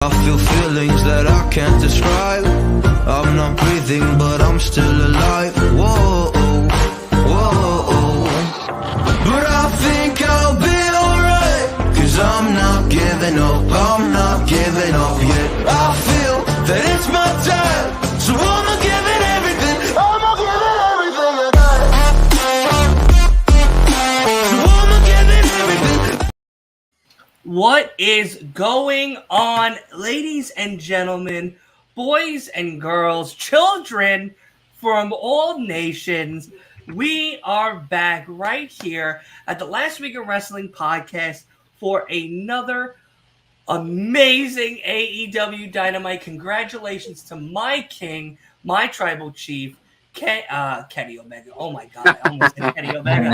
I feel feelings that I can't describe. I'm not breathing, but I'm still alive. Whoa, whoa. But I think I'll be alright, 'cause I'm not giving up, I'm not giving up yet. I feel that it's my time, so I'ma give it everything. I'ma give it everything I got. So I'ma give it everything. What is going on, ladies and gentlemen, boys and girls, children from all nations? We are back right here at the Last Week of Wrestling podcast for another amazing AEW Dynamite. Congratulations to my king, my tribal chief, Kenny Omega. Oh my God, I almost said Kenny Omega.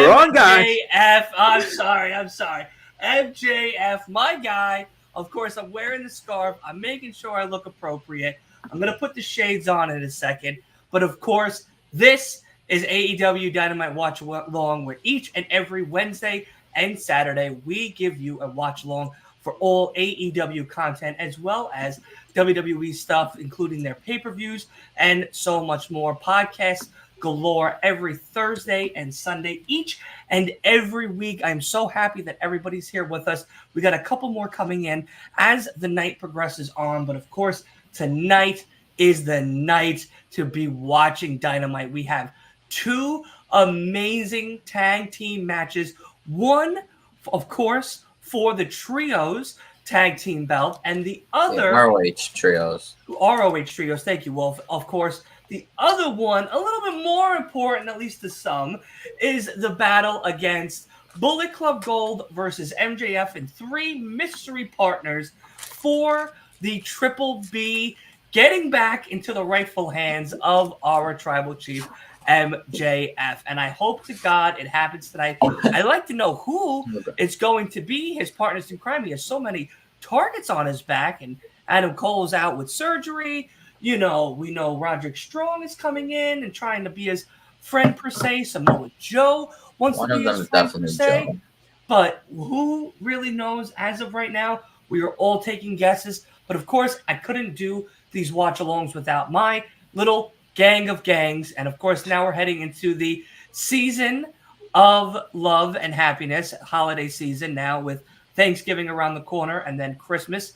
Wrong guy. MJF. I'm sorry. MJF, my guy. Of course, I'm wearing the scarf. I'm making sure I look appropriate. I'm going to put the shades on in a second. But of course, this is AEW Dynamite Watch Along, where each and every Wednesday and Saturday we give you a watch along for all AEW content, as well as WWE stuff, including their pay-per-views and so much more. Podcasts galore every Thursday and Sunday, each and every week. I'm so happy that everybody's here with us. We got a couple more coming in as the night progresses on, but of course, tonight is the night to be watching Dynamite. We have two amazing tag team matches. One, of course, for the trios tag team belt, and the other ROH trios. Thank you, Wolf. Of course, the other one, a little bit more important, at least to some, is the battle against Bullet Club Gold versus MJF and three mystery partners for the Triple B, getting back into the rightful hands of our tribal chief, MJF. And I hope to God it happens tonight. I'd like to know who it's going to be. His partners in crime. He has so many targets on his back, and Adam Cole's out with surgery. You know, we know Roderick Strong is coming in and trying to be his friend per se. Samoa Joe wants to be his friend per se. Joe. But who really knows as of right now? We are all taking guesses. But of course, I couldn't do these watch-alongs without my little gang of gangs. And of course, now we're heading into the season of love and happiness, holiday season now, with Thanksgiving around the corner and then Christmas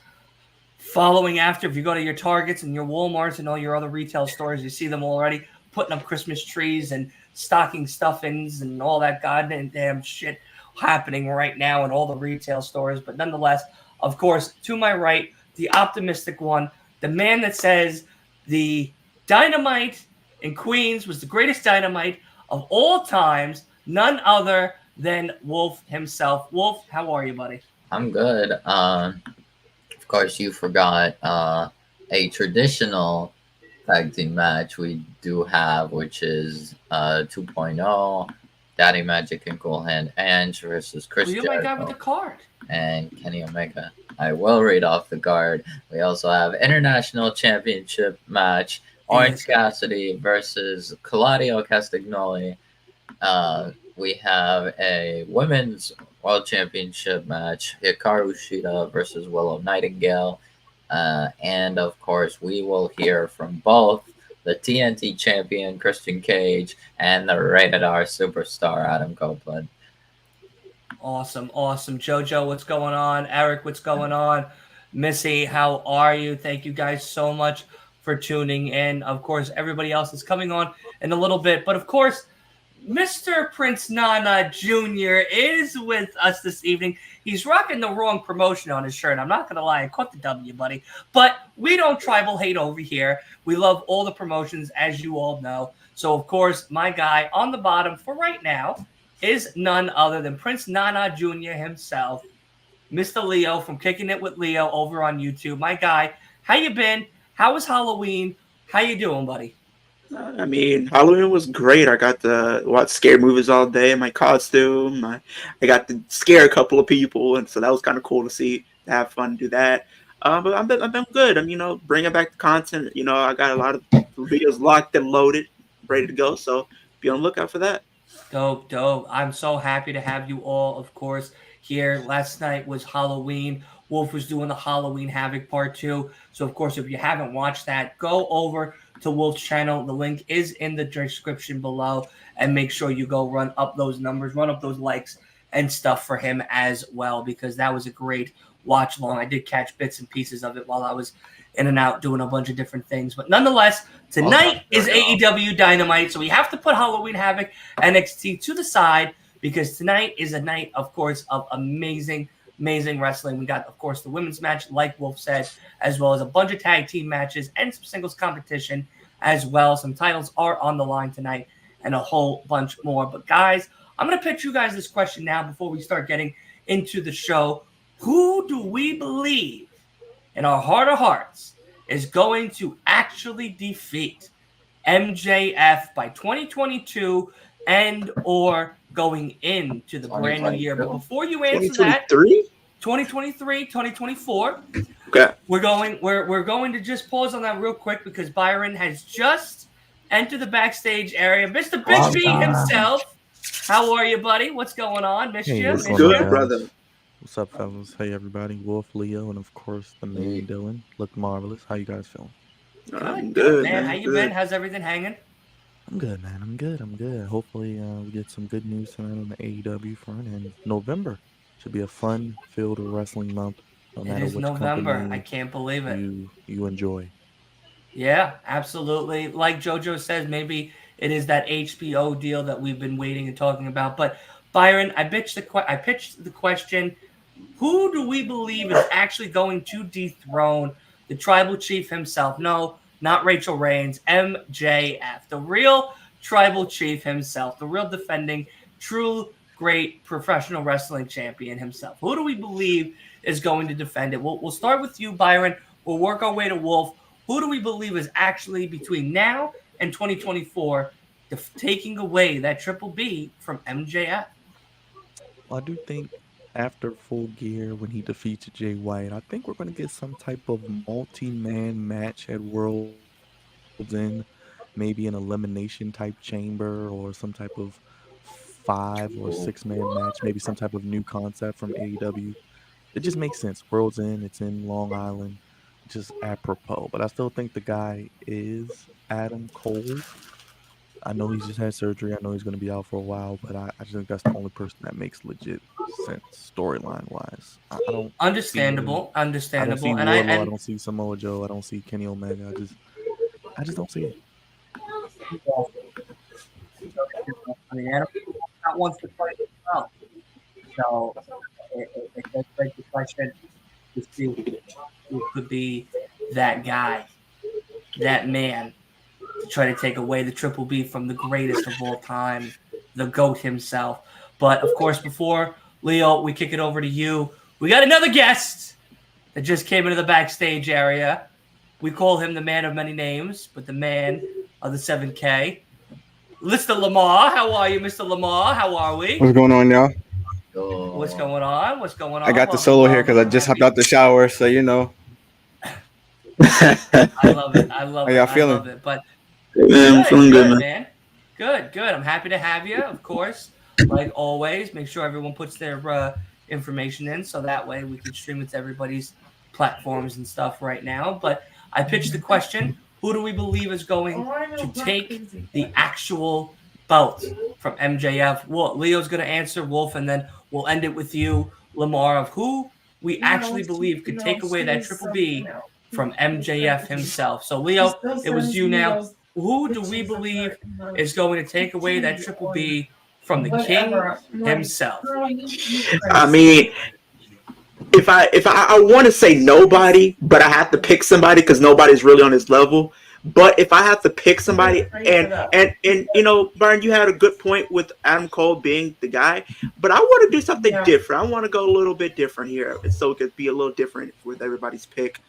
following after. If you go to your Targets and your Walmarts and all your other retail stores, you see them already putting up Christmas trees and stocking stuffings and all that goddamn shit happening right now in all the retail stores. But nonetheless, of course, to my right, the optimistic one, the man that says the Dynamite in Queens was the greatest Dynamite of all times, none other than Wolf himself. Wolf, how are you, buddy? I'm good. Of course, you forgot a traditional tag team match we do have, which is 2.0, Daddy Magic and Cool Hand Ange versus Chris Jericho. You're my guy with the card. And Kenny Omega. I will read off the card. We also have International Championship match, Orange Cassidy versus Claudio Castagnoli. We have a Women's World Championship match, Hikaru Shida versus Willow Nightingale. And, of course, we will hear from both the TNT champion, Christian Cage, and the Rated R superstar, Adam Copeland. Awesome. JoJo, what's going on? Eric, what's going on? Missy, how are you? Thank you guys so much for tuning in. Of course, everybody else is coming on in a little bit. But, of course, Mr. Prince Nana Jr. is with us this evening. He's rocking the wrong promotion on his shirt. I'm not going to lie. I caught the W, buddy. But we don't tribal hate over here. We love all the promotions, as you all know. So, of course, my guy on the bottom for right now is none other than Prince Nana Jr. himself, Mr. Leo from Kicking It with Leo over on YouTube. My guy, how you been? How was Halloween? How you doing, buddy? I mean, Halloween was great. I got to watch scary movies all day in my costume. I got to scare a couple of people, and so that was kind of cool to see, to have fun, do that. But I've been good. I'm, bringing back the content. I got a lot of videos locked and loaded, ready to go. So be on the lookout for that. Dope. I'm so happy to have you all, of course, here. Last night was Halloween. Wolf was doing the Halloween Havoc Part 2. So, of course, if you haven't watched that, go over to Wolf's channel. The link is in the description below. And make sure you go run up those numbers, run up those likes and stuff for him as well, because that was a great watch long. I did catch bits and pieces of it while I was in and out doing a bunch of different things. But nonetheless, tonight is AEW Dynamite. So we have to put Halloween Havoc NXT to the side, because tonight is a night, of course, of amazing wrestling. We got, of course, the women's match, like Wolf said, as well as a bunch of tag team matches and some singles competition as well. Some titles are on the line tonight and a whole bunch more. But guys, I'm going to pitch you guys this question now before we start getting into the show. Who do we believe in our heart of hearts is going to actually defeat MJF by 2022 and or going into the brand new year? But before you answer that, 2023, 2024. Okay. We're going to just pause on that real quick, because Byron has just entered the backstage area. Mr. Big B himself. How are you, buddy? What's going on? Missed you? What's good, brother? What's up, fellas? Hey, everybody. Wolf, Leo, and of course the man Dylan. Look marvelous. How you guys feeling? I'm good, man. How you been? How's everything hanging? I'm good, man. I'm good. Hopefully, we get some good news tonight on the AEW front, and November should be a fun-filled wrestling month. No matter It is which November. I can't believe it. You enjoy. Yeah, absolutely. Like JoJo says, maybe it is that HBO deal that we've been waiting and talking about. But Byron, I pitched the question: who do we believe is actually going to dethrone the tribal chief himself? No, not Rachel Reigns. MJF, the real tribal chief himself, the real defending, true great professional wrestling champion himself. Who do we believe is going to defend it? We'll start with you, Byron. We'll work our way to Wolf. Who do we believe is actually, between now and 2024, taking away that Triple B from MJF? Well, I do think after Full Gear, when he defeats Jay White, I think we're going to get some type of multi-man match at World's End, maybe an elimination type chamber or some type of 5 or 6 man match, maybe some type of new concept from AEW. It just makes sense. World's End, it's in Long Island, just apropos. But I still think the guy is Adam Cole. I know he's just had surgery. I know he's going to be out for a while, but I just think that's the only person that makes legit sense storyline wise. I don't understandable. I don't see Wardlow, I don't see Samoa Joe. I don't see Kenny Omega. I just don't see it. Adam wants to fight as well. So it does beg the question to see who could be that guy, that man, to try to take away the Triple B from the greatest of all time, the GOAT himself. But, of course, before, Leo, we kick it over to you, we got another guest that just came into the backstage area. We call him the man of many names, but the man of the 7K. Mr. Lamar, how are you, Mr. Lamar? How are we? What's going on, y'all? What's going on? What's going on? I got the solo here because I just hopped out the shower, so you know. I love it. I love How it. y'all I feeling? love it. But Man, I'm feeling good, man. Good. I'm happy to have you, of course. Like always, make sure everyone puts their information in, so that way we can stream it to everybody's platforms and stuff right now. But I pitched the question: who do we believe is going to take the actual belt from MJF? Well, Leo's going to answer, Wolf, and then we'll end it with you, Lamar, of who we actually believe could take away that Triple B from MJF himself. So, Leo, it was you now. Who do we believe is going to take away that Triple B from the King himself? I mean, if I want to say nobody, but I have to pick somebody because nobody's really on his level. But if I have to pick somebody, and you know, Byron, you had a good point with Adam Cole being the guy, but I want to do something different. I want to go a little bit different here, so it could be a little different with everybody's pick.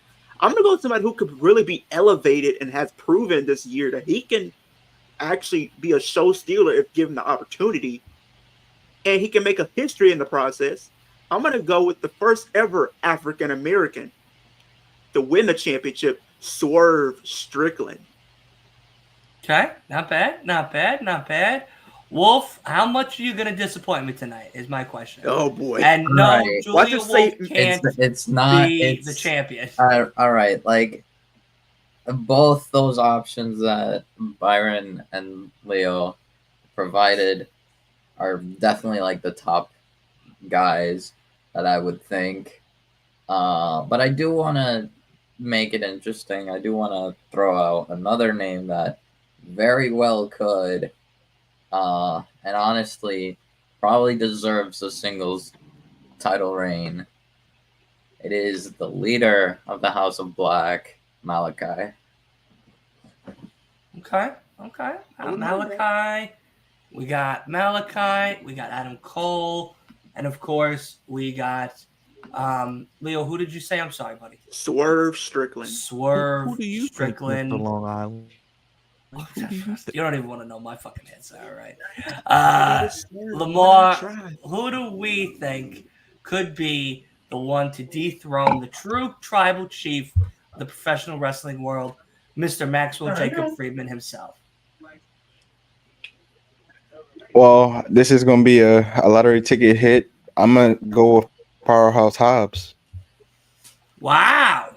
I'm going to go with somebody who could really be elevated and has proven this year that he can actually be a show stealer if given the opportunity, and he can make a history in the process. I'm going to go with the first ever African American to win the championship, Swerve Strickland. Okay, not bad. Wolf, how much are you gonna disappoint me tonight? Is my question. Oh boy. And no, Alright. Well, I Julia just say Wolf can't It's not. be the It's champion. all right. Like both those options that Byron and Leo provided are definitely like the top guys that I would think. But I do want to make it interesting. I do want to throw out another name that very well could, and honestly, probably deserves a singles title reign. It is the leader of the House of Black, Malachi. Okay. Malachi. We got Malachi. We got Adam Cole. And of course, we got Leo. Who did you say? I'm sorry, buddy. Swerve Strickland. Swerve Who do you think, Strickland. Mr. Long Island? Who do you think? You don't even want to know my fucking answer, all right? Lamar, who do we think could be the one to dethrone the true tribal chief of the professional wrestling world, Mr. Maxwell Jacob Friedman himself? Well, this is gonna be a lottery ticket hit. I'm gonna go with Powerhouse Hobbs. Wow.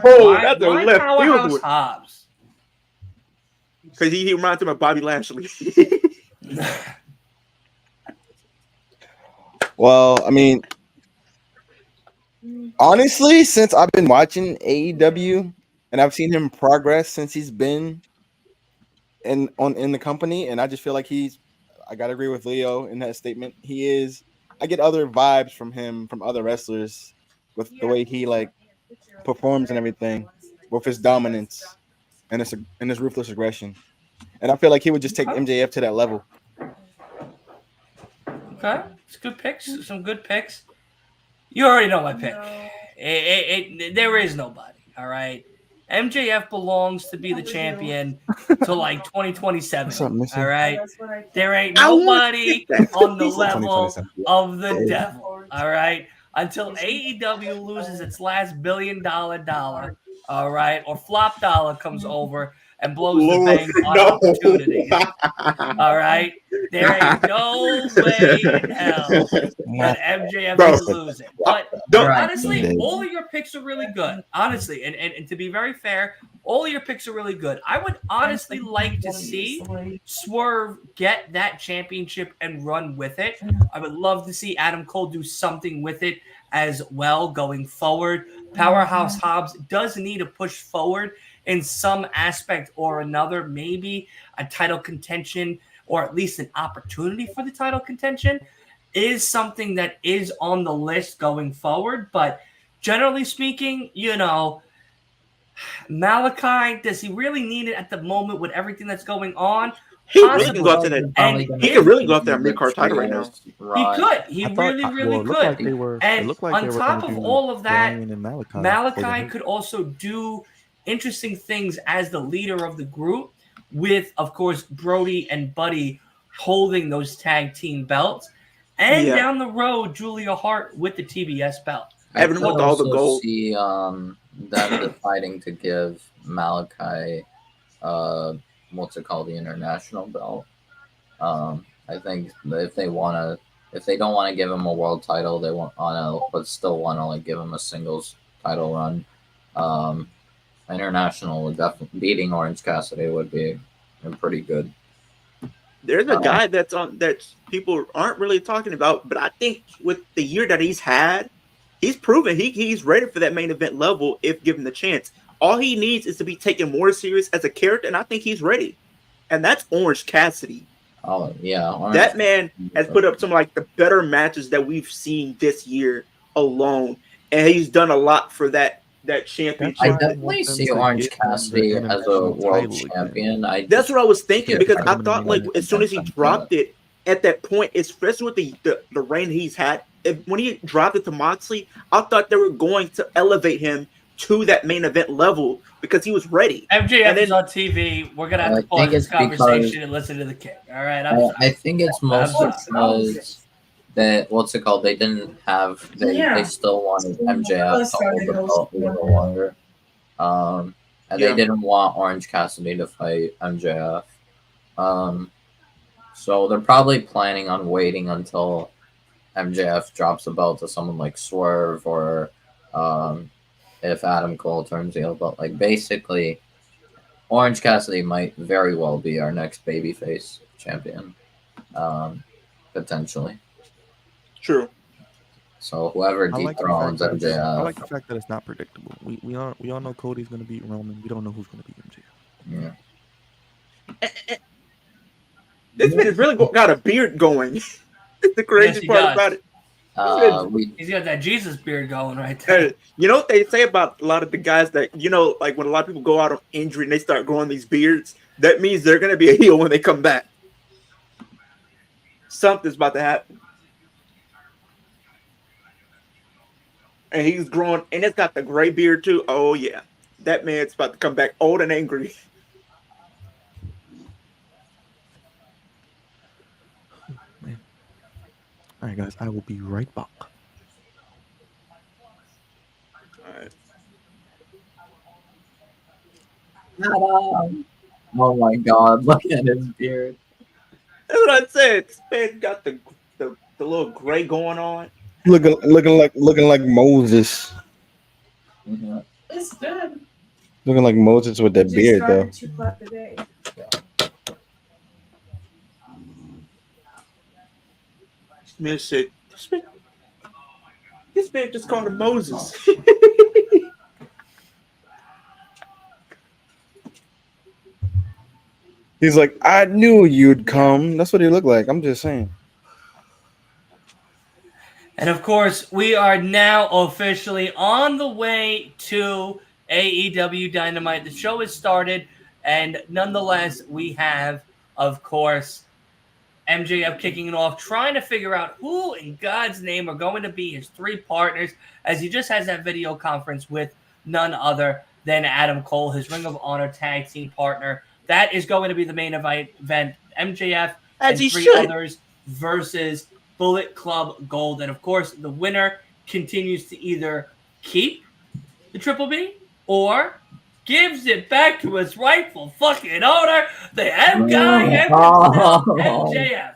Oh, Why that's a left Powerhouse field. Hobbs? Because he reminds him of Bobby Lashley. Well, I mean, honestly, since I've been watching AEW and I've seen him progress since he's been in the company, and I just feel like I gotta agree with Leo in that statement. He is. I get other vibes from him from other wrestlers with the way he like performs and everything, with his dominance and his ruthless aggression. And I feel like he would just take MJF to that level. Okay, it's good picks. Some good picks. You already know my pick. There is nobody. All right, MJF belongs to be the champion till like 2027. What's up, Missy? All right, there ain't nobody on the level of the devil. All right, until AEW loses its last $1 billion dollar. All right, or flop dollar comes over and blows the bank on opportunities. All right, there ain't no way in hell that MJF is losing. But honestly, all of your picks are really good. Honestly, and to be very fair, all of your picks are really good. I would honestly like to see Swerve get that championship and run with it. I would love to see Adam Cole do something with it as well going forward. Powerhouse Hobbs does need to push forward in some aspect or another, maybe a title contention or at least an opportunity for the title contention is something that is on the list going forward. But generally speaking, you know, Malachi, does he really need it at the moment with everything that's going on? He really can go after that. He can really go after that mid-card title right now. He could. He really could. And on top of all of that, Malachi could also do interesting things as the leader of the group with, of course, Brody and Buddy holding those tag team belts. And down the road, Julia Hart with the TBS belt. I could also see them deciding to give Malachi what's it called, the international belt. I think if they don't want to give him a world title, they but still want to like give him a singles title run. International would definitely beating Orange Cassidy would be pretty good. There's a guy that's on that people aren't really talking about, but I think with the year that he's had, he's proven he's ready for that main event level if given the chance. All he needs is to be taken more serious as a character, and I think he's ready. And that's Orange Cassidy. Oh yeah, that man has put up some like the better matches that we've seen this year alone, and he's done a lot for that championship. I definitely see Orange Cassidy as a world champion. That's what I was thinking, because I thought like as soon as he dropped it at that point, especially with the reign he's had, when he dropped it to Moxley, I thought they were going to elevate him to that main event level because he was ready. MJF is on TV. We're gonna have to pause this conversation and listen to the kick. All right. I think it's mostly because that what's it called? They didn't have. They still wanted MJF to hold the belt a little longer. And they didn't want Orange Cassidy to fight MJF. So they're probably planning on waiting until MJF drops the belt to someone like Swerve or if Adam Cole turns heel. But like basically, Orange Cassidy might very well be our next babyface champion, potentially. True. So whoever I like the dethrones fact that I MJF, like the fact that it's not predictable. We all know Cody's gonna beat Roman. We don't know who's gonna beat MJF. yeah. This man has really got a beard going. It's the crazy he part does. about it. He's got that Jesus beard going right there. You know what they say about a lot of the guys that, you know, like when a lot of people go out on injury and they start growing these beards, that means they're going to be a heel when they come back. Something's about to happen. And he's growing, and it's got the gray beard too. Oh, yeah. That man's about to come back old and angry. Man. All right, guys. I will be right back. All right. Oh my God! Look at his beard. That's what I said. This man got the little gray going on. Looking like Moses. Mm-hmm. It's good. Looking like Moses with that Just beard though. started to clap today. This man said, this man just called him Moses. He's like, I knew you'd come. That's what he looked like. I'm just saying. And of course, we are now officially on the way to AEW Dynamite. The show has started, and nonetheless, we have, of course, MJF kicking it off, trying to figure out who in God's name are going to be his three partners, as he just has that video conference with none other than Adam Cole, his Ring of Honor tag team partner. That is going to be the main event. MJF and three others versus Bullet Club Gold. And of course, the winner continues to either keep the Triple B or gives it back to its rightful fucking owner, the M guy himself, MJF.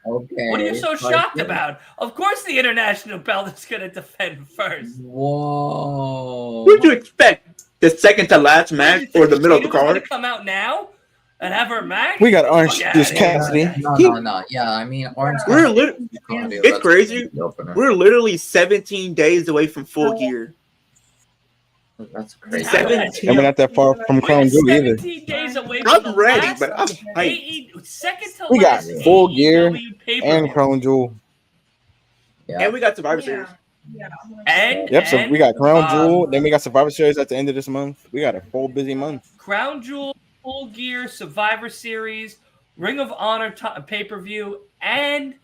Okay. What are you so shocked about? Of course the international belt is going to defend first. Whoa. What did you expect? The second to last match or the middle of the Going card? to come out now and have her match? We got Orange Juice Cassidy. No. Yeah, I mean, Orange We're Cassidy. it's crazy. We're literally 17 days away from Full Gear. That's crazy. 17. And we're not that far from Crown Jewel either. 17 days away from the I'm ready, last but I'm hyped. second to We got last Full Gear AEW pay-per-view. and Crown Jewel. Yeah. And we got Survivor Series. Yeah. And Yep, so we got Crown um, Jewel, then we got Survivor Series at the end of this month. We got a full busy month. Crown Jewel, Full Gear, Survivor Series, Ring of Honor pay-per-view, and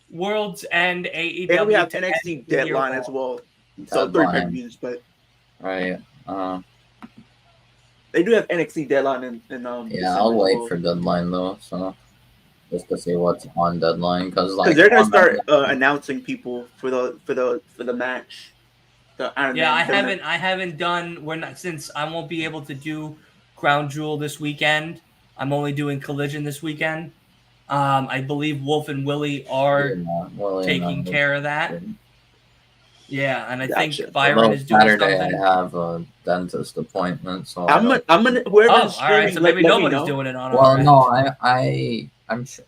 World's End AEW. And we have to NXT end the year Deadline off. as well. So 3 Deadline. pay-per-views, but Right. they do have NXT Deadline in Yeah, December I'll as wait well. for Deadline though. So just to see what's on Deadline, because like Because they're gonna on start Deadline- announcing people for the match. Yeah, I haven't done. We're not, since I won't be able to do Crown Jewel this weekend. I'm only doing Collision this weekend. I believe Wolf and Willie are taking care of that. Yeah, and I Gotcha. think Byron Although is doing Saturday something. I have a dentist appointment, so I'm gonna whoever's Oh, all right. streaming, So maybe let me nobody's know. doing it on. Well, it. no, I'm sure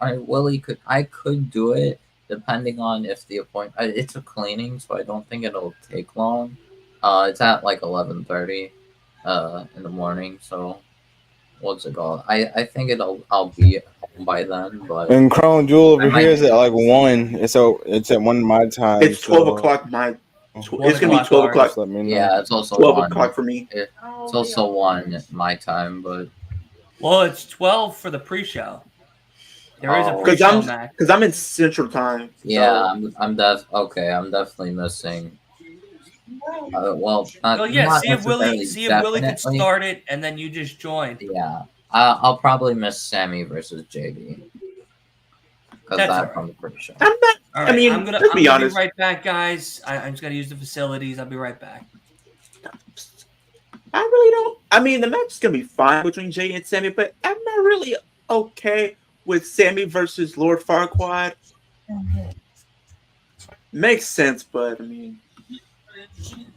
I could do it depending on if the appointment. It's a cleaning, so I don't think it'll take long. It's at like 11:30, in the morning. So, what's it called? I think I'll be home by then, but And Crown Jewel over I might- here is at like 1. So it's at 1 my time. It's 12 so o'clock my. It's 1 gonna be o'clock 12 ours. o'clock. Just let me know. yeah, it's also 12 1. o'clock for me. It's also 1 my time, but Well, it's 12 for the pre-show. There is a Oh. pre-show match. Because I'm in Central Time. so- yeah, I'm definitely missing. Well, Oh yeah, not see if Willie necessarily could definitely. start it, and then you just join. Yeah, I'll probably miss Sammy versus JD because That's that's alright. from the pre-show. I'm not. All right, mean, I'm gonna let's be be honest. right back, guys. I'm just gonna use the facilities. I'll be right back. I mean, the match is gonna be fine between Jay and Sammy, but I'm not really okay with Sammy versus Lord Farquaad. Makes sense, but I mean,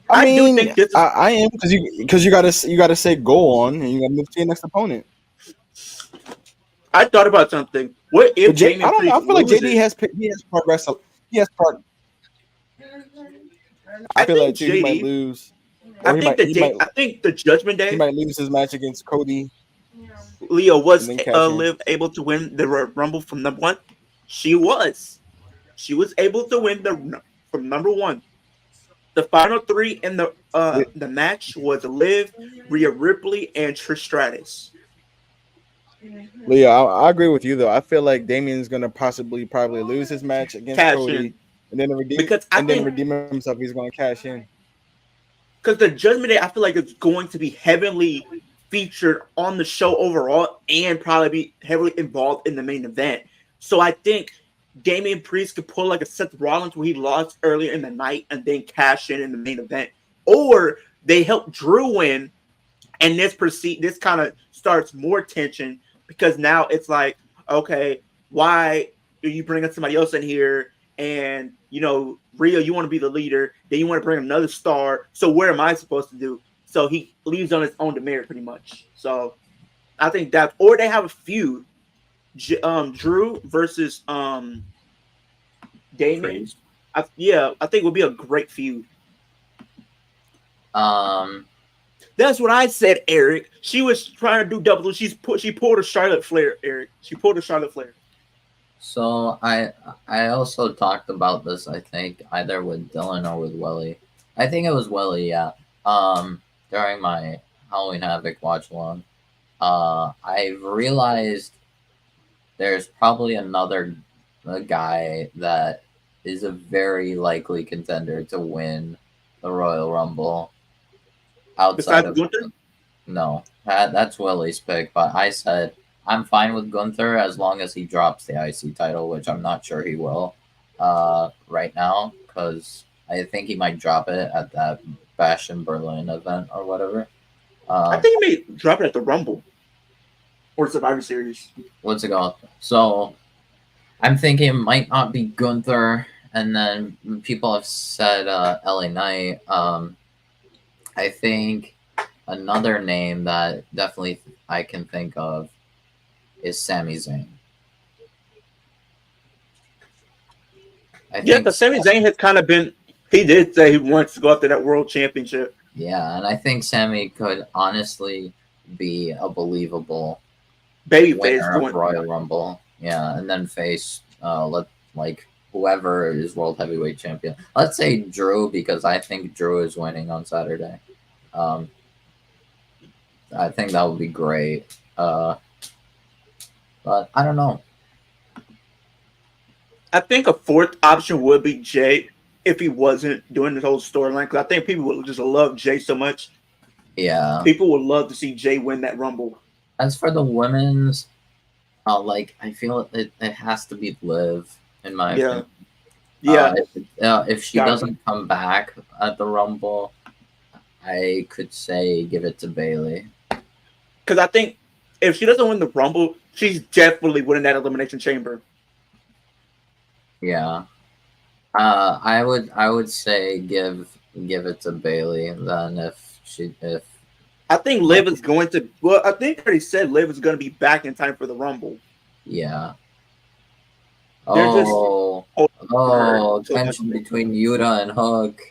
I I do mean, think this is. I am because you gotta say go on and you gotta move to your next opponent. I thought about something. What But if I Damian don't know. I Priest feel like JD loses? has progressed. He has part. I I feel think like too. He might JD. lose, or I think the Judgment he Day. might lose his match against Cody Leo and was then cash in. able to win the Rumble from number one. She was. She was able to win the from number one. The final three in the match was Liv, Rhea Ripley, and Trish Stratus. Leo, I agree with you though. I feel like Damien's gonna probably lose his match against Cash Cody, in because I and then think redeem himself. He's gonna cash in. because the Judgment Day, I feel like it's going to be heavily featured on the show overall and probably be heavily involved in the main event. So I think Damian Priest could pull like a Seth Rollins where he lost earlier in the night and then cash in the main event, or they help Drew win, and this kind of starts more tension because now it's like, okay, why are you bringing somebody else in here? And Rio, you want to be the leader, then you want to bring another star. So what am I supposed to do? So he leaves on his own demerit pretty much. So I think that, or they have a feud, Drew versus Damien. I think it would be a great feud. That's what I said, Eric. She was trying to do double. She pulled a Charlotte Flair, Eric. She pulled a Charlotte Flair. So I also talked about this, I think, either with Dylan or with Willie. I think it was Willie, yeah. During my Halloween Havoc watch along. I've realized there's probably another guy that is a very likely contender to win the Royal Rumble outside Besides of Gunther? No, that's Willie's pick, but I said I'm fine with Gunther as long as he drops the IC title, which I'm not sure he will right now because I think he might drop it at that Bash in Berlin event or whatever. I think he may drop it at the Rumble or Survivor Series. What's it called? So I'm thinking it might not be Gunther, and then people have said LA Knight. I think another name that definitely I can think of is Sami Zayn. Because Sami Zayn has kind of been. He did say he wants to go after that World Championship. Yeah, and I think Sami could honestly be a believable babyface winner of Royal Rumble. Yeah, and then face whoever is World Heavyweight Champion. Let's say Drew, because I think Drew is winning on Saturday. I think that would be great. But I don't know. I think a fourth option would be Jay if he wasn't doing this whole storyline. Because I think people would just love Jay so much. Yeah. People would love to see Jay win that Rumble. As for the women's, I feel it has to be Liv, in my opinion. Yeah. If she doesn't come back at the Rumble, I could say give it to Bayley. Because I think if she doesn't win the Rumble, she's definitely winning that Elimination Chamber. Yeah. I would say give it to Bayley. Then if I think Liv is going to. Well, I think I already said Liv is going to be back in time for the Rumble. Yeah. Tension between Yuta and Hook.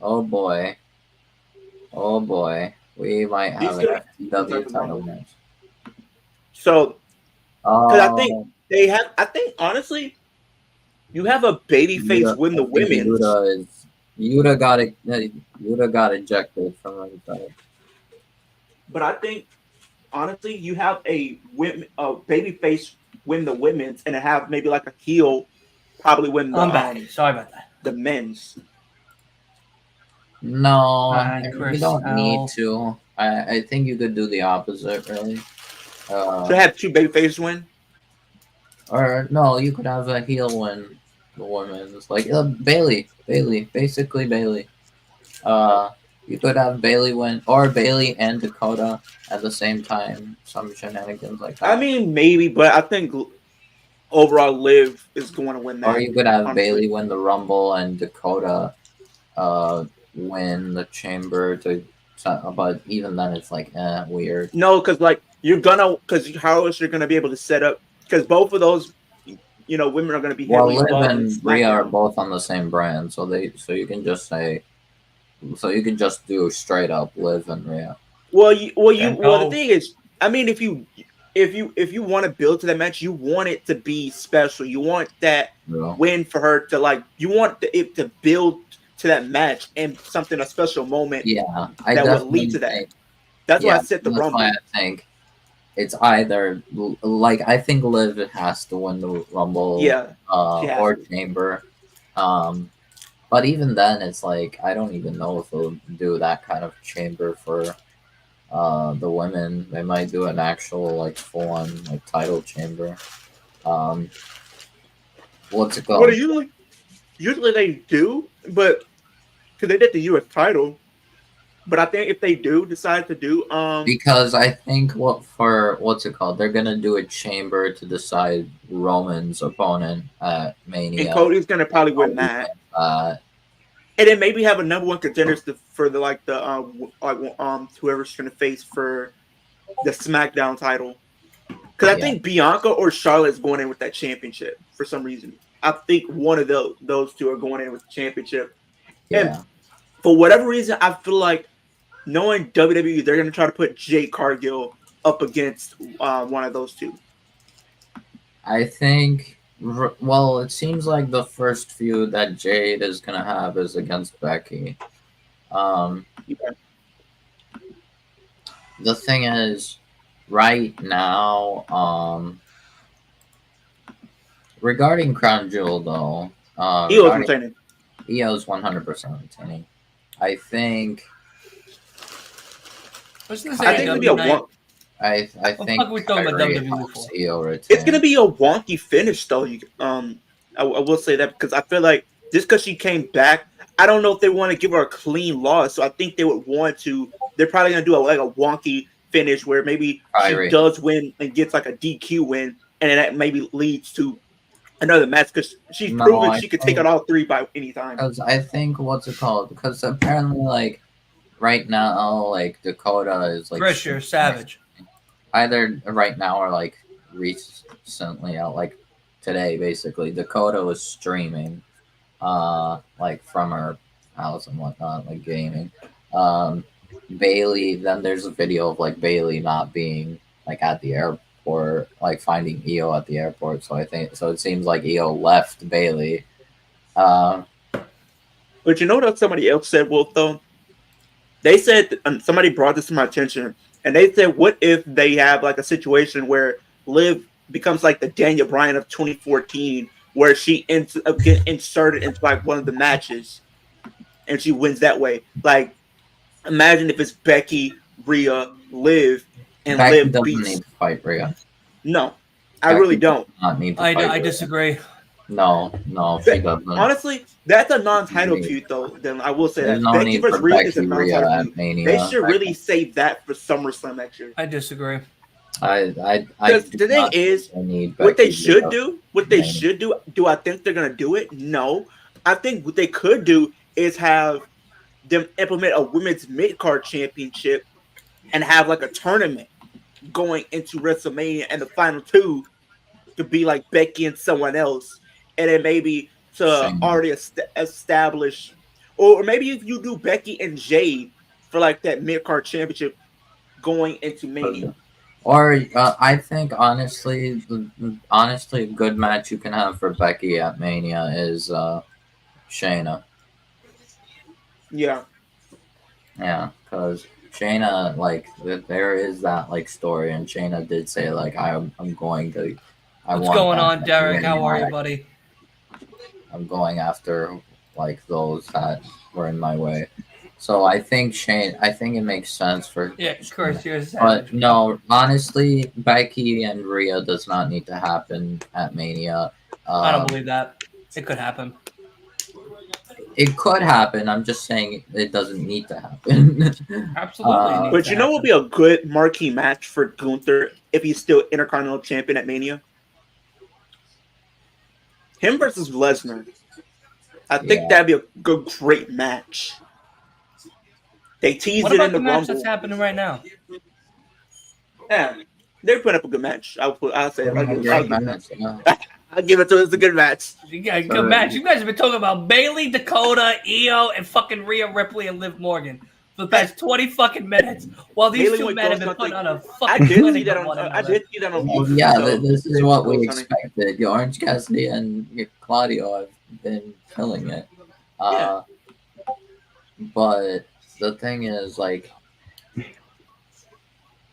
Oh boy. We might have an FTW title match. So, because I think they have. I think honestly, you have a babyface win the women's. Yuta got ejected from ringside. But I think honestly, you have a babyface win the women's, and have maybe like a heel probably win the. I'm back. Sorry about that. The men's. No, you don't need to. I think you could do the opposite, really. To have two babyfaces win? Or no, you could have a heel win the women's. Like Bayley. Basically Bayley. You could have Bailey win, or Bailey and Dakota at the same time. Some shenanigans like that. I mean, maybe, but I think overall, Liv is going to win Or that. you could have Honestly, Bailey win the Rumble and Dakota win the Chamber to. But even then, it's like weird. no, because like because how else you're gonna be able to set up? Because both of those, women are gonna be Well, heavily Liv involved in and Rhea are SmackDown. both on the same brand, so you can just say, so you can just do straight up Liv and Rhea. Well, the No. thing is, I mean, if you want to build to that match, you want it to be special. You want that You win for her to like. You want it to build to that match and something a special moment Yeah, I that would lead definitely to that. think. That's why I Yeah, set the that's Rumble. why I think it's either like I think Liv has to win the Rumble, Yeah, she has or to. Chamber. But even then, it's like I don't even know if they'll do that kind of Chamber for the women. They might do an actual like full on like title chamber. Um, what's it Well, called? usually they do, but because they did the U.S. title. But I think if they do decide to do, Because I think what's it called? They're gonna do a chamber to decide Roman's opponent at and Mania. Cody's gonna probably win Cody that, wins that. and then maybe have a number one contenders for the whoever's gonna face for the SmackDown title. Because I Yeah, think Bianca or Charlotte's going in with that championship for some reason. I think one of those two are going in with the championship, and yeah. for whatever reason, I feel like knowing WWE, they're gonna try to put Jade Cargill up against one of those two. I think. Well, it seems like the first feud that Jade is gonna have is against Becky. Um, Yeah. the thing is, right now, regarding Crown Jewel though, Eagles regarding retaining. EO's 100% retaining. I think What's this I think it'll be a AEW night? one. I What the think fuck are we talking about Kyrie WWE helps for? EO It's retain. gonna be a wonky finish though. I will say that because I feel like just because she came back, I don't know if they want to give her a clean loss. So I think they would want to. They're probably gonna do a wonky finish where maybe she Kyrie. does win and gets like a DQ win, and then that maybe leads to another match because she's No, proven I she could take think out all three by any time. because I think what's it called? Because apparently, like right now, like Dakota is like Chris, you're savage. either right now or like recently out like today basically Dakota was streaming like from her house and whatnot, like gaming. Bailey, then there's a video of like Bailey not being like at the airport, like finding EO at the airport. So I think so it seems like EO left Bailey. But you know what somebody else said, Wolf, though? They said, somebody brought this to my attention, and they said, what if they have like a situation where Liv becomes like the Daniel Bryan of 2014, where she ends up getting inserted into like one of the matches, and she wins that way? Like, imagine if it's Becky, Rhea, Liv, and Becky Liv doesn't beats. need to fight Rhea. No, I really Becky don't. does not need to fight I Rhea. disagree. No, she doesn't. Honestly, that's a non-title feud, though. Then I will say There's that no Becky need for versus Rhea is a Becky Rhea non-title at feud. Mania. They should really save that for SummerSlam next year. I disagree. I Because do the thing not is, think they need what they Becky should Rhea. do, do I think they're gonna do it? No. I think what they could do is have them implement a women's mid-card championship and have like a tournament going into WrestleMania, and the final two to be like Becky and someone else, and then maybe to Shame. already establish, or maybe if you do Becky and Jade for like that mid-card championship going into Mania. Or I think honestly, a good match you can have for Becky at Mania is Shayna. Yeah. Yeah, because Shayna, like there is that like story, and Shayna did say like I'm going to. What's want going that on, match Derek? to How win. are you, buddy? I'm going after like those that were in my way. So I think it makes sense for Yeah, of course, you're a but savage. no, honestly, Becky and Rhea does not need to happen at Mania. I don't believe that. It could happen. It could happen. I'm just saying it doesn't need to happen. Absolutely. Uh, needs But to you know what would happen. be a good marquee match for Gunther if he's still Intercontinental Champion at Mania? Him versus Lesnar. I think yeah. that'd be a good, great match. They teased What it in about the the match that's Rumble. happening right now? Yeah, they're putting up a good match. I'll say it. Putting a great match. Yeah. I'll give it to it. It's a good match. You guys, good match. You guys have been talking about Bailey, Dakota, Io, and fucking Rhea Ripley and Liv Morgan for the past 20 fucking minutes, while these Bailey two went men have Ghost been putting Hunting. on a I fucking did see clinic that on on. one I another. did see that on Well, YouTube. yeah, so this is they what went we Ghost Hunting. expected. Orange Cassidy and Claudio have been killing it. Yeah. But the thing is, like,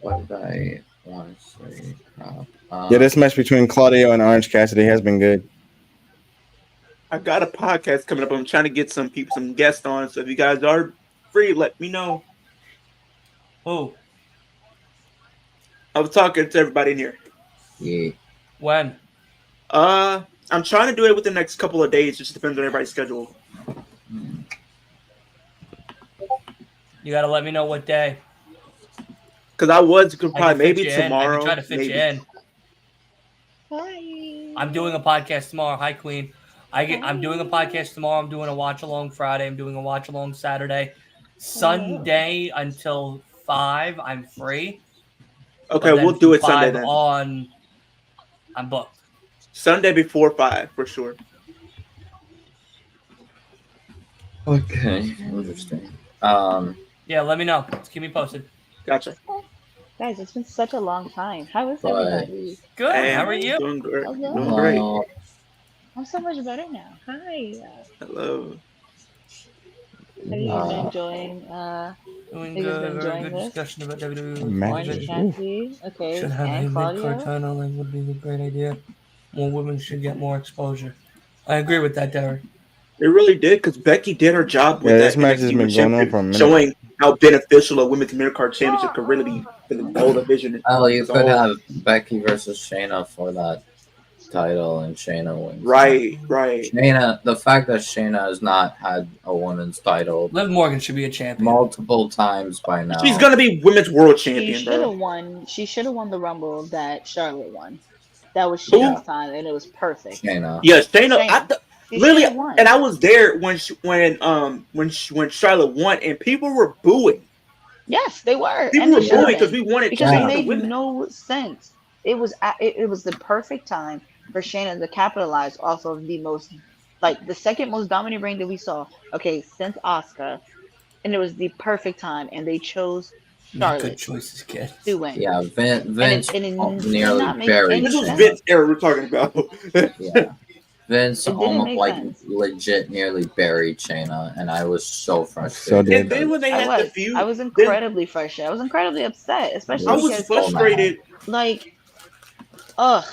what did I want to say? Yeah, this match between Claudio and Orange Cassidy has been good. I got a podcast coming up. I'm trying to get some people, some guests on. So if you guys are free, let me know. Who? I was talking to everybody in here. Yeah. When? I'm trying to do it within the next couple of days. Just depends on everybody's schedule. You got to let me know what day. Because I was I probably can fit maybe you in. I tomorrow. can try to fit maybe. you in. Hi. I'm doing a podcast tomorrow. Hi, Queen. I'm doing a podcast tomorrow. I'm doing a watch along Friday. I'm doing a watch along Saturday. Sunday until 5, I'm free. Okay, But then we'll do it from Sunday 5 then. on, I'm booked. Sunday before 5 for sure. Okay, interesting. Yeah, let me know. Just keep me posted. Gotcha. Guys, it's been such a long time. How is But- everybody? Good. Hey, How are you? Doing great. Hello. Doing great. well, I'm so much better now. Hi. Hello. Have you guys been enjoying Doing you guys good. been Very enjoying good this? discussion about WWE. Matches. Orange Ooh. Cassidy? Okay. Should have a And mid-card Claudio? title. That would be a great idea. More women should get more exposure. I agree with that, Derek. It really did because Becky did her job with Yeah, that this match has NXT been going on for a minute. showing how beneficial a women's mid-card championship could really be for the whole division. well, you So- could have Becky versus Shayna for that title, and Shayna wins. Right. Shayna, the fact that Shayna has not had a women's title Liv Morgan should be a champion. multiple times by now. She's gonna be women's world She champion, should bro. have won. She should have won the Rumble that Charlotte won. That was Who? Shayna's time, and it was perfect. Shayna. Yeah, Shayna. Shayna. She Literally, should have won. and I was there when Charlotte won, and people were booing. Yes, they were. People And were they should booing have because been. we wanted Because Shayna it to made win. no sense. It was it was the perfect time for Shayna to capitalize off of the second most dominant reign that we saw. Okay, since Asuka, and it was the perfect time, and they chose Make good Charlotte choices, kid. to win. Yeah, Vince and it did nearly not make buried any This was sense. Vince era we're talking about. Yeah. Vince It didn't almost make like sense. legit nearly buried Shayna, and I was so So frustrated. did- And then when they had the feud, I was incredibly frustrated. I was incredibly upset, especially I was because frustrated. like, ugh.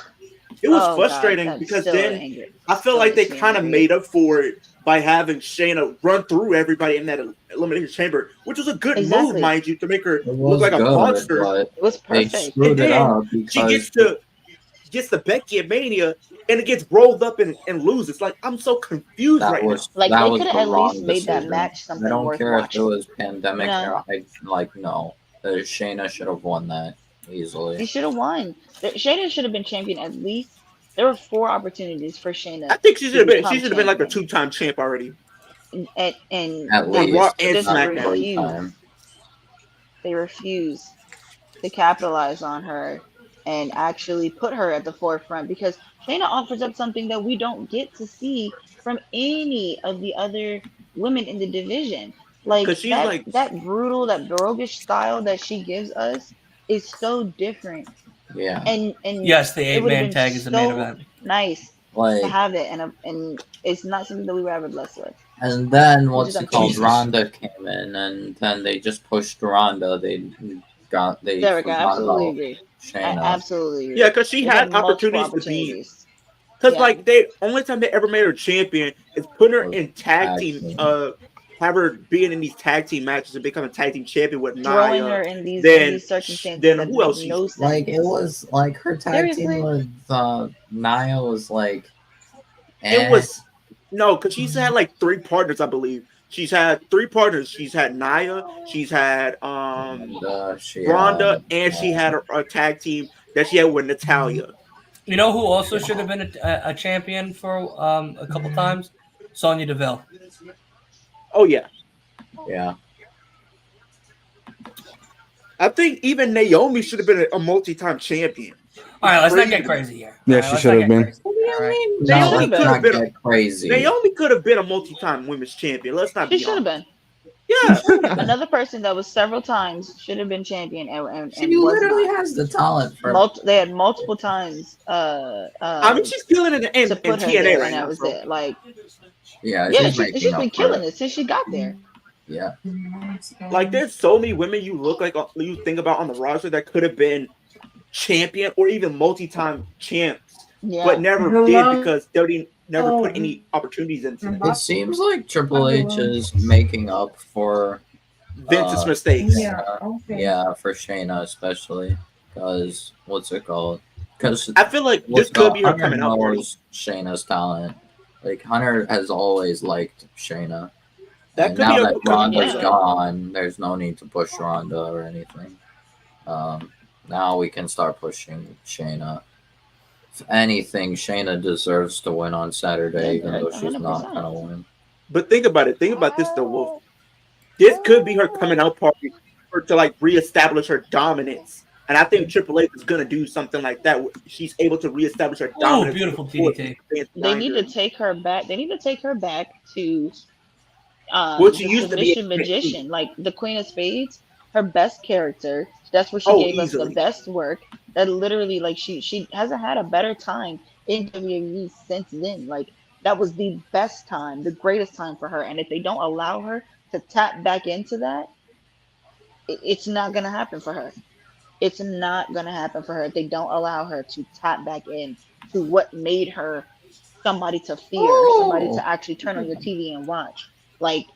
It was Oh, frustrating God, that because still then angry. I feel Still like they makes me kind of angry. made up for it by having Shayna run through everybody in that elimination chamber, which was a good move, Exactly. mind you, to make her It look was like a good, monster. but It was they perfect. screwed it And then up She because gets the Becky at Mania, and it gets rolled up and loses. Like, I'm so confused that right was Like, that they was could the have at wrong least made that decision. match something I don't worth care watching. if it was pandemic No. era. No. Shayna should have won that He easily. should have won. Shayna should have been champion at least. There were 4 opportunities for Shayna. I think she should have been. become She should have been like a champion. 2-time champ already And At on least, Raw and just not SmackDown. every refused. time. They refused to capitalize on her and actually put her at the forefront, because Shayna offers up something that we don't get to see from any of the other women in the division. Like, Because she's that like, that brutal, that roguish style that she gives us is so different. Yeah, And Yes, the it would have 8-man been tag is the main so event. nice to like, have it, and it's not something that we were ever blessed with. and then Which is what's it called? Jesus. Ronda came in, and then they just pushed Ronda. They Derek, I forgot absolutely about agree. I Shayna. absolutely agree. yeah, because she They had multiple opportunities to be. opportunities. Because Yeah. like they only time they ever made her champion is put her in tag Tag team. team. Have her being in these tag team matches and become a tag team champion with Throwing Nia. her in these then- circumstances then that who make else she's- no sense. Like, it was her tag Seriously? team with Nia was like, It was No, because she's had like 3 partners, I believe. She's had 3 partners. She's had Naya, she's had And she Rhonda, had and she had a tag team that she had with Natalia. You know who also should have been a champion for a couple times? Sonya Deville. Oh yeah, yeah. I think even Naomi should have been a multi-time champion. All right, let's not get Crazy. crazy here. Yeah, All right, she let's should not have get been. crazy. All right. No, Naomi let's could have not been get crazy. Naomi could have been a multi-time women's champion. Let's not She be should have honest. been. Yeah, Another person that was several times should have been champion She and was literally not. has the talent for. They had multiple times I mean she's killing it in to put her TNA there, right and that now. was So. it. Like, Yeah, yeah, she's making she's up been for killing it. it since she got there. Yeah. Like there's so many women you think about on the roster that could have been champion or even multi-time champs, Yeah. but never did because they never put any opportunities into them. It seems like Triple H is making up for Vince's mistakes. yeah, for Shayna especially, because what's it called? Because I feel like this could be her Hunter coming out party. knows Shayna's talent. Like Hunter has always liked Shayna. That And could now be her that coming Ronda's out. gone, there's no need to push Ronda or anything. Now we can start pushing Shayna. If anything, Shayna deserves to win on Saturday, even though she's not 100%. gonna win. But think about it. Think about this though, Wolf. This could be her coming out party for to like reestablish her dominance. And I think Triple H is gonna do something like that. She's able to reestablish her Oh, dominance. beautiful DDT. They need to take her back. They need to take her back to What she the used to be submission magician, like the Queen of Spades. Her best character. That's where she Oh, gave us easily. the best work. That literally, like, she hasn't had a better time in WWE since then. Like, that was the best time, the greatest time for her. And if they don't allow her to tap back into that, it's not gonna happen for her. It's not gonna happen for her if they don't allow her to tap back in to what made her somebody to fear, somebody to actually turn on your TV and watch. Like,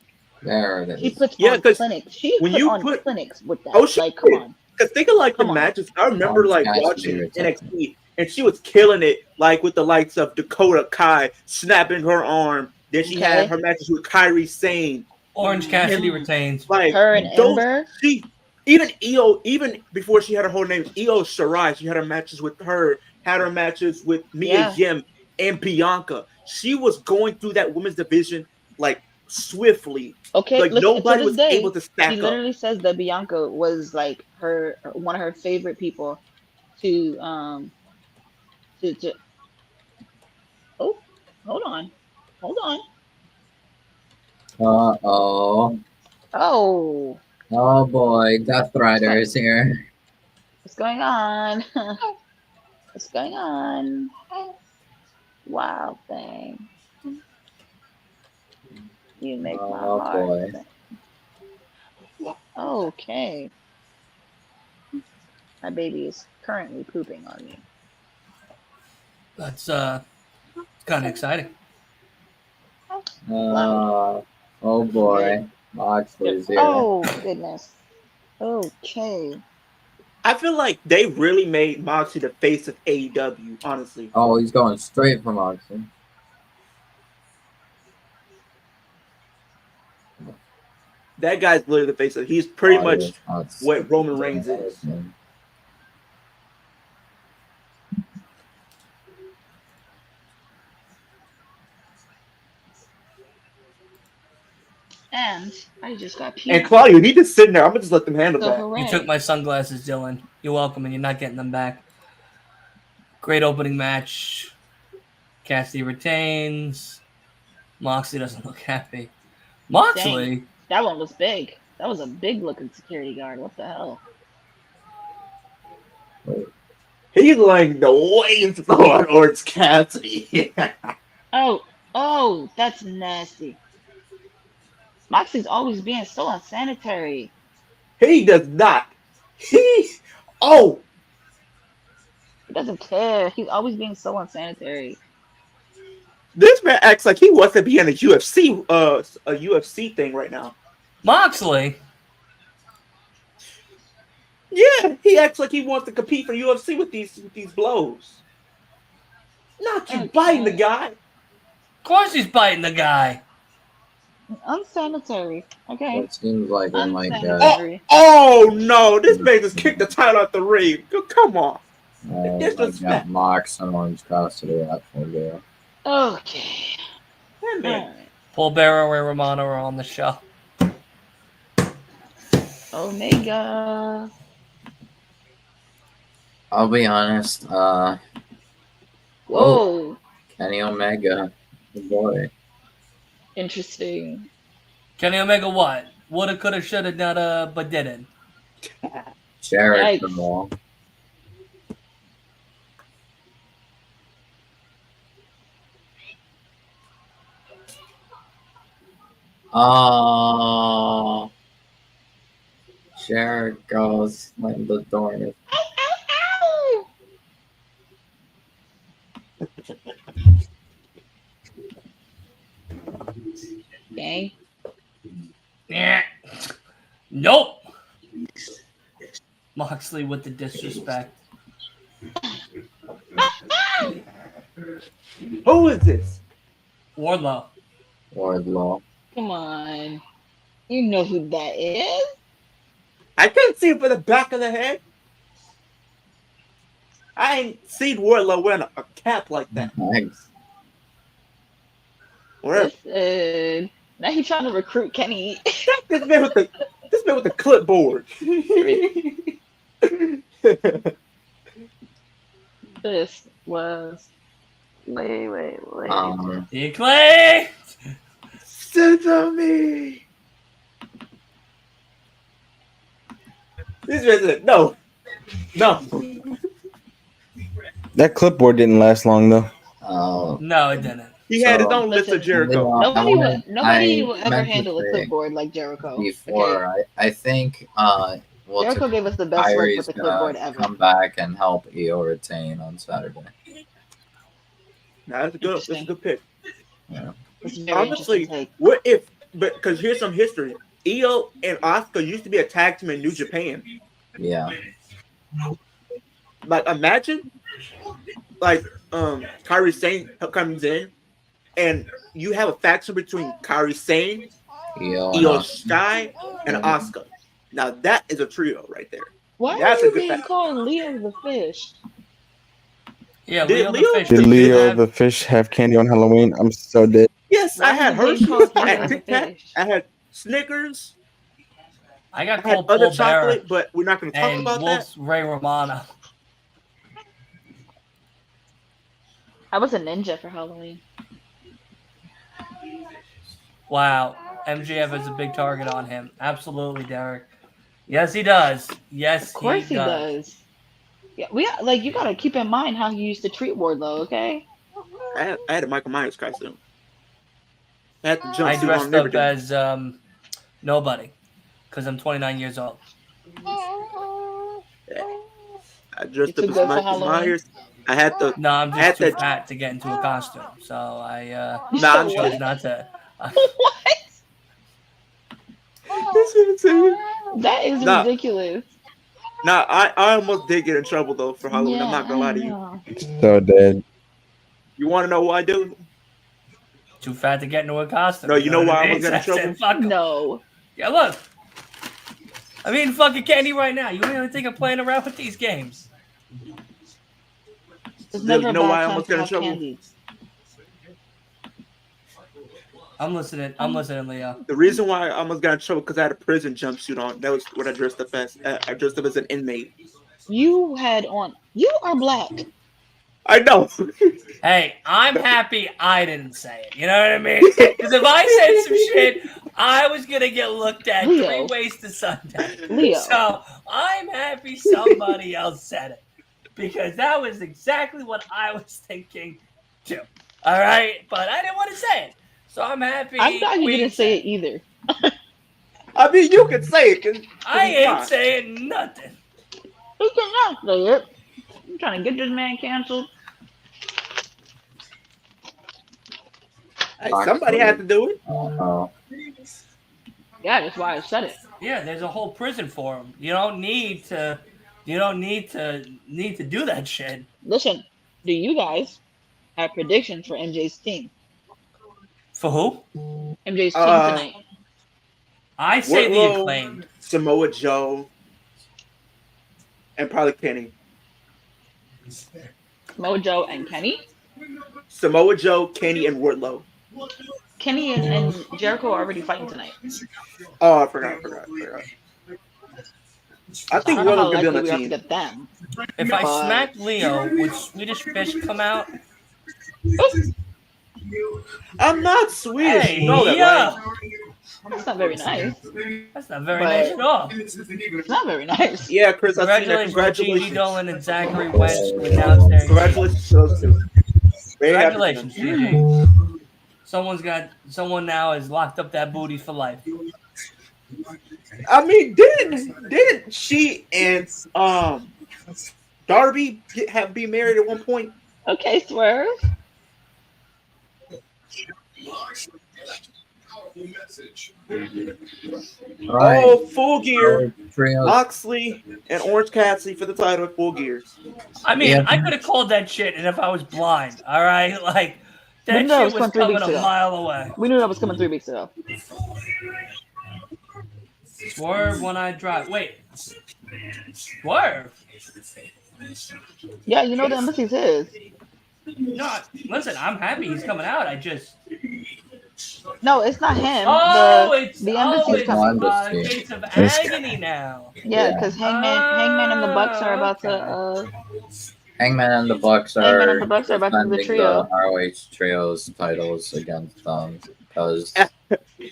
There it she is. puts Yeah, on 'cause clinics. She when put you on put- clinics with that. Oh, she Like, come did. on. Because think of like the Come on. matches. I remember like Cassidy watching retained. NXT, and she was killing it, like with the likes of Dakota Kai snapping her arm. Then she Okay. had her matches with Kairi Sane. Orange Cassidy retains. Like Her and those, Ember. she even Io, even before she had her whole name, Io Shirai. She had her matches with her, had her matches with Mia Yeah. Yim and Bianca. She was going through that women's division like swiftly. Okay, Like listen, nobody to was this day, able to stack she up. literally says that Bianca was like one of her favorite people to to oh, hold on. Uh-oh. Oh, Oh boy, Death Rider is here. what's going on? What's going on? Wow, thing. You make my Oh, heart boy. sing. Okay. My baby is currently pooping on me. That's kind of exciting. Oh boy. Moxley's here. Oh goodness. Okay. I feel like they really made Moxley the face of AEW, honestly. Oh, he's going straight for Moxley. That guy's literally the face of. He's pretty much what Roman Reigns is. And I just got puked. And Claudia, you need to sit in there. I'm gonna just let them handle So that. hooray. You took my sunglasses, Dylan. You're welcome, and you're not getting them back. Great opening match. Cassidy retains. Moxley doesn't look happy. Moxley? Dang, that one was big. That was a big looking security guard. What the hell? He's like the waves towards Cassidy. Oh, that's nasty. Moxley's always being so unsanitary. He does not. He doesn't care. He's always being so unsanitary. This man acts like he wants to be in a UFC thing right now. Moxley? Yeah, he acts like he wants to compete for UFC with these blows. Not you biting the guy. course he's biting the guy. Unsanitary. Okay. It seems like it might get. Unsanitary. Oh no! This man just kicked the title out the ring. Come on. Like Disrespect. Mox and Orange Cassidy at Full Gear. Okay. That man. Alright. Paul Bearer and Romano are on the show. Omega. I'll be honest. Whoa. Kenny Omega, the boy. Interesting. Kenny Omega what? Woulda, coulda, shoulda, not but didn't. Jericho. Oh, Jericho's letting the door. Okay. Yeah. Nope. Moxley with the disrespect. Who is this? Wardlow. Wardlow. Come on. You know who that is? I couldn't see him for the back of the head. I ain't seen Wardlow wearing a cap like that. Nice. Whatever. Listen. Now he's trying to recruit Kenny. This man with the clipboard. This was. Wait. The Acclaim. Send on me. This man said, no. That clipboard didn't last long though. No, it didn't. He had his own list of Jericho. Nobody will ever handle a clipboard like Jericho. Before, Okay? I think Jericho gave us the best work with the clipboard ever. Come back and help EO retain on Saturday. Nah, that's a good pick. Yeah. Honestly, what if? Because here's some history. Io and Asuka used to be a tag team in New Japan. Yeah. Like, imagine, like, Kairi Sane comes in, and you have a faction between Kairi Sane, Io Sky, and Asuka. Now that is a trio right there. Why That's are a you good being fact. called Leo the Fish? Yeah, Did Leo the Fish. Did Leo the fish have candy on Halloween? I'm so dead. Yes, I had Why are you Hershey's, called I Leo had the Kit Kat, Fish? I had Snickers, I I got had called other Paul Bearer chocolate, but we're not going to talk and about Wolf's Ray Romano. I was a ninja for Halloween. Wow, MJF is a big target on him. Absolutely, Derek. Yes, he does. Yes, Of course he does. Yeah, you gotta keep in mind how he used to treat Wardlow, okay? that. I had a Michael Myers costume. I had the I jumpsuit on dressed and up everything. as nobody because I'm 29 years old. I dressed You up too as good for Michael Halloween? Myers. I had the. No, I'm I had just too that- fat to get into a costume, so I Nah, I'm chose sure. not to. What? That is Nah. ridiculous. Nah, I almost did get in trouble though for Halloween. I'm not gonna lie to you. know. So dead. You want to know why I do? Too fat to get into a costume. No, you know what why I I'm mean? gonna get in I said, trouble? fuck 'em. No. Yeah, look. I'm eating fucking candy right now. You really think I'm playing around with these games? It's You never a know why I bad time almost to got in have trouble? candy. I'm listening. I'm listening, Leo. The reason why I almost got in trouble because I had a prison jumpsuit on. That was what I dressed up as. I dressed up as an inmate. You had on. You are black. I know. Hey, I'm happy I didn't say it. You know what I mean? Because if I said some shit, I was gonna get looked at Leo. 3 ways to Sunday. Leo. So I'm happy somebody else said it because that was exactly what I was thinking too. All right, but I didn't want to say it, so I'm happy. I'm glad you we didn't say it either. I mean, you can say it. 'cause I it's ain't fine. saying nothing. You cannot say it. I'm trying to get this man canceled. Hey, somebody had to do it. Yeah, that's why I said it. Yeah, there's a whole prison for him. You don't need to. You don't need to do that shit. Listen, do you guys have predictions for MJ's team? For who? MJ's team tonight. I say the Wardlow, Acclaimed. Samoa Joe, and probably Kenny. Mojo and Kenny. Samoa Joe, Kenny, and Wardlow. Kenny and Jericho are already fighting tonight. Oh, I forgot. I think I don't know how Wardlow's gonna be on likely the we are to team. get them. If I But- smack Leo, would Swedish Fish come out? I'm not Swedish. Hey, You know that, yeah. right? That's not very nice. That's not very But- nice at all. It's not very nice. Yeah, Chris, I've seen that. Congratulations, to Gigi Congratulations. Dolan and Zachary Wentz, who announced their Congratulations to those two. Very happy for them. Congratulations, Gigi. Someone now has locked up that booty for life. I mean, didn't she and Darby be married at one point? Okay, Swerve. All right. Oh, Full Gear. Trios. Moxley and Orange Cassidy for the title at Full Gear. I mean, Yeah. I could have called that shit, and if I was blind, all right, like that Didn't know it shit was was from 3 coming weeks a ago. mile away. We knew that was coming 3 weeks ago. Swerve, one-eyed drive. Wait, Swerve? Yeah, you know the embassy's his. No, listen, I'm happy he's coming out. No, it's not him. Oh, the embassy's coming. Gates of Agony now. Yeah, because Hangman and the Bucks are about to. Hangman and the Bucks are Hangman and the Bucks are about to do the defending trio. the ROH trios titles against them because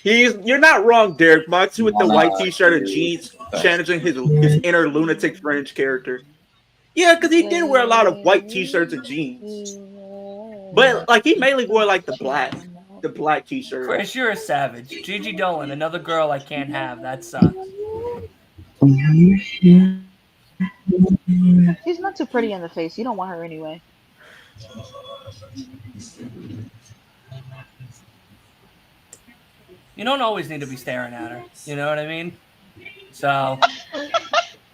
You're not wrong, Derek. Moxley with the white T-shirt and Dude. jeans, channeling his inner lunatic French character. Yeah, because he did wear a lot of white T-shirts and jeans, but like he mainly wore like the black T-shirt. Chris, you're a savage. Gigi Dolan, another girl I can't have. That sucks. She's not too pretty in the face. You don't want her anyway. You don't always need to be staring at her. You know what I mean? So you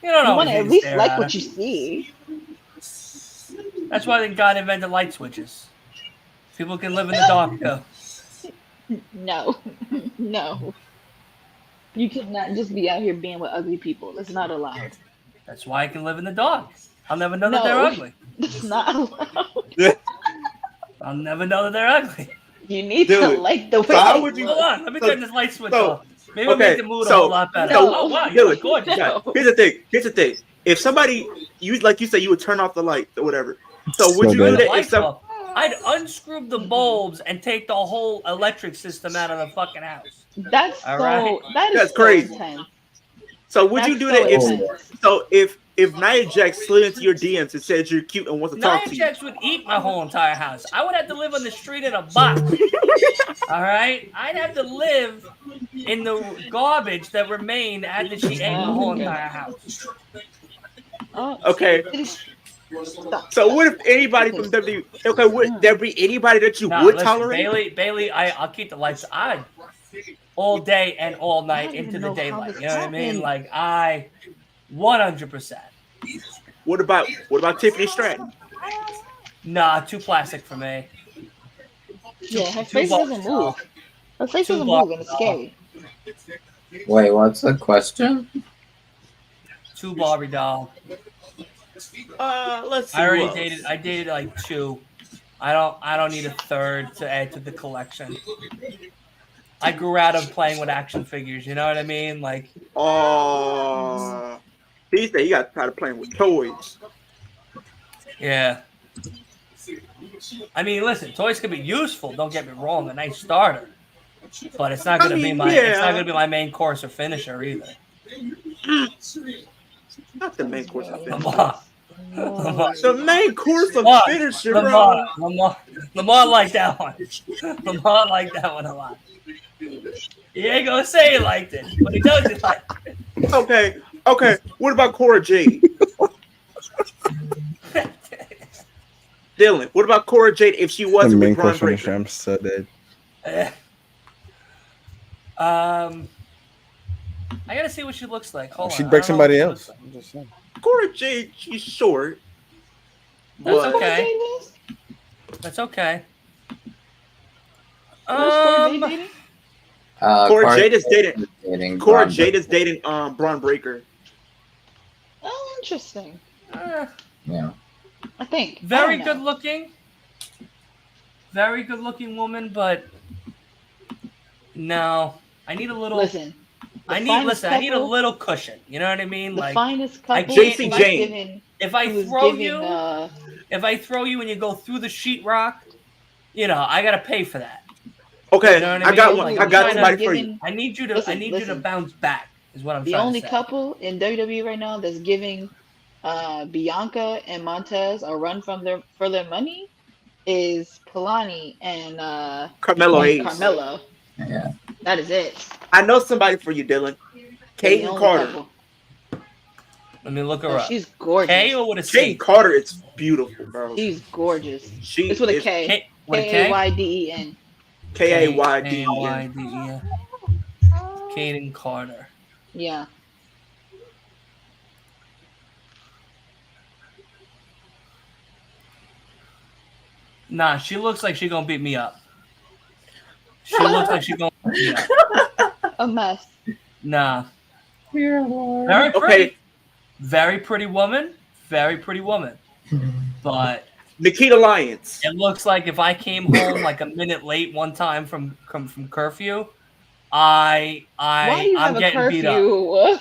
don't You always want to need at to least stare like at what her. you see. That's why God invented light switches. People can live in the dark too. No, no. You cannot just be out here being with ugly people. It's not allowed. That's why I can live in the dark. I'll never know that No. they're ugly. It's not allowed. I'll never know that they're ugly. You need Dude, to like the way. so how they would you- look. Hold on, let me So- turn this light switch so- off. Maybe it'll okay, make the mood a so- whole lot better. No. Oh wow, you Dylan, look gorgeous. Yeah, here's the thing. If somebody like you said, you would turn off the light or whatever. So would So you good. do that if Lights some? off. I'd unscrew the bulbs and take the whole electric system out of the fucking house. That's All so. right. That is That's so crazy. intense. So would you That's do so that intense. if Nia Jax slid into your DMs and said you're cute and wants to talk Nia to you? Jax would eat my whole entire house. I would have to live on the street in a box. All right? I'd have to live in the garbage that remained after she ate my whole entire house. Oh, Okay. stop. So what if anybody from WWE? Okay, would there be anybody that you Nah, would listen, tolerate? Bailey, I'll keep the lights on all day and all I night don't into even the know how daylight. this You know what I mean? happened. Like I 100%. What about Tiffany Stratton? Nah, too plastic for me. Yeah, her Too face bars, doesn't move. Her face Too doesn't bars, move, and it's scary. wait, what's the question? Too Barbie doll. Let's see. I already who else. dated. I dated like 2. I don't need a third to add to the collection. I grew out of playing with action figures. You know what I mean? Like These days you got tired of playing with toys. yeah. I mean, listen, toys can be useful. Don't get me wrong, a nice starter, but it's not gonna be my. It's not gonna be my main course or finisher either. Not the main course of finisher. Lamar, The main course of Lamar, finisher, bro. Lamar liked that one. Lamar liked that one a lot. He ain't gonna say he liked it, but he knows he liked it. Okay. What about Cora Jade? Dylan, what about Cora Jade if she The wasn't main with Braun course finisher. Breaker? I'm so dead. I gotta see what she looks like. Hold on. She'd I break don't know what somebody she else. looks like. I'm just saying. Cora Jade, she's short. That's but- okay. That's okay. Who's Corey dating? Cora Jade is dating Cora Braun Jade is Breaker. dating Braun Breaker. Oh, interesting. Yeah. I think. Very I don't good know. looking. Very good looking woman, but no. I need a little Listen, the I need finest I need a couple, little cushion. You know what I mean? the Like finest I couple can't JC who Jane. if I was throw giving, you if I throw you and you go through the sheetrock, you know, I gotta pay for that. Okay, You know what I I got mean? one. Like I I'm got trying somebody to for you. I need you to listen. bounce back is what I'm The trying only to say. couple in WWE right now that's giving Bianca and Montez a run for their money is Kalani and Carmelo Hayes. Carmelo. Yeah. That is it. I know somebody for you, Dylan. They're the Kaden only Carter. couple. Let me look her Oh, up. she's gorgeous. K or with a Kaden C? Carter is beautiful, bro. She's gorgeous. She It's with a is K. K with a K? K-A-Y-D-E-N. Kayden. Kayden. Kaden Carter. Yeah. Nah, she looks like she gonna beat me up. She looks like she gonna beat me up. A mess. Nah. Dear Lord. Very pretty. Okay, Very pretty woman. Very pretty woman. But Nikita Lyons. it looks like if I came home like a minute late one time from curfew, Why do you I'm have a getting beat up. curfew?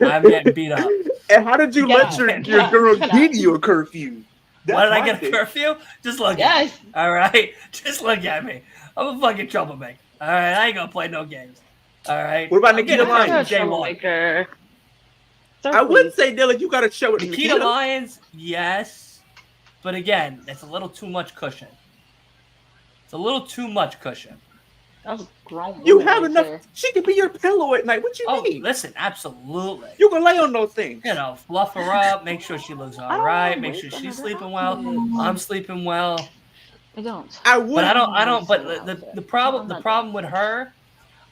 I'm getting beat up. And how did you Get let out. your Get out. girl Get give out. you a curfew? Why did I my get a thing. curfew? Just look at Yes. me. All right? Just look at me. I'm a fucking troublemaker. All right? I ain't gonna play no games. All right? What about I'm Nikita getting hurt Lyons? from day one. Troublemaker. Sir, I would please. say, Dylan, you got to show it to Nikita Nikita. Lyons, yes. But again, that's a little too much cushion. It's a little too much cushion. That was a grown You woman have right enough. there. She could be your pillow at night. What you Oh, mean? listen, absolutely. You can lay on those things. You know, fluff her up, make sure she looks all don't right, wanna make wait sure for she's her to sleeping well. outfit. I'm sleeping well. I don't. I would. But I don't. Wait for But her the outfit. problem I'm not with her.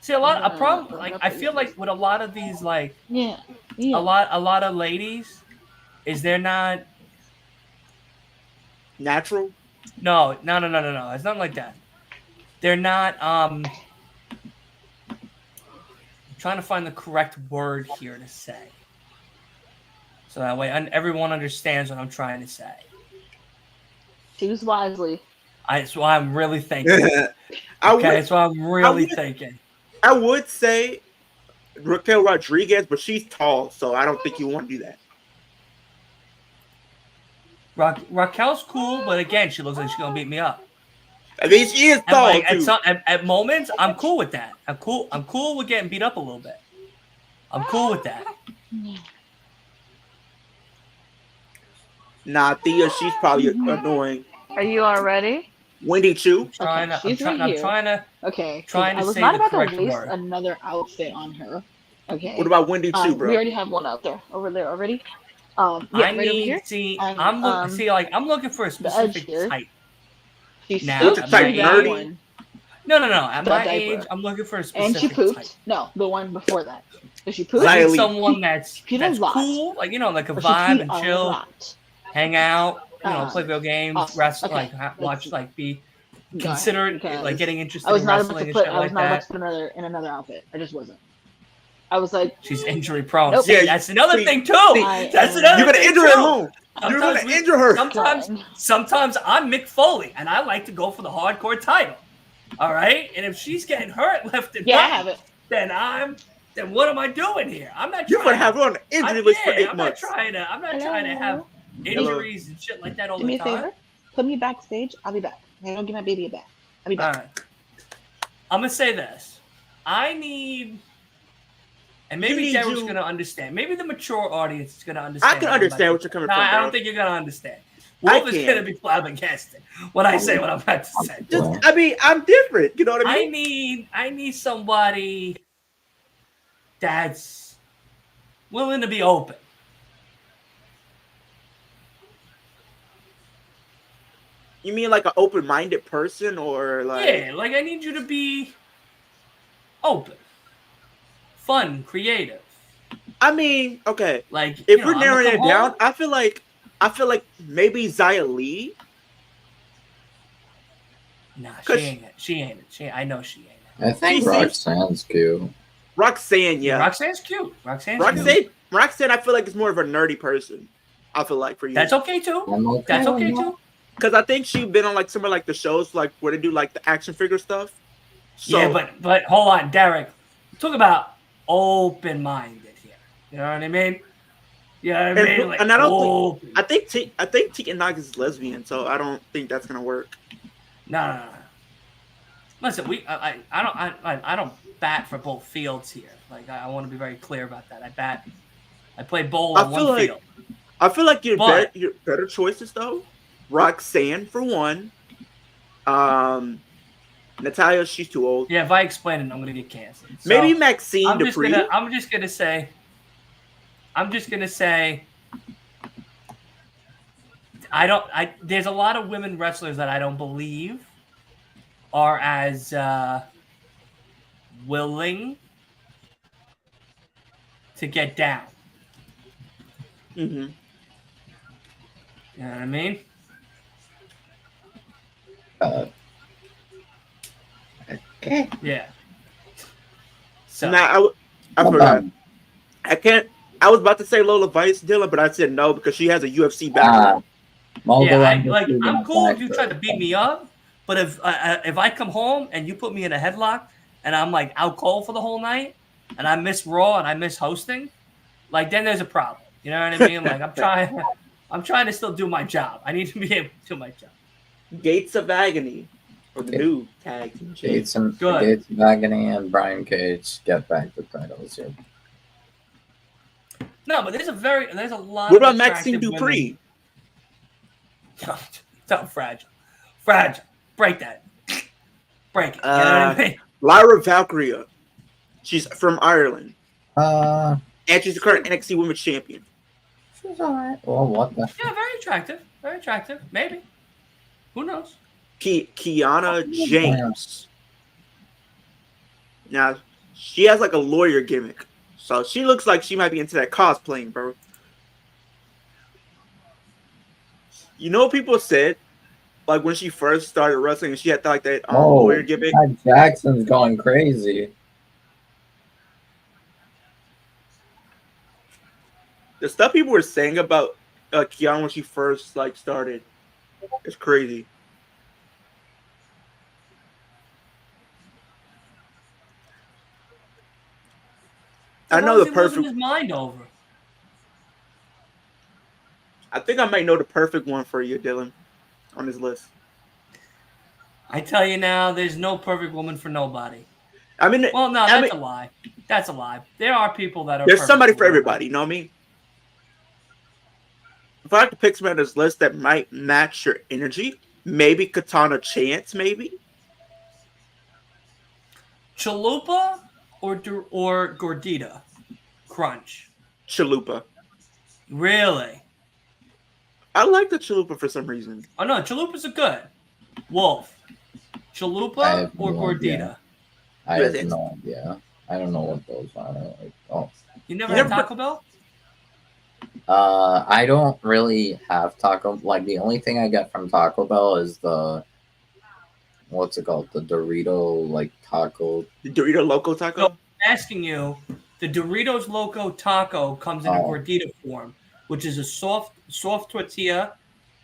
See, a problem. Like I feel like with a lot of these, like Yeah. a lot of ladies, is they're not. Natural. No. It's not like that. They're not. I'm trying to find the correct word here to say, so that way everyone understands what I'm trying to say. Choose wisely. That's why I'm really thinking. I Okay, would. that's what I'm really would- thinking. I would say Raquel Rodriguez, but she's tall, so I don't think you want to do that. Raquel's cool, but again, she looks like she's gonna beat me up. I mean, she is And tall like too. at moments, I'm cool with that. I'm cool with getting beat up a little bit. I'm cool with that. Nah, Thea, she's probably annoying. Are you all ready? Wendy Chu. I'm she's right trying here. to Okay. 'cause Trying to I was say not the about to correct waste word. another outfit on her. Okay. What about Wendy Chu, We bro? already have one out there over there already. Yeah, I right over need here. see. And, I'm looking for a specific here. type. She Now, stooped What's to the type, that nerdy? one, No. At The my diaper. age, I'm looking for a and specific she pooped. type. No, the one before that. So she pooped. I Xylee. need someone that's Peed a lot. cool, like like a Or she vibe peed and a chill, lot. hang out, Uh, play video games, awesome. wrestle, Okay. watch, be Go consider ahead, because like getting interested I was in not about wrestling to and put. shit I was like not about that. to put another outfit. I just wasn't. I was like, She's injury prone. Nope. See, Yeah, that's another see- thing too. I That's am- another You're gonna thing injure her at too. home. You're gonna injure her. Sometimes I'm Mick Foley, and I like to go for the hardcore title. All right, and if she's getting hurt left and yeah, I right, have it. then what am I doing here? I'm not. You're trying gonna have her on the injury list for 8 I'm months. not trying to have injuries and shit like that all Do me the a time. favor. Put me backstage. I'll be back. I don't give my baby a bath. I'll be All back. right. I'm gonna say this. I need, and You maybe need Derek's you- gonna understand. Maybe the mature audience is gonna understand. I can what I'm understand about what to- you're coming No, from, I bro. don't think you're gonna understand. I Wolf is can. gonna be flabbergasted when I say what I'm about to say. Just, I mean, I'm different. You know what I I mean? need somebody that's willing to be open. You mean like an open-minded person, or like? Yeah, like I need you to be open, fun, creative. I mean, okay. Like If you we're know, narrowing I'ma it come down, home- I feel like maybe Xia Li. Nah, she 'Cause ain't it. She ain't it. I know she ain't it. I think She seems- Roxanne's cute. Roxanne, yeah. Roxanne's cute. Roxanne's cute. Roxanne, I feel like is more of a nerdy person. I feel like for you. That's okay too. I'm okay That's with okay that. too. Because I think she's been on like some of like the shows like where they do like the action figure stuff. So, Yeah, but hold on, Derek. Talk about open-minded here. You know what I mean? You know what I mean? Like, and I don't open. think I think Tegan Knox is lesbian, so I don't think that's gonna work. No. Listen, I don't bat for both fields here. Like I want to be very clear about that. I play bowl on one field. I feel like your But- better choices though. Roxanne for one. Natalia, she's too old. Yeah, if I explain it, I'm gonna get canceled. So Maybe Maxine I'm Dupree. just gonna say. There's a lot of women wrestlers that I don't believe are as willing to get down. Mm-hmm. You know what I mean? Okay. Yeah. So Nah, I forgot. I can't. I was about to say Lola Vice, Dylan, but I said no because she has a UFC background. I'm cool if you try to beat me up, but if I come home and you put me in a headlock and I'm like out cold for the whole night and I miss Raw and I miss hosting, like then there's a problem. You know what I mean? Like I'm trying to still do my job. I need to be able to do my job. Gates of Agony, or the new tag team champion. Gates of Agony and Brian Cage get back the titles here. No, but there's a lot. What of about Maxine attractive Dupree? Women. So fragile. Break that. Break it. You know what I mean? Lyra Valkyria. She's from Ireland. And she's the current NXT Women's Champion. She's alright. Well, what the? Yeah, very attractive. Very attractive. Maybe. Who knows? Kiana James. Now, she has like a lawyer gimmick. So she looks like she might be into that cosplaying, bro. You know what people said? Like when she first started wrestling and she had like that lawyer gimmick. Jackson's going crazy. The stuff people were saying about Kiana when she first like started is crazy. I know the perfect. His mind over. I think I might know the perfect one for you, Dylan, on this list. I tell you now, there's no perfect woman for nobody. I mean, well, no, that's a lie. That's a lie. There are people that are. There's somebody for everybody. You know what I mean? If I had to pick somebody on this list that might match your energy, maybe Katana Chance, maybe. Chalupa or Gordita Crunch. Chalupa. Really? I like the Chalupa for some reason. Oh no, Chalupas are good. Wolf. Chalupa or Gordita? I have no idea. I don't know what those are. You never had Taco Bell? I don't really have Taco. Like the only thing I get from Taco Bell is the what's it called? The Dorito taco. The Dorito Loco Taco. No, I'm asking you. The Doritos Loco Taco comes in a Gordita form, which is a soft tortilla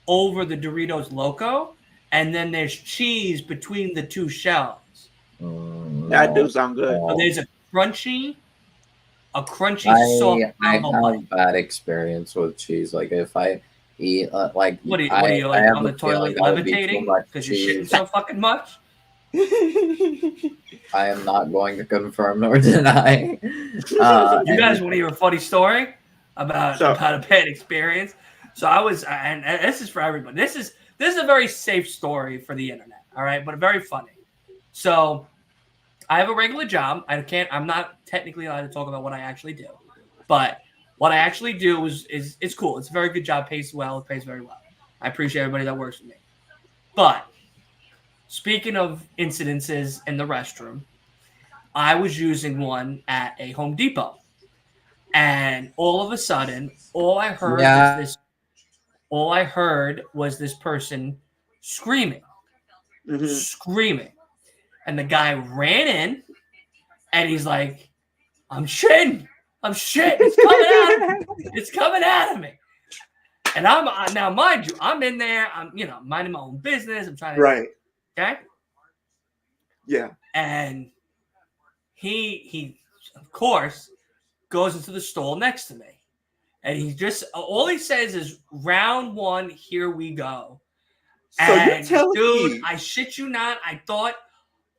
over the Doritos Loco, and then there's cheese between the two shells. That does sound good. So there's a crunchy soft. I have bad experience with cheese. Like if I eat what are you like on the toilet levitating because you're shitting so fucking much? I am not going to confirm nor deny. You guys want to hear a funny story about a bad experience? So I was, and this is for everybody. This is a very safe story for the internet. All right, but very funny. So I have a regular job. I'm not technically allowed to talk about what I actually do, but what I actually do is it's cool. It's a very good job. Pays well. It pays very well. I appreciate everybody that works with me. But speaking of incidences in the restroom, I was using one at a Home Depot, and all of a sudden, all I heard was this person screaming. screaming. And the guy ran in, and he's like, I'm shitting. It's coming out of me. It's coming out of me. And now, mind you, I'm in there. I'm, minding my own business. I'm trying to. Right. Okay. Yeah. And he of course goes into the stall next to me, and all he says is round 1, here we go. So and you're telling dude, me, I shit you not, I thought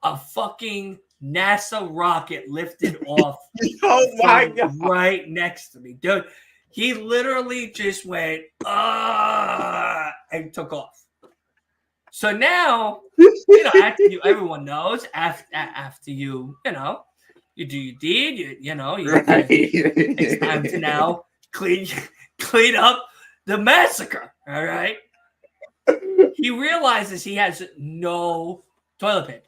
a fucking NASA rocket lifted off oh my God, right next to me, dude. He literally just went and took off. So now, everyone knows after you do your deed, it's time to now clean up the massacre. All right. He realizes he has no toilet paper.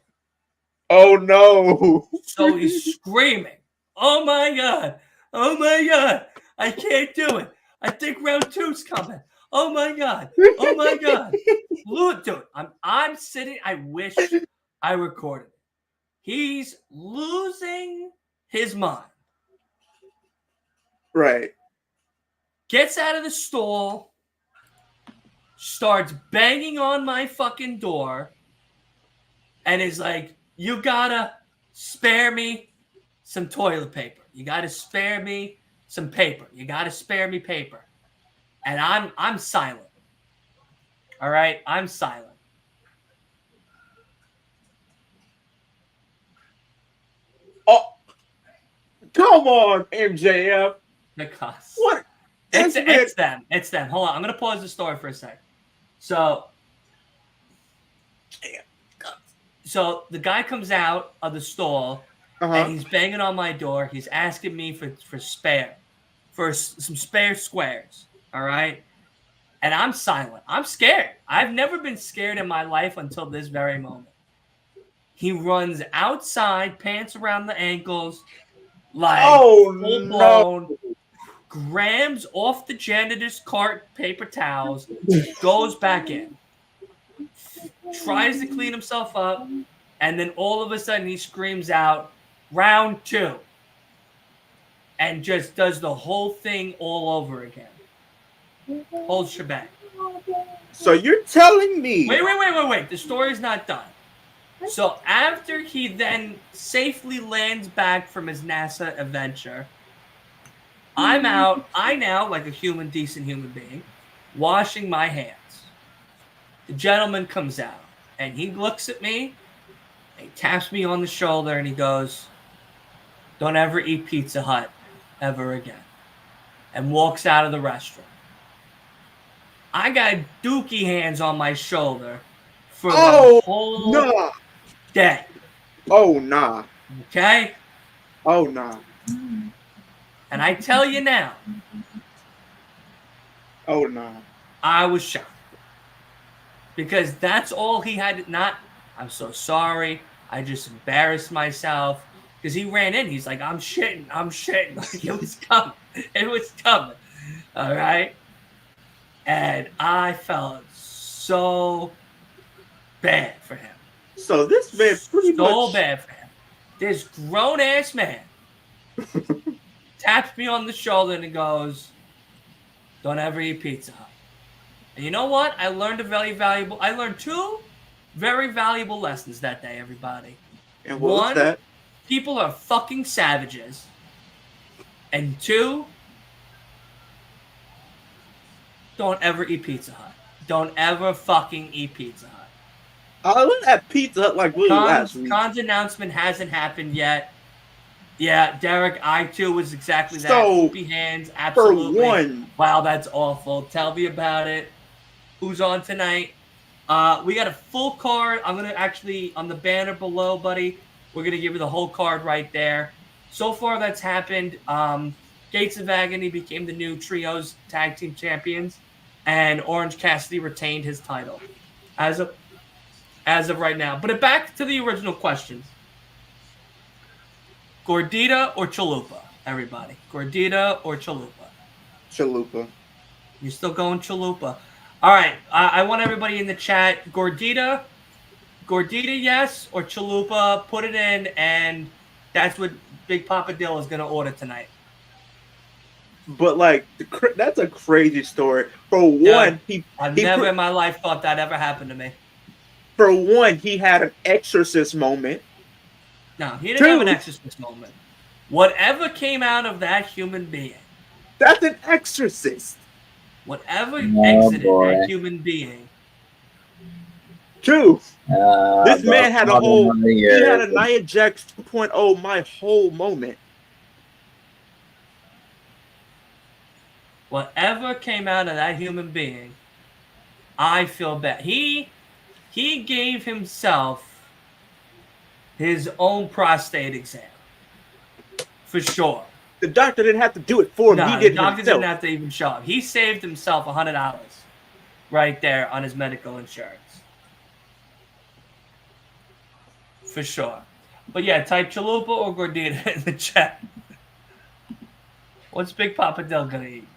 Oh no! So he's screaming, "Oh my God! Oh my God! I can't do it! I think round 2's coming! Oh my God! Oh my God!" Dude, I'm sitting. I wish I recorded it. He's losing his mind. Right. Gets out of the stall, starts banging on my fucking door, and is like, "You gotta spare me some toilet paper. You gotta spare me some paper. You gotta spare me paper." And I'm silent. All right, I'm silent. Oh, come on, MJF. Because What? it's them. It's them. Hold on, I'm gonna pause the story for a second. So the guy comes out of the stall, and he's banging on my door. He's asking me for some spare squares. All right. And I'm silent. I'm scared. I've never been scared in my life until this very moment. He runs outside, pants around the ankles, like full blown, grabs off the janitor's cart paper towels, goes back in, tries to clean himself up, and then all of a sudden he screams out, "Round 2," and just does the whole thing all over again. Whole shebang. So you're telling me? Wait. The story's not done. So after he then safely lands back from his NASA adventure, I now, like a decent human being, washing my hands. The gentleman comes out, and he looks at me, and he taps me on the shoulder, and he goes, "Don't ever eat Pizza Hut ever again," and walks out of the restaurant. I got dookie hands on my shoulder for the whole day. Oh, nah. Okay? Oh, nah. And I tell you now. Oh, nah. I was shocked. Because that's all he had. I'm so sorry. I just embarrassed myself. Because he ran in. He's like, I'm shitting. Like, it was coming. All right? And I felt so bad for him. So this man pretty much... So bad for him. This grown-ass man taps me on the shoulder and goes, "Don't ever eat Pizza Hut." And you know what? I learned two very valuable lessons that day, everybody. And what was that? People are fucking savages. And 2, don't ever eat Pizza Hut. Don't ever fucking eat Pizza Hut. I was at Pizza Hut like last week. Khan's announcement hasn't happened yet. Yeah, Derek, I too was exactly that. So, Poopy hands, absolutely. For one. Wow, that's awful. Tell me about it. Who's on tonight? We got a full card. I'm going to actually, on the banner below, buddy, we're going to give you the whole card right there. So far, that's happened. Gates of Agony became the new Trios Tag Team Champions, and Orange Cassidy retained his title as of right now. But back to the original questions. Gordita or Chalupa, everybody? Gordita or Chalupa? Chalupa. You're still going Chalupa. All right. I want everybody in the chat. Gordita, Gordita, yes, or Chalupa, put it in, and that's what Big Papa Dill is going to order tonight. But like, that's a crazy story. For Yeah, one, I've he never in my life thought that ever happened to me. for one, he had an exorcist moment. No, he didn't have an Two, exorcist moment. Whatever came out of that human being, that's an exorcist. whatever Oh exited boy. that human being, Two, this The man had problem of the he had year. a Nia Jax 2.0 my whole moment. whatever came out of that human being, I feel bad. He gave himself his own prostate exam. For sure. The doctor didn't have to do it for him. He No, the did it doctor didn't himself. have to even show up. He saved himself $100 right there on his medical insurance. For sure. But yeah, type Chalupa or Gordita in the chat. What's Big Papa Del gonna eat?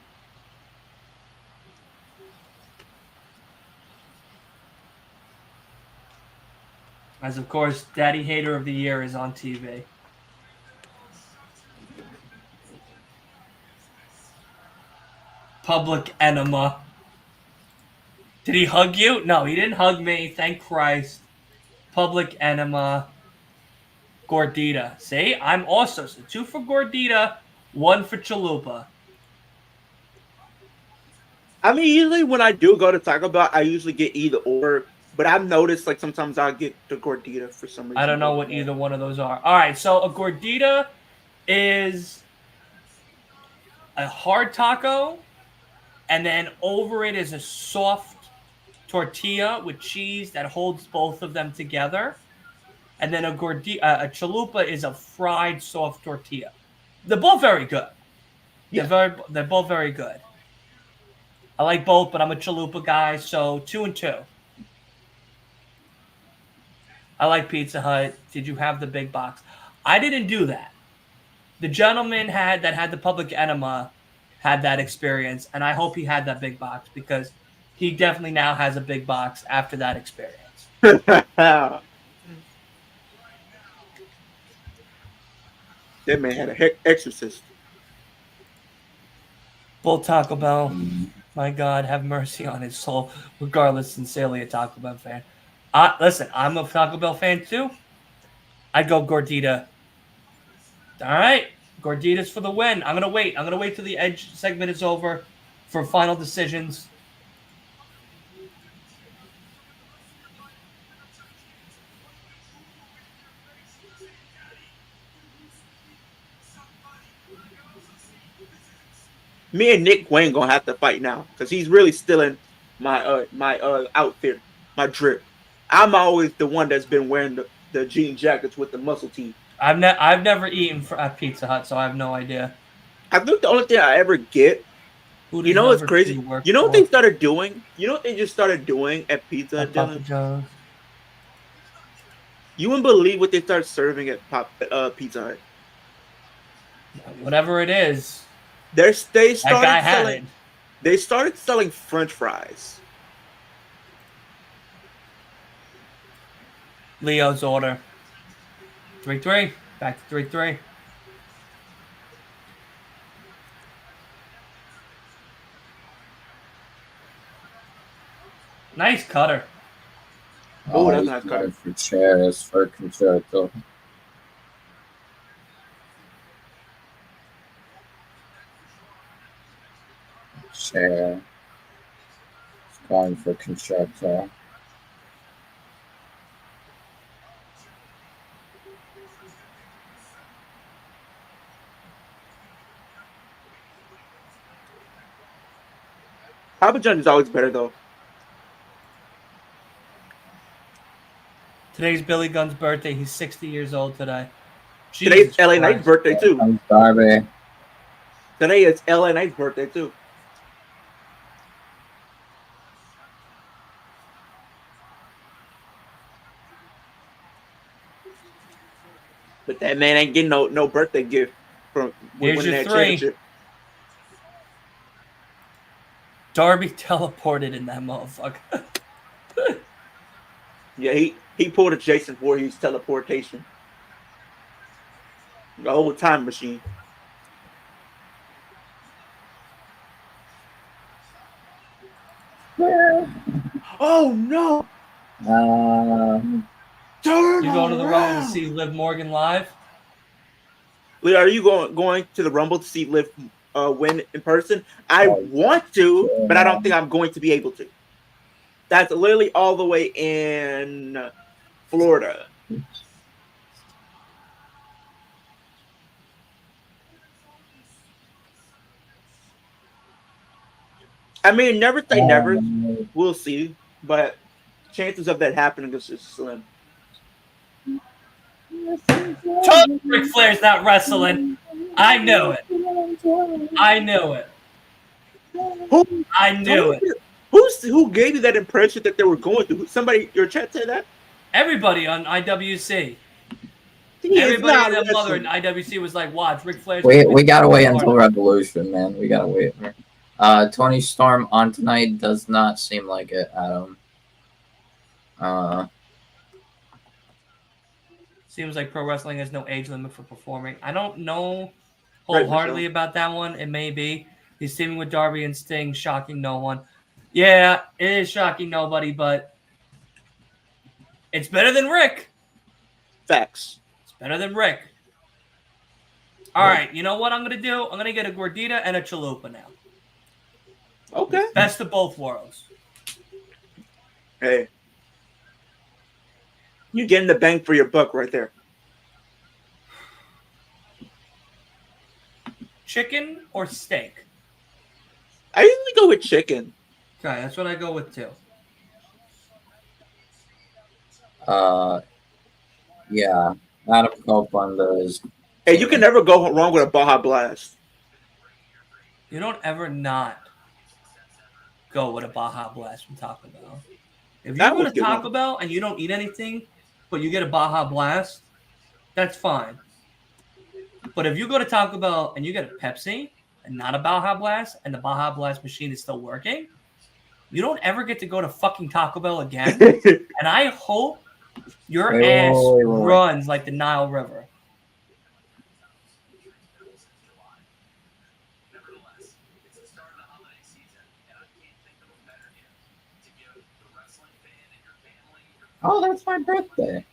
As of course, Daddy Hater of the Year is on TV. Public Enema. Did he hug you? No, he didn't hug me. Thank Christ. Public Enema. Gordita. See, I'm also so 2 for Gordita, 1 for Chalupa. I mean, usually when I do go to Taco Bell, I usually get either or. But I've noticed like sometimes I'll get the Gordita for some reason. I don't know what either one of those are. All right, so a Gordita is a hard taco, and then over it is a soft tortilla with cheese that holds both of them together. And then a chalupa is a fried soft tortilla. They're both very good. Yeah. They're both very good. I like both, but I'm a chalupa guy, so 2 and 2. I like Pizza Hut. Did you have the big box? I didn't do that. The gentleman that had the public enema had that experience, and I hope he had that big box because he definitely now has a big box after that experience. That man had a exorcist. Bull Taco Bell, my God, have mercy on his soul. Regardless, sincerely a Taco Bell fan. Listen, I'm a Taco Bell fan too. I'd go Gordita. All right, Gordita's for the win. I'm gonna wait. I'm gonna wait till the Edge segment is over for final decisions. Me and Nick Wayne gonna have to fight now because he's really stealing my outfit, my drip. I'm always the one that's been wearing the jean jackets with the muscle tee. I've never eaten at Pizza Hut, so I have no idea. I think the only thing I ever get, Who you does know, it's number crazy. 2 work You know what for? they started doing? You know what they just started doing at Pizza Hut, Papa Dylan? John's. You wouldn't believe what they started serving at Pizza Hut. Whatever it is, They that started guy had selling. it. They started selling French fries. Leo's order. 3-3. Back to 3-3. Nice cutter. Oh, that's nice cutter. For chairs for concerto. Chair. It's going for concerto. Papa John is always better though. Today's Billy Gunn's birthday. He's 60 years old today. Today's Jesus LA Christ. Knight's birthday too. Comes Darby. Today is LA Knight's birthday too. But that man ain't getting no birthday gift from Here's winning your that 3. championship. Darby teleported in that motherfucker. Yeah, he pulled a Jason Voorhees teleportation. The whole time machine. Oh no! Turn You go to the Rumble to around! see Liv Morgan live? Lee, are you going to the Rumble to see Liv win in person? I want to, but I don't think I'm going to be able to. That's literally all the way in Florida. I mean, never say never. We'll see, but chances of that happening is just slim. Ric Flair's not wrestling. I knew it. I knew it. I knew it. Who gave you that impression that they were going to? Somebody, your chat said that? Everybody on IWC. He Everybody is and not their mother in wrestling. IWC was like, watch, Ric Flair's We gotta wait until Revolution, man. We gotta wait. Tony Storm on tonight does not seem like it, Adam. Seems like pro wrestling has no age limit for performing. I don't know wholeheartedly about that one. It may be. He's teaming with Darby and Sting, shocking no one. Yeah, it is shocking nobody, but it's better than Rick. Facts. It's better than Rick. All right, you know what I'm going to do? I'm going to get a gordita and a chalupa now. Okay. Best of both worlds. Hey. You're getting the bang for your buck right there. Chicken or steak? I usually go with chicken. Okay, that's what I go with too. Yeah. Adam Copeland is. Hey, you can never go wrong with a Baja Blast. You don't ever not go with a Baja Blast from Taco Bell. If you go to Taco Bell and you don't eat anything, but you get a Baja Blast, that's fine. But if you go to Taco Bell and you get a Pepsi and not a Baja Blast, and the Baja Blast machine is still working, you don't ever get to go to fucking Taco Bell again. And I hope your ass runs like the Nile River. Oh, that's my birthday.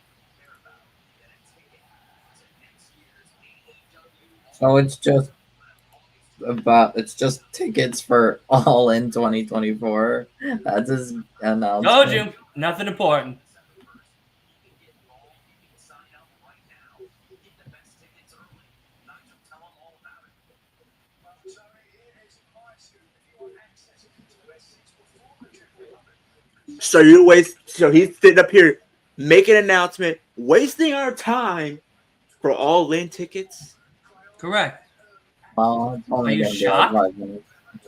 So it's just tickets for All In 2024. That's his announcement. Told you, nothing important. So he's sitting up here making an announcement, wasting our time for All In tickets. Correct. Well, are you shocked?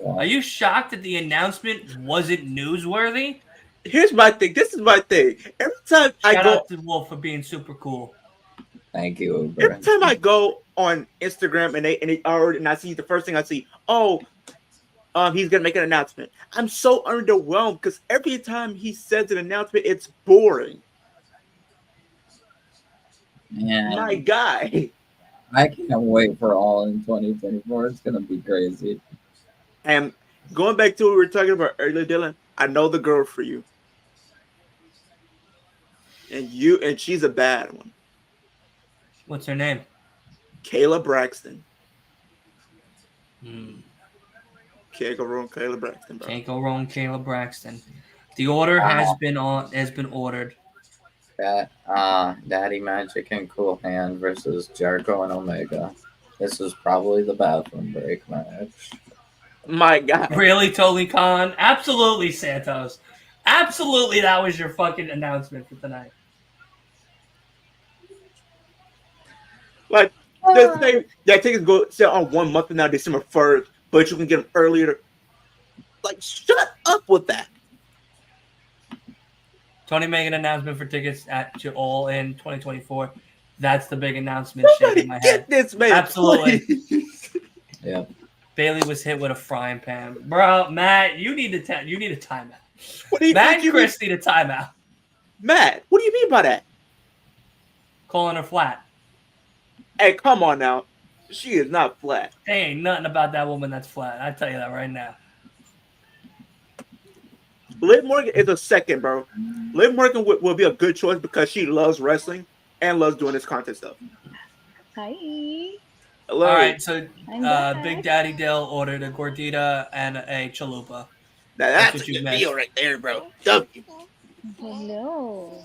Are you shocked that the announcement wasn't newsworthy? Here's my thing. This is my thing. Every time I go, shout out to Wolf for being super cool. Thank you, Uber. Every time I go on Instagram and I see the first thing I see, he's gonna make an announcement. I'm so underwhelmed because every time he says an announcement, it's boring. Man, my guy. I can't wait for All In 2024. It's gonna be crazy. And going back to what we were talking about earlier, Dylan, I know the girl for you. And she's a bad one. What's her name? Kayla Braxton. Hmm. Can't go wrong, Kayla Braxton, bro. Can't go wrong, Kayla Braxton. The order has been ordered. Daddy Magic and Cool Hand versus Jericho and Omega. This is probably the bathroom break match. My God. Really, Tony Khan? Absolutely, Santos. Absolutely, that was your fucking announcement for tonight. Like, that tickets go sell on 1 month from now, December 1st, but you can get them earlier. Like, shut up with that. Tony made an announcement for tickets to All In 2024. That's the big announcement. Nobody shaking my get head. this, man. Absolutely. Yeah. Bailey was hit with a frying pan, bro. Matt, you need a timeout. What do you Matt think and Chris need a timeout. Matt, what do you mean by that? Calling her flat. Hey, come on now. She is not flat. There ain't nothing about that woman that's flat. I tell you that right now. Liv Morgan is a second, bro. Liv Morgan will be a good choice because she loves wrestling and loves doing this content stuff. Hi. Hello. All right, so I'm back. Big Daddy Dill ordered a gordita and a chalupa. Now That's that's what a you good missed. deal right there, bro. W. Hello.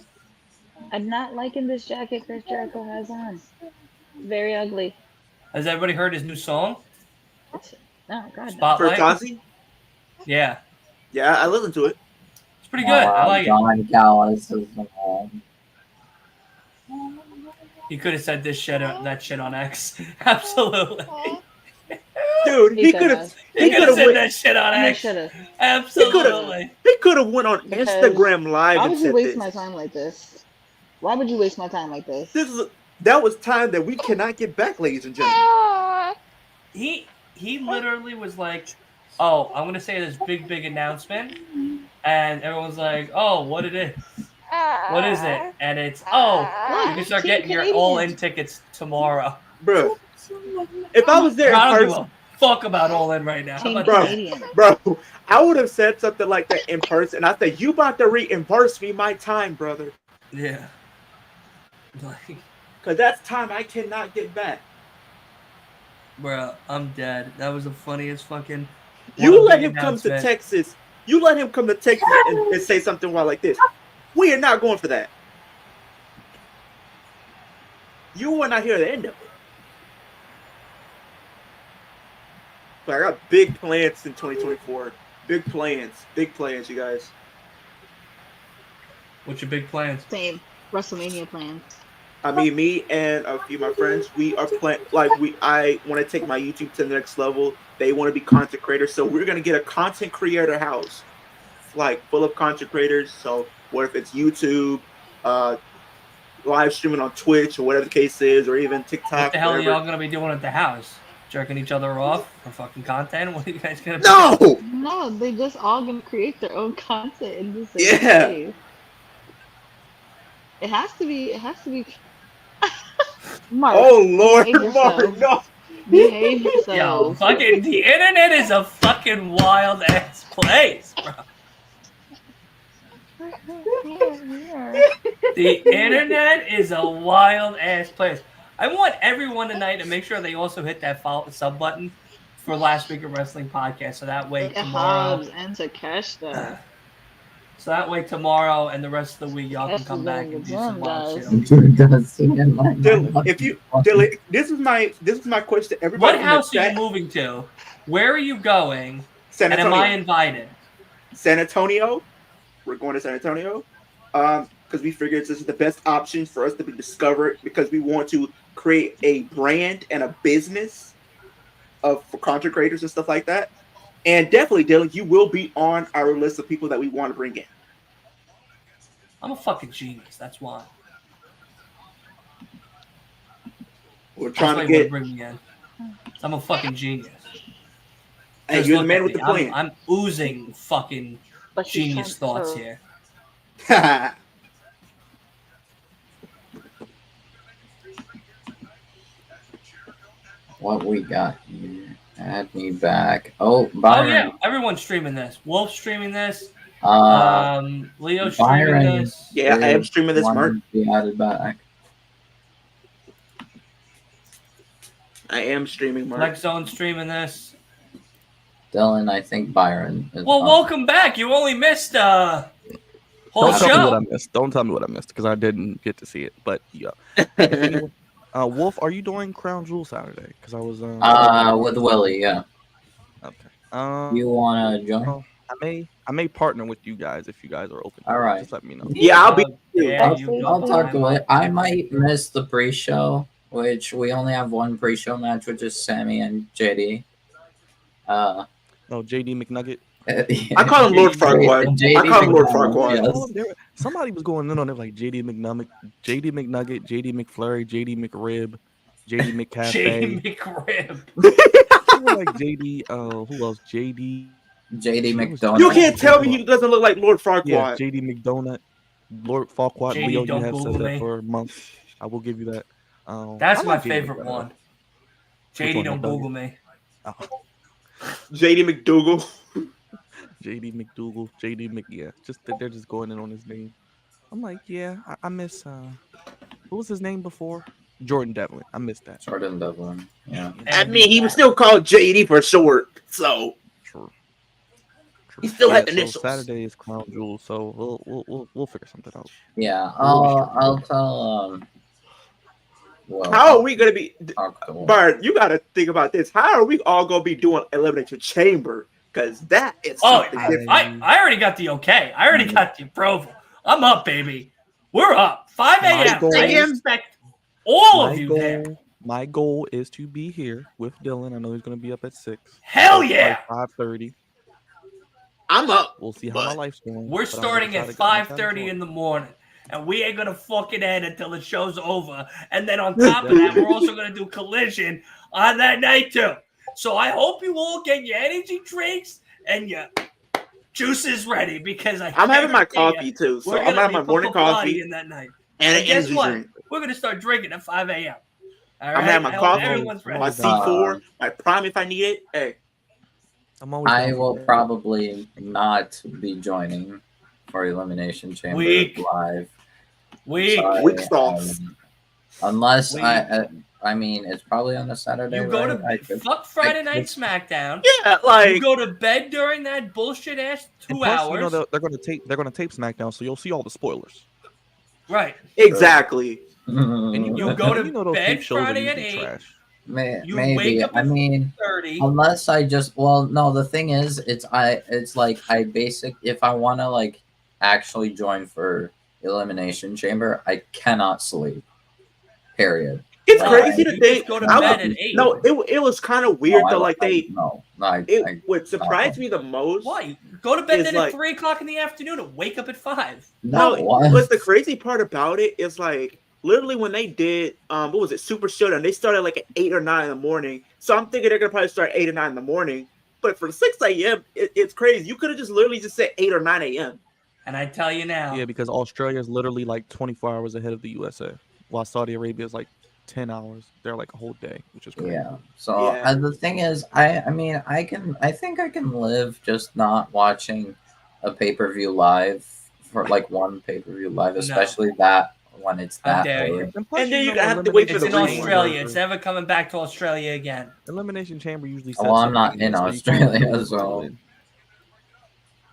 I'm not liking this jacket Chris Jericho has on. Very ugly. Has everybody heard his new song? Oh, God, no. For Spotlight? Kazi? Yeah. Yeah, I listened to it. It's pretty good. I like it. John Callis is He could have said that shit on X. Absolutely. Dude, he could could've. have. He could have said that shit on He X. should have. Absolutely. He could have went on Because Instagram Live Why and would you said waste this. my time like this? Why would you waste my time like this? That was time that we cannot get back, ladies and gentlemen. He literally was like, "Oh, I'm gonna say this big announcement," and everyone's like, "Oh, what it is? What is it?" And it's, "Oh, you can start Team getting your Canadian. all-in tickets tomorrow." Bro, if I was there I in don't give person, a fuck about all-in right now. How Team about that? Canadian. bro, I would have said something like that in person. I said, "You about to reimburse me my time, brother, Yeah. Like, because that's time I cannot get back." bro, I'm dead. That was the funniest fucking. You what a let big him come to announcement. Texas. You let him come to Texas and say something wild like this. We are not going for that. You will not hear the end of it. But I got big plans in 2024. Big plans, you guys. What's your big plans? Same. WrestleMania plans. I mean, me and a few of my friends, we are I want to take my YouTube to the next level. They want to be content creators, so we're gonna get a content creator house, like full of content creators. So what if it's YouTube, live streaming on Twitch or whatever the case is, or even TikTok. What the hell whatever. are y'all gonna be doing at the house? Jerking each other off for fucking content? What are you guys gonna be No. No, they just all gonna create their own content in the same Yeah. space. It has to be. Mark, Oh Lord, behave yourself. Mark, no. Behave Yo, yourself. fucking the internet is a fucking wild ass place, bro. The internet is a wild ass place. I want everyone tonight to make sure they also hit that sub button for Last Week of Wrestling podcast, so that way tomorrow. Hobbs and Takeshita. So that way tomorrow and the rest of the week y'all can Yes, come back we're and do going some to wild gym, shit. Dylan, this is my question to everybody. What house are you moving to? Where are you going? San And Antonio. am I invited? San Antonio. We're going to San Antonio. Because we figured this is the best option for us to be discovered, because we want to create a brand and a business for content creators and stuff like that. And definitely, Dylan, you will be on our list of people that we want to bring in. I'm a fucking genius. That's why. We're That's trying why to you get. wanna bring me in. I'm a fucking genius. Hey, Just you're the look man at with me. the plan. I'm oozing fucking But she's genius trying thoughts to- here. What we got here? Add me back. Oh, Byron. Oh yeah, everyone's streaming this. Wolf's streaming this. Leo's streaming Byron. this. Yeah, I am streaming this, Mark. Be added back. I am streaming, Mark. Lex Zone's streaming this. Dylan, I think Byron is Well, on. welcome back. You only missed whole Don't tell me what show. I missed. Don't tell me what I missed because I didn't get to see it. But yeah, if anyone, Wolf, are you doing Crown Jewel Saturday? Because I was with Willie, yeah. Okay. You wanna join? I may partner with you guys if you guys are open. All right. Just let me know. Yeah, I'll be. Yeah, I'll talk to it. I might miss the pre-show, which we only have one pre-show match, which is Sammy and JD. Oh, JD McNugget. I call him Lord Farquaad. I call him Lord Farquaad. Yes. Somebody was going in on it like JD McNugget, JD McFlurry, JD McRib, JD McCafe. JD McRib. Like JD. Who else? JD JD McDonald. You can't tell me he doesn't look like Lord Farquaad. Yeah, JD McDonut. Lord Farquaad, JD, Leo, you don't have said Google that me. for months. I will give you that. That's I my like JD favorite McDougall. one. Which JD, one, don't McDougal? Google me. Oh, JD McDougal. JD McDougal, JD Mc. Yeah, just that they're just going in on his name. I'm like, yeah, I miss. What was his name before? Jordan Devlin. I miss that. Jordan Devlin. Yeah. I mean, he was still called JD for short, so True. he still Yeah, had so initials. Saturday is Crown Jewel, so we'll figure something out. Yeah. We'll I'll tell well, How are we gonna be, October. Bart? You got to think about this. How are we all gonna be doing Elimination Chamber? Because that is Oh, something I different. already got the okay. I already got the approval. I'm up, baby. We're up. 5 My a.m. goal- I expect all of you there. My goal is to be here with Dylan. I know he's gonna be up at 6. Hell So yeah! 5:30. I'm up. We'll see how my life's going. We're but I'm gonna starting try at to- I'm gonna try to 5:30 join. in the morning, and we ain't gonna fucking end until the show's over. And then on top of that, we're also gonna do Collision on that night too. So I hope you all get your energy drinks and your juices ready because I'm having my coffee too, so we're I'm gonna having be my morning coffee in that night. and an guess energy what? drink. We're gonna start drinking at 5 a.m. All right? I'm having my I hope coffee, everyone's ready. my C4, my Prime if I need it. Hey, I'm always I down for will that. probably not be joining for Elimination Chamber Weak. live. Week. Sorry, weak sauce. Unless Weak. I mean, it's probably on a Saturday. You go right? to fuck Friday Night SmackDown. Yeah, like You go to bed during that bullshit ass 2 And plus, hours. you know they're gonna tape SmackDown, so you'll see all the spoilers. Right. exactly. And You go and to those bed tape shows are Friday at usually 8. trash. You Maybe. wake up I at mean, 30. unless I just no. The thing is, it's like I if I want to like actually join for Elimination Chamber, I cannot sleep. Period. It's Well, crazy to you think. just go to I bed would- at 8. No, it was kind of weird though. Like I what surprised me the most. Why? You go to bed It's then like- at 3 o'clock in the afternoon and wake up at 5. No, what's the crazy part about it is like literally when they did what was it, Super Showdown, they started like at 8 or 9 in the morning. So I'm thinking they're gonna probably start 8 or 9 in the morning. But for 6 a.m., it's crazy. You could have just literally just said 8 or 9 a.m. And I tell you now. Yeah, because Australia is literally like 24 hours ahead of the USA, while Saudi Arabia is like 10 hours. They're like a whole day, which is crazy. Yeah. So the thing is, I mean, I think I can live just not watching a pay-per-view live for like one pay-per-view live, especially that when it's How that dare you. early. And plus, And then you you know, have to wait for It's the in rerun. Australia. It's never coming back to Australia again. Elimination Chamber usually sets Well, I'm up not the in so you can Australia, really so win.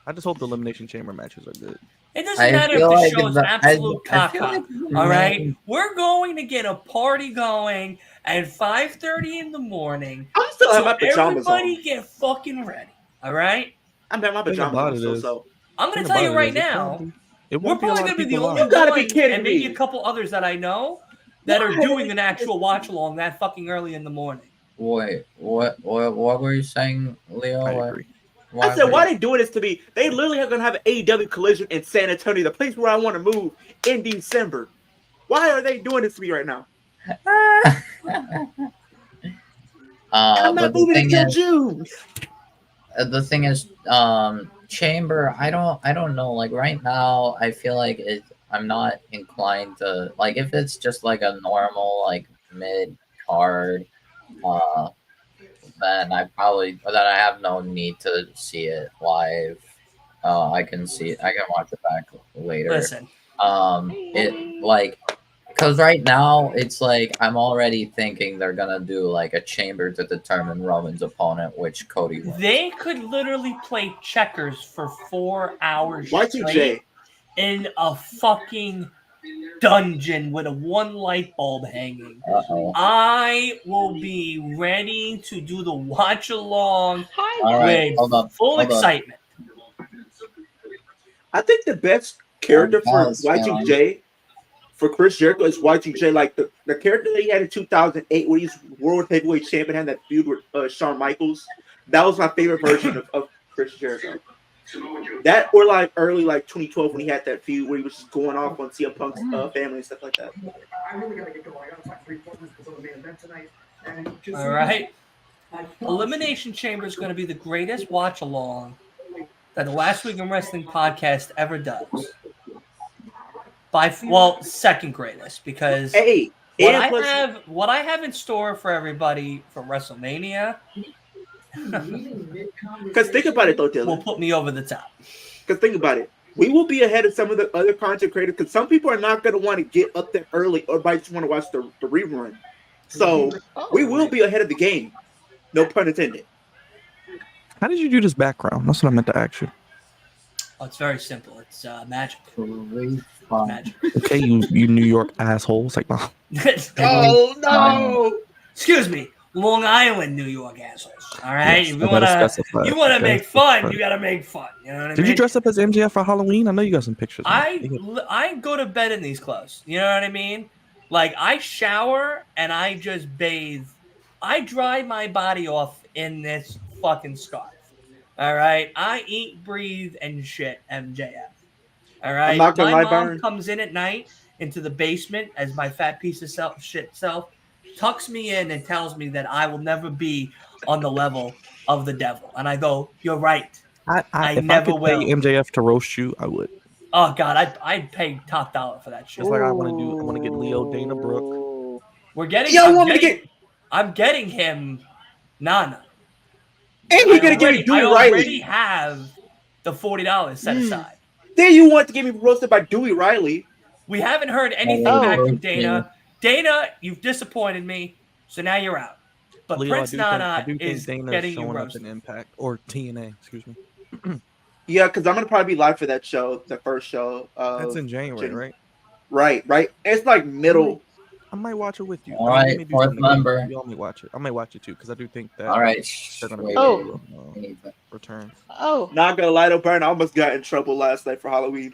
I just hope the Elimination Chamber matches are good. It doesn't I matter if feel the like show's the- absolute I feel caca. like the All right, main- we're going to get a party going at 5:30 in the morning. I'm still so have my pajamas everybody on. get fucking ready. All right. I'm having my Thing pajamas about on. it So is- so I'm going Thing to tell you about it right is it now. probably- it We're won't be a probably lot going of to be the people only live. You gotta be ones, kidding and maybe me. a couple others that I know that are doing an actual watch along that fucking early in the morning. Wait, what were you saying, Leo? I agree. I said, were why you- they doing this to me? They literally are gonna have an AEW collision in San Antonio, the place where I want to move in December. Why are they doing this to me right now? I'm but not the moving thing until is, June. the thing is, Chamber. I don't know. Like right now, I feel like I'm not inclined to like if it's just like a normal like mid card. Then I have no need to see it live. I can watch it back later. Listen, It like because right now it's like I'm already thinking they're gonna do like a chamber to determine Roman's opponent, which Cody wins. they could literally play checkers for 4 hours Y2J. straight in a fucking dungeon with a one light bulb hanging. Uh-oh. I will be ready to do the watch along All right, with hold up, full hold up. excitement. I think the best character for Pause, Y2J for Chris Jericho is Y2J. Like the character that he had in 2008 when he's World Heavyweight Champion, had that feud with Shawn Michaels. That was my favorite version of Chris Jericho. That or like early like 2012 when he had that feud where he was just going off on CM Punk's family and stuff like that. I really gotta get going. I gotta talk 3 quarters before the main event tonight. And just All right. Elimination Chamber is going to be the greatest watch along that the Last Week in Wrestling podcast ever does. Well, second greatest, because Hey, what and I plus, have in store for everybody for WrestleMania because think about it though, will Dylan. put me over the top. Because think about it. We will be ahead of some of the other content creators because some people are not going to want to get up there early or might just want to watch the rerun. So we will be ahead of the game. No pun intended. How did you do this background? That's what I meant to ask you. Oh, it's very simple. It's magic. Refund. Magic. Okay, you New York assholes. Like, no. Oh no! Excuse me, Long Island, New York assholes. All right, Yes, if I gotta specify. you wanna Okay, make fun, right. you gotta make fun. You know what I mean? Did you dress up as MJF for Halloween? I know you got some pictures. I go to bed in these clothes. You know what I mean? Like I shower and I just bathe. I dry my body off in this fucking scarf. All right, I eat, breathe, and shit. MJF. All right, I'm not gonna my lie, mom Byron. comes in at night into the basement as my fat piece of shit self, tucks me in and tells me that I will never be on the level of the devil. And I go, "You're right. I if never I could will." pay MJF to roast you, I would. Oh God, I'd pay top dollar for that shit. Just like I want to do. I want to get Leo Dana Brooke. We're getting. Y'all want me to get? I'm getting him. Nana. And he gonna give me I Dewey already Riley. have the $40 set aside. Then you want to get me roasted by Dewey Riley? We haven't heard anything back from Dana. Dana, you've disappointed me, so now you're out. But Leo, Prince Nana think is Dana's getting you showing up roasted. in Impact or TNA. Excuse me. Yeah, because I'm gonna probably be live for that show, the first show. That's in January, right? Right. It's like middle. I might watch it with you. All right, fourth member. You all may watch it. I might watch it too because I do think that. All right. They're gonna be returns. Oh. Not gonna lie, though, Brian. I almost got in trouble last night for Halloween.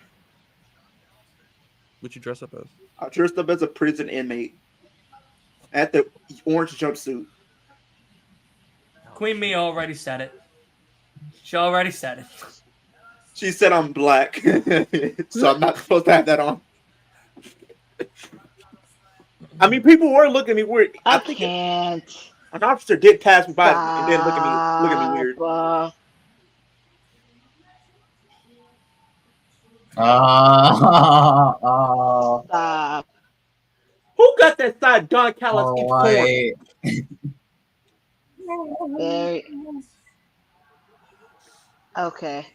What you dress up as? I dressed up as a prison inmate at the orange jumpsuit. Queen Mia already said it. She already said it. She said I'm black, so I'm not supposed to have that on. I mean, people were looking at me weird. I can't. An officer did pass me by and then look at me weird. Stop. Who got that side Don Callis corn? Very. Okay.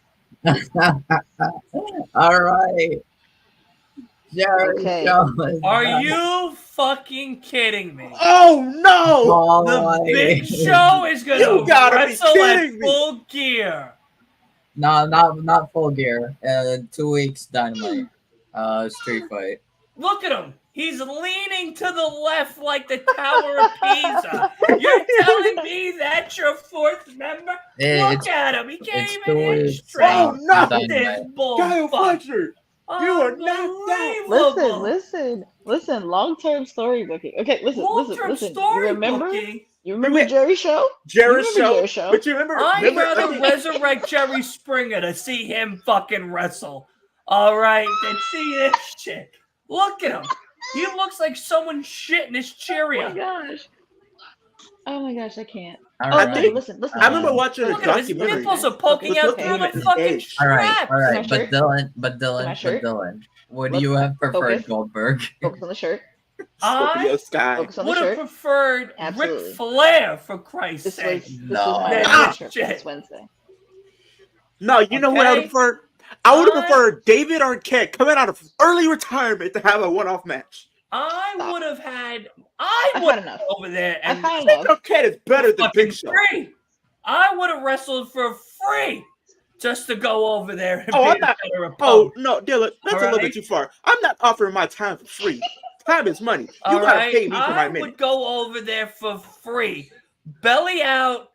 All right. Okay. Are you fucking kidding me? Oh no! The Big Show is gonna wrestle at Full Gear. No, not Full Gear. 2 weeks Dynamite. Street fight. Look at him. He's leaning to the left like the Tower of Pisa. You're telling me that's your fourth member? Look at him. He can't even hit straight. Oh no! This bull Kyle fuck. Fletcher, you are knocked out. Listen. Long-term storybooking. Okay, listen. Long-term You remember? storybooking? You remember Jerry Show? Jerry Show. But you remember? I'd rather resurrect Jerry Springer to see him fucking wrestle. All right, than see this shit. Look at him. He looks like someone shit in his Cheerio. Oh my gosh, I can't. Listen. I remember watching a Look at him. His documentary. nipples are poking out through the fucking strap. All right. But Dylan, would you have preferred Goldberg? Focus on the shirt. I would have preferred Ric Flair, for Christ's sake. This Wednesday. No, you know what I would prefer? I would have preferred David Arquette coming out of early retirement to have a one-off match. I would have over there. And David Arquette is better than Big Show. I would have wrestled for free just to go over there and be a better opponent. Oh, no, Dylan, that's a little bit too far. I'm not offering my time for free. Time is money. You gotta pay me for my minute. I would go over there for free. Belly out,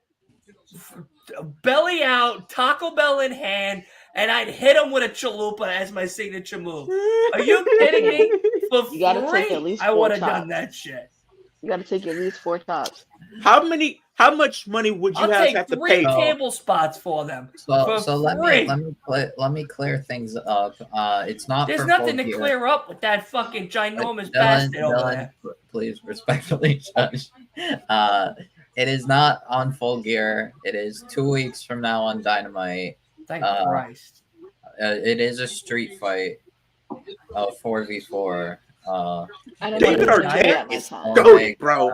Taco Bell in hand, and I'd hit him with a chalupa as my signature move. Are you kidding me? For free, take at least I would have 4 done tops. that shit. You got to take at least 4 tops. How much money would you have to pay? 3 cable spots for them. So let me clear things up. It's not. There's for nothing Full to Gear. clear up with that fucking ginormous bastard over there. Please respectfully judge. It is not on Full Gear. It is 2 weeks from now on Dynamite. Thank Christ. It is a street fight. 4v4. I don't David think it's gonna be Arquette at my is time. goated, bro.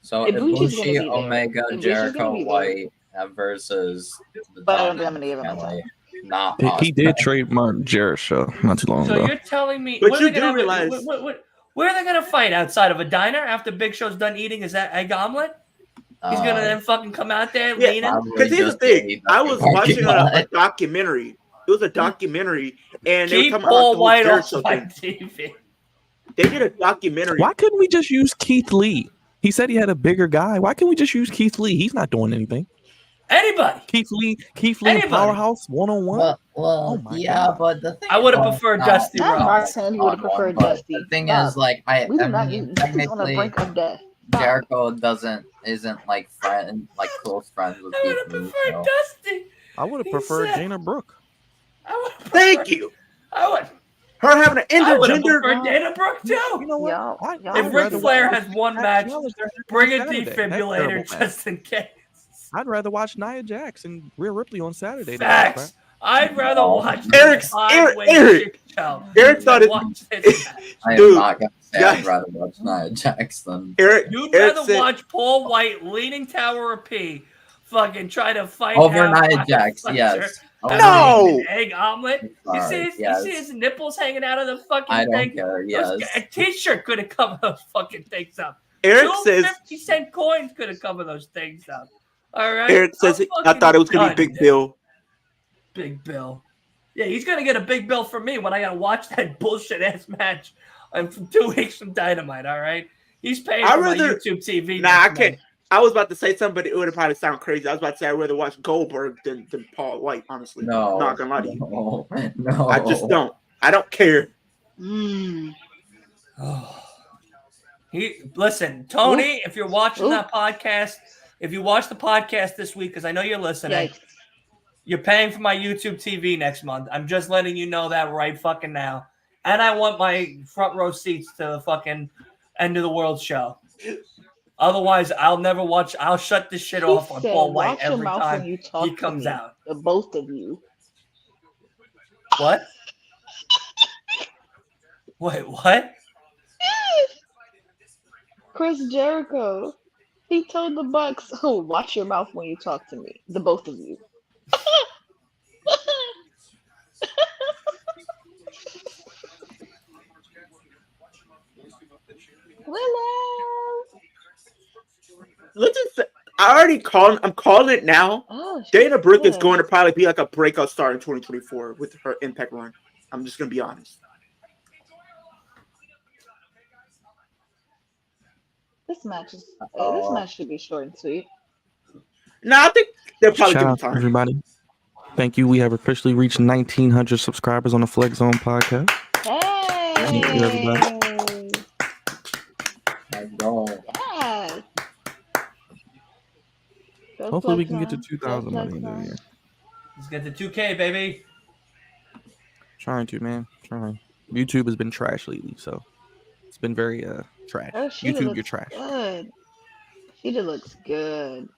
So Ibuchi's gonna Ibushi, be there. Omega, Ibushi's Jericho gonna be there. White versus the But I don't think I'm Dynamite gonna give him a family. time. Not He Osprey. did trademark Jericho not too long So ago. you're telling me, But what are you they gonna do realize- where are they gonna fight outside of a diner after Big Show's done eating his egg omelet? He's gonna then fucking come out there Yeah, leaning. Because here's the thing. I was watching a documentary. It was a documentary, and they were Keep talking about Paul the whole White off Jericho my thing. TV. They did a documentary. Why couldn't we just use Keith Lee? He said he had a bigger guy. Why can't we just use Keith Lee? He's not doing anything. Anybody. Keith Lee, Anybody. Powerhouse 1-on-1. Well, yeah, God. but the thing I would have is, preferred no, Dusty Not Rhodes. Mark saying he would have preferred but Dusty. The thing Stop. is, like, We do I not mean, use this is on the technically, brink of death. Stop. Jericho isn't like close friends with I would have Keith Lee. preferred So. Dusty. I would have He preferred said- Dana Brooke. I would have Thank you. I would. Her having an I would have intergender. preferred Dana Brooke too. You know what? Y'all- y'all If I'd Ric rather Flair watch has one Jax match, challenge her bring a on Saturday. That defibrillator terrible match. just in case. I'd rather watch Nia Jax and Rhea Ripley on Saturday. than that Facts. crap. I'd rather watch Eric's- five-way Eric- shit show Eric than thought it- watch this match. I am Dude, not gonna say yeah. I'd rather watch Nia Jax than You'd Eric rather said- watch Paul White leaning Tower of P fucking try to fight over out Nia Rocket Jax. Fletcher Yes. after No! eating an egg omelet. You Sorry, see his nipples hanging out of the fucking I don't thing? care. Those- Yes. A t-shirt could have covered those fucking things up. Eric Two says 50-cent coins could have covered those things up. All right. Eric says I'm I thought it was gonna be fucking Big Bill. Big Bill. Yeah, he's gonna get a big bill from me when I gotta watch that bullshit ass match from 2 weeks from Dynamite. All right, he's paying I'd for my rather- YouTube TV. Nah, I next can't. month. I was about to say something, but it would have probably sound crazy. I was about to say I'd rather watch Goldberg than Paul White. Honestly, No. not gonna lie to you. No. I just don't. I don't care. Mm. Listen, Tony. If you're watching Ooh. that podcast, if you watch the podcast this week, because I know you're listening, Yikes. you're paying for my YouTube TV next month. I'm just letting you know that right fucking now. And I want my front row seats to the fucking end of the world show. Otherwise, I'll never watch. I'll shut this shit He off on said, Paul White "Watch your every mouth time when you talk he to comes me, out. The both of you. What? Wait, what? Chris Jericho. He told the Bucks, "Oh, watch your mouth when you talk to me, the both of you." Willow. Let's just say, I already called. I'm calling it now. Oh, Dana Brooke is shit. going to probably be like a breakout star in 2024 with her Impact run. I'm just gonna be honest. This match is. This match should be short and sweet. No, I think they'll probably Shout give him out to time. everybody. Thank you. We have officially reached 1,900 subscribers on the Flex Zone podcast. Hey. Thank you, everybody. Let's go. Yeah. Go Hopefully we Flex can get to Zone. 2,000 Go by the Flex end of the Zone. year. Let's get to 2K, baby. Trying to, man. Trying. YouTube has been trash lately, so it's been very trash. Oh, Sheeta YouTube, looks you're trash. good. Sheeta looks good.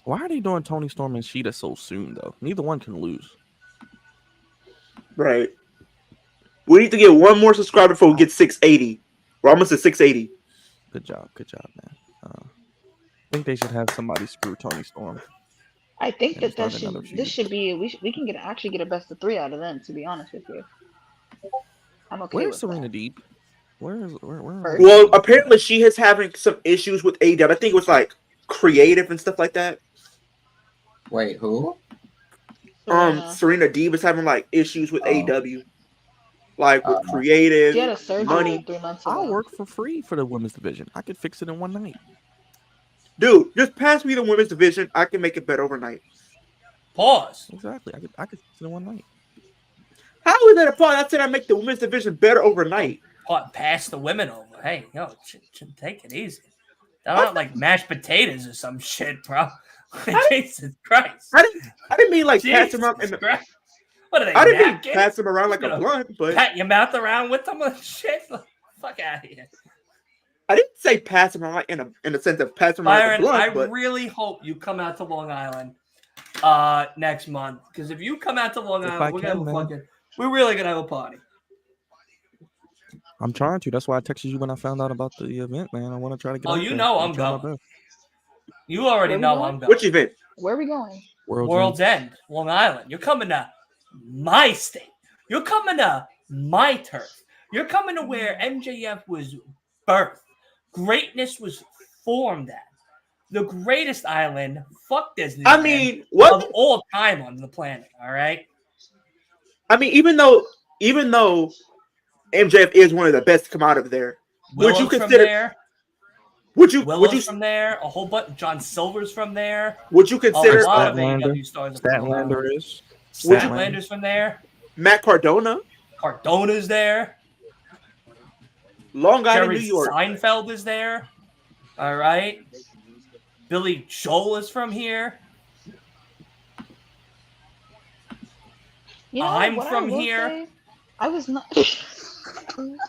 Why are they doing Tony Storm and Sheeta so soon, though? Neither one can lose. Right. We need to get one more subscriber before we get 680. We're almost at 680. Good job, man. I think they should have somebody screw Tony Storm. I think And that start should another feud. this should be we can actually get a best of 3 out of them. To be honest with you, I'm okay Where's with Serena that. Deeb? Where? First. Well, apparently she is having some issues with AEW. I think it was like creative and stuff like that. Wait, who? Serena Deeb is having like issues with Oh. AEW, like with creative She had a surgery money. 3 months ago. I'll work for free for the women's division. I could fix it in one night. Dude, just pass me the women's division. I can make it better overnight. Pause. Exactly. I could fix it in one night. How is that a part? I said I make the women's division better overnight. Pass the women over. Hey, yo, take it easy. They're not like mashed potatoes or some shit, bro. Jesus Christ. I didn't mean like pass Jesus them around. Christ. What are they? I didn't mean napkins? pass them around like You a know, blunt, but Pat your mouth around with them and shit. Fuck out of here. I didn't say pass them around like in a sense of pass them around like a Byron, blunt. I But really hope you come out to Long Island next month. Because if you come out to Long If Island, I we're gonna can, have a man. fucking. We're really gonna have a party. I'm trying to. That's why I texted you when I found out about the event, man. I want to try to get Oh, out you there. know I'm I'm trying my going. best. You already Where we know going? I'm going. Which event? Where are we going? World's End, Long Island. You're coming to my state. You're coming to my turf. You're coming to where MJF was birthed. Greatness was formed at. The greatest island, fuck Disneyland, I mean, what? of all time on the planet, all right? I mean, even though MJF is one of the best to come out of there, would you Willow's from consider? there. Would you? Willow's from there. A whole bunch. John Silver's from there. Would you consider A lot of Statlander? AEW stars are from Long Island. Statlander is. Would you- Statlander's from there. Matt Cardona, Cardona's there. Long Island, Jerry New York? Seinfeld is there. All right. Billy Joel is from here. You know, I'm what I from will here. say, I was not.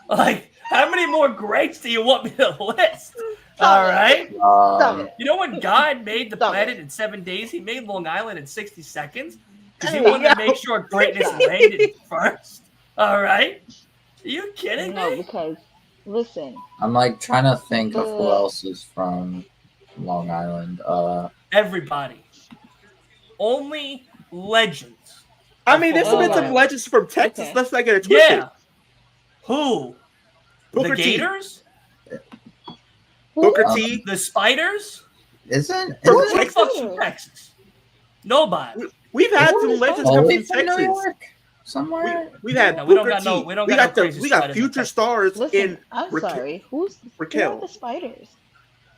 Like, how many more greats do you want me to list? All right. Stop it. You know when God made the Stop planet it. in 7 days, he made Long Island in 60 seconds? Because he Oh, wanted to make sure greatness landed first. All right. Are you kidding No, me? because listen, I'm like trying to think of who else is from Long Island. Everybody. Only legends. I mean, there's been some Okay. legends from Texas. Okay. Let's not get it twisted. Yeah. Who? Booker The T. Gators? Booker T. The Spiders? Isn't From Who the Texas? fuck's from Texas? Nobody. We've had Who some is legends that? come Holy from from New Texas. York? Somewhere? We've had No, we don't Booker got no- T. we don't we got got no the crazy we got spiders in future Texas. stars listen. in I'm Raquel. sorry. Who Raquel. are the spiders?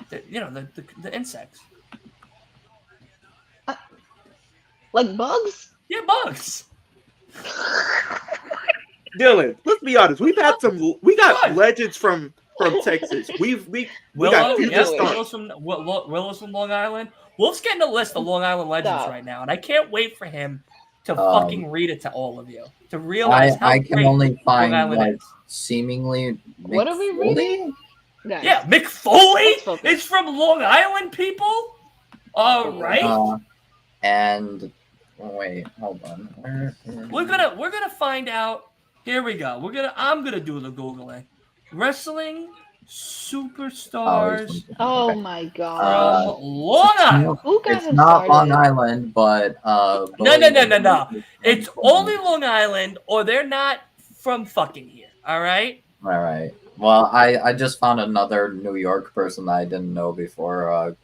The insects. Like bugs? Yeah, bugs. Dylan, let's be honest. We've had some. We got What? legends from Texas. We Willow, got future yes, stars. Willow's from Long Island. Wolf's getting a list of Long Island legends Stop. right now, and I can't wait for him to Um, fucking read it to all of you to realize how I can great only find Long Island like is. seemingly. What are we Foley? reading? Guys, Yeah, Mick Foley Let's focus. is from Long Island, people. All right, And wait, hold on. Where is- we're gonna find out. Here we go. I'm gonna do the googling. Wrestling superstars Oh okay. my from god. Long Island. Who got It's him not Long started? Island, but No. It's From- only Long Island, or they're not from fucking here. All right. All right. Well, I just found another New York person that I didn't know before.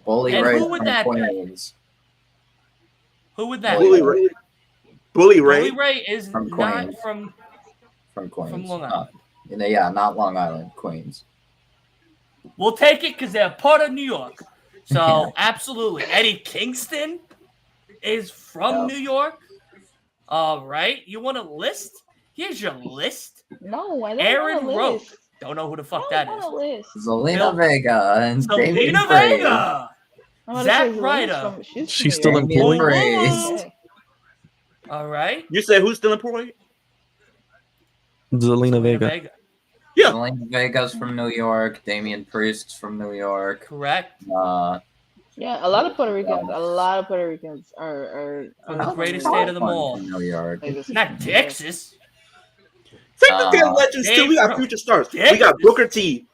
Bully And Ray who would from that be? Queens. Who would that Bully be? Ray. Bully Bully Ray. Ray is From not Queens. from Queens. Long Island. Yeah, not Long Island, Queens. We'll take it because they're part of New York. So Yeah. absolutely, Eddie Kingston is from Yeah. New York. All right, you want a list? Here's your list. No, I don't Aaron want a Rowe. list. Don't know who the I fuck don't that want is. a list. Zelina Bill- Vega and Damien Selena Priest. Vega. I'm about to Zack say Zelina's Ryder. from- she's She's from still New York. employed? Priest. Okay. All right. You said who's still employed? Zelina Vega. Yeah. Zelina Vega's from New York. Damien Priest's from New York. Correct. Yeah, a lot of Puerto Ricans. A lot of Puerto Ricans are From the from greatest New York. state of them all. From New York. Like, this is Not from New York. Texas. Technically, legends too. We got Dave- future stars. Dave- We got Booker T.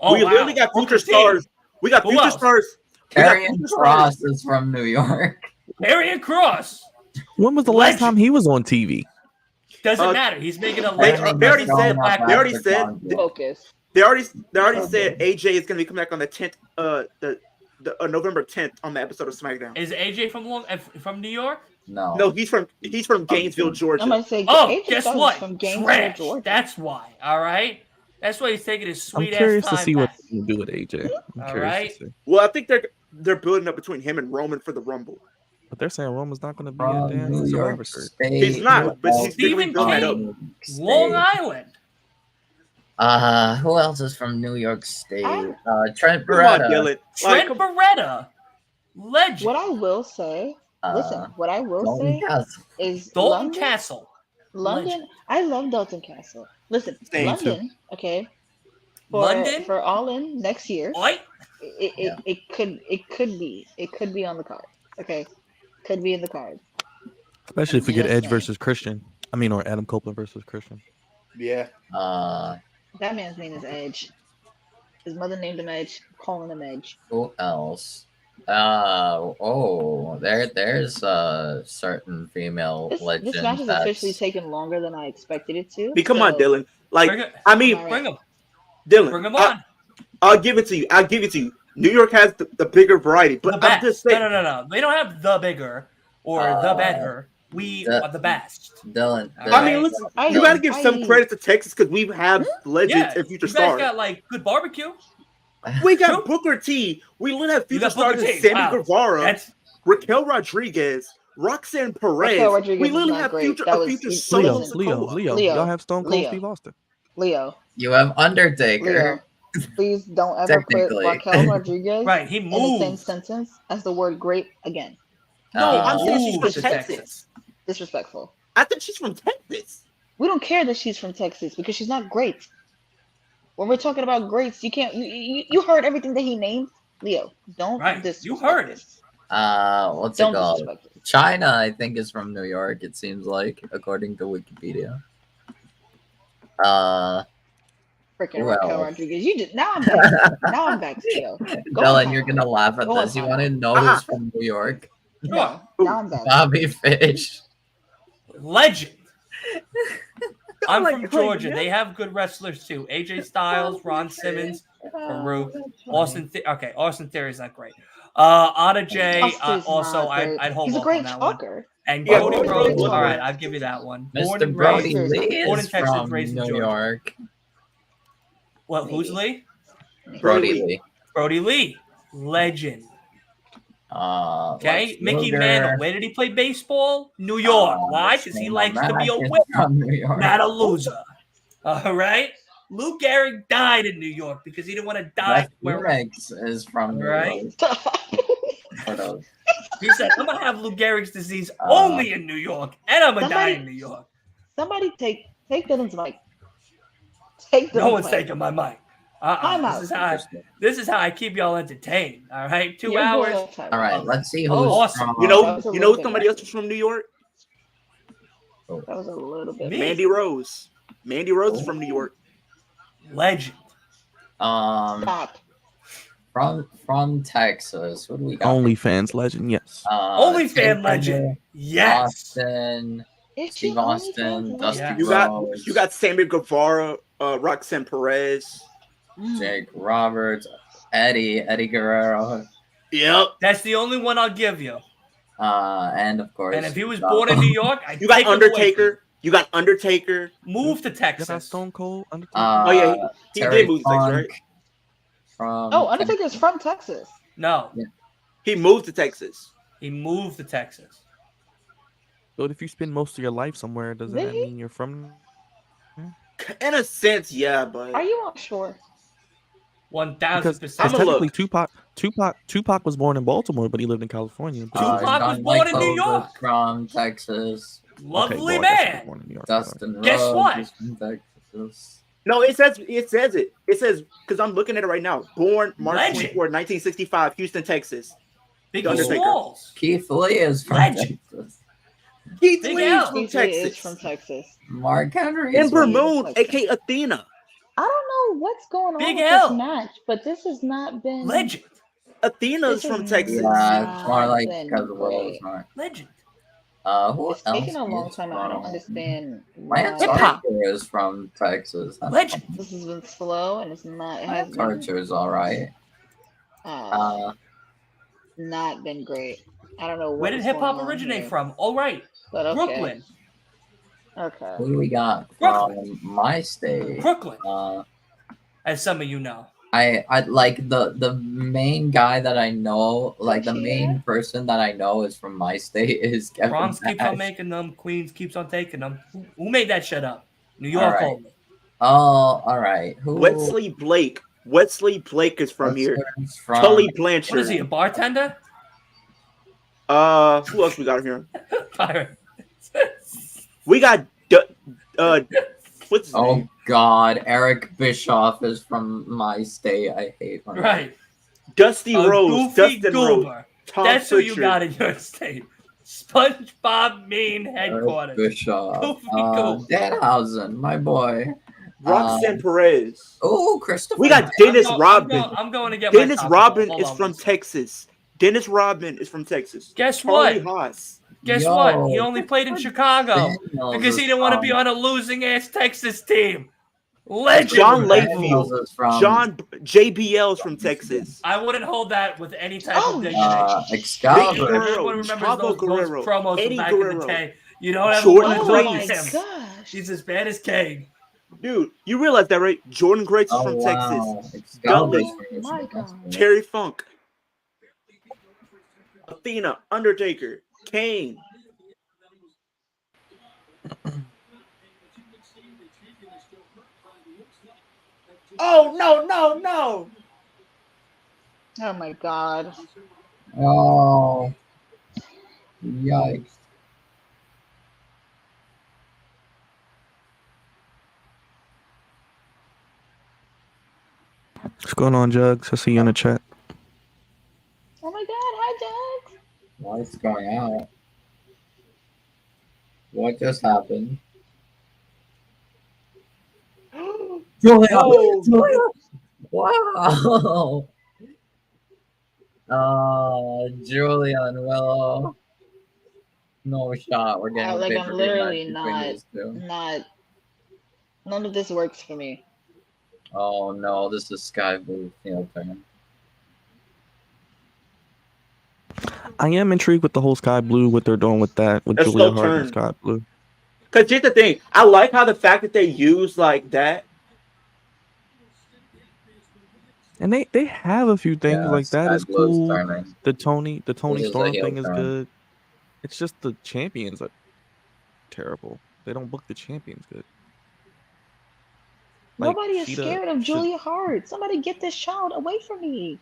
Oh, we wow. literally got future Booker T. stars. We got Who future else? stars. We got Karrion future Cross stars. is from New York. Karrion Cross. When was the Legend. last time he was on TV? Doesn't Uh, matter. He's making a they legend. already He's said- back they already there. said- Focus. They already said AJ is going to be coming back on the 10th, the November 10th on the episode of SmackDown. Is AJ from New York? No. No, he's from Gainesville, I'm Georgia. gonna say, Oh, AJ guess Styles what? From Gainesville, Trash. Georgia. That's why. All right. That's why he's taking his I'm sweet ass curious time. to see what back. they're gonna do with AJ. I'm All curious right. to see. Well, I think they're building up between him and Roman for the Rumble. But they're saying Roman's not gonna be From a damn New Survivor York Series. State. He's not, but he's Stephen building that up. King. Long Island. Who else is from New York State? Trent Come on, Beretta. Dylan. Trent Beretta. Legend. What I will say, listen, what I will Dalton say Castle. is Dalton London. Castle. London. Legend. I love Dalton Castle. Listen, Same, London. Okay. London? For All In next year, Oi. it could be on the card. Okay. Could be in the cards. Especially if we get Just Edge saying. versus Christian. I mean, or Adam Copeland versus Christian. Yeah. That man's name is Edge. His mother named him Edge, calling him Edge. Who else? There's a certain female legend This match is officially that's taking longer than I expected it to. Come on, so- Dylan. Like, Bring it. I mean, Alright. Bring him. Dylan. Bring him on. I'll give it to you. I'll give it to you. New York has the bigger variety, but The I'm best. just saying. No. They don't have the bigger or the better. We are the best. Dylan. I mean, listen, you gotta give some credit to Texas because we have legends Yeah, and future you guys stars. got like good barbecue. We got True. Booker T. We literally have You future got Booker stars T. Sammy Wow. Guevara, That's Raquel Rodriguez, Roxanne Perez. Raquel Rodriguez We is literally not have great. future That a was- future he- Solo Leo. Sikoa. Y'all have Stone Cold Leo. Steve Austin. Leo, You have Undertaker. please don't ever put Technically. Raquel Rodriguez right. He in the same moved. sentence as the word great again. No, I'm saying she's Ooh, from to Texas. Texas. Disrespectful. I think she's from Texas. We don't care that she's from Texas because she's not great. When we're talking about greats, you can't. You heard everything that he named. Leo, don't Right, disrespect you heard it. this. What's Don't it called? disrespect it. China, I think, is from New York. It seems like, according to Wikipedia. Freaking Well. Raquel Rodriguez. You just now I'm back. Now I'm back, Leo. Go Dylan, on you're timeout. gonna laugh at Go on this. You timeout. want to know who's from New York? No, now I'm back. Bobby Fish. Legend. I'm like from him, Georgia. yeah. They have good wrestlers too. AJ Styles, Ron Simmons, Farouk, Austin. Austin Theory is not great. Anna Jay. Austin's Also, not great. I'd hold He's a up on great that one. talker. And Yeah, Cody Cody Rhodes. Rhodes was All right, great. I'll give you that one. Born Mr. and Brody raised- Lee born is in Texas, from raised in New Georgia. York. What? Who's Lee? Brody Lee. Brody Lee, legend. Okay, Lex Mickey Luger. Mantle. Where did he play baseball? New York. Why? Because he Shane likes to be a O'Mac is winner, from New York. not a loser. All right. Lou Gehrig died in New York because he didn't want to die. Wes Phoenix is from New Right. York. What else? He said, "I'm gonna have Lou Gehrig's disease only in New York, and I'm gonna die in New York." Somebody take Dylan's mic. Take Dylan's No one's mic. taking my mic. Time out. This is how I keep y'all entertained. All right, 2 You're hours. going time All right, out. let's see who's awesome. from. You That know, was a you little know bit somebody else messy. is from New York? That was a little bit. Me? Mandy Rose. Mandy Rose is from New York. Legend. Stop. From Texas. What do we got? OnlyFans legend, yes. Only fan Taker, legend. Yes. Austin, Is Steve she Austin, OnlyFans Dusty Yeah. Rhodes, You got Sammy Guevara, Roxanne Perez. legend? Jake Roberts, Eddie Guerrero, Yep. That's the only one I'll give you. and of course. And if he was born in New York, I'd You got take him away from Undertaker. You got Undertaker. you. Move to You got Texas. Stone Cold, Undertaker. Oh, yeah, he Terry did move to Texas, Funk right? From Oh, Undertaker's from Texas. No, He moved to Texas. he moved to Texas. So if you spend most of your life somewhere, doesn't that Really? mean you're from? In a sense, yeah, but Are you not sure? 1000%. Because I'ma technically look. Tupac was born in Baltimore, but he lived in California. Tupac was Shawn born in New Michaels York. is from Texas. Lovely well, I guess he was man. born in New York, Dustin Guess Rhodes what? is from Texas. no, it says it. It says because I'm looking at it right now. Born March Legend. 24, 1965, Houston, Texas. Biggie Undertaker. Smalls. Keith Lee is from Legend. Texas. Keith Big Lee L. from Keith Lee is Texas. from Texas. Mark Henry is Ember from Moon, Texas. aka Athena. I don't know what's going on Big with L. this match, but this has not been Legend. Athena's This from is Texas. Yeah, it's more like Been because of Will's great. not. Legend. Who It's else taking a long is time. I don't from- understand Lance why Archer is from Texas. That's Legend. this has been slow and it's not. It has Lance been Archer's all right. not been great. I don't know Where did what's hip hop going on originate here, from? All right. But okay. Brooklyn. Okay. Who do we got Brooklyn. from my state? Brooklyn. As some of you know. I like the main guy that I know, like the Who's he main at? person that I know is from my state is Kevin Bronx keeps on Nash. making them. Queens keeps on taking them. Who made that shit up? New All York right. only. Oh, all right. Who? Wesley Blake. Wesley Blake is from here. Wesley's from- Tully What is Blanchard. he, a bartender? Who else we got here? Pirate. We got what's his Oh name? God, Eric Bischoff is from my state. I hate him. Right. Dusty A Rose. goofy Dustin Rose. goober. Tom That's who you Pritchard. got in your state. SpongeBob Main headquarters. Bischoff. Goofy Goof. Danhausen, my boy. Roxanne Perez. Oh, Christopher. We got Dennis Rodman. I'm going to get my Dennis Taco Bell. Rodman Hold is on from one second. Texas. Dennis Rodman is from Texas. Guess Charlie what? Haas. Guess what? He only played in Chicago Daniels because he is didn't want to be from- on a losing-ass Texas team. Legend. John Daniels Layfield. is from John JBL's from Texas. I wouldn't hold that with any type Oh, of dignity. Big Excalibur. Guerrero, Everyone remembers Chavo those Guerrero, promos Eddie from back Guerrero, in the day. You don't ever Jordan want to Oh talk my to him. gosh. He's as bad as Kane. Dude, you realize that, right? Jordan Grace is from Texas. Excalibur. Oh my God. Terry Funk. Athena, Undertaker, Kane. Oh, no. Oh my God. Oh, yikes. What's going on, Jugs? I see you in the chat. Oh my God. Hi, Jax. What's going out? What just happened? Julia! Oh. Julia! Wow! Julia and Willow. No shot. We're getting Like, a I'm pay-per-view literally match between these two. not. None of this works for me. Oh no, this is Sky Blue heel turn. I am intrigued with the whole Sky Blue, what they're doing with that, with That's Julia so Hart and turned. Sky Blue. Because here's the thing. I like how the fact that they use like that. And they have a few things Yeah, like that Sky is Blue's cool. turning. The Tony This is a Storm heel thing is turn. good. It's just the champions are terrible. They don't book the champions good. Like, Nobody is Sheeta scared of should- Julia Hart. Somebody get this child away from me.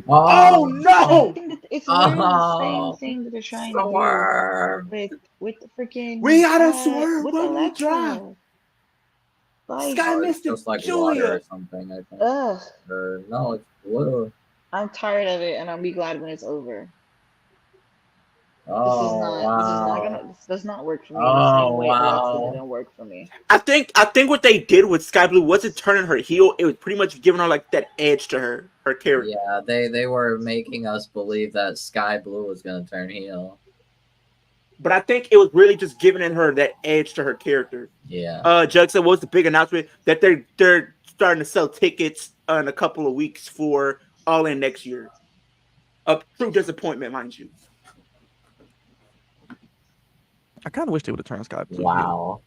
Oh, I no! think that it's literally the Oh, same thing that they're trying Swerve. to do with the freaking We gotta swerve with when we Alexa. drive. Like, Sky Oh, it's missed it. just like water Julia. or something, I think. ugh, Or no, it's blue. I'm tired of it, and I'll be glad when it's over. Oh wow. This does not work for me the Oh, same way wow. Alexa didn't work for me. I think what they did with Sky Blue wasn't turning her heel. It was pretty much giving her like that edge to her character. Yeah, they were making us believe that Sky Blue was gonna turn heel. But I think it was really just giving her that edge to her character. Yeah. Jug said, what was the big announcement? That they're starting to sell tickets in a couple of weeks for All In next year. A true disappointment, mind you. I kind of wish they would have turned Sky Blue. Wow.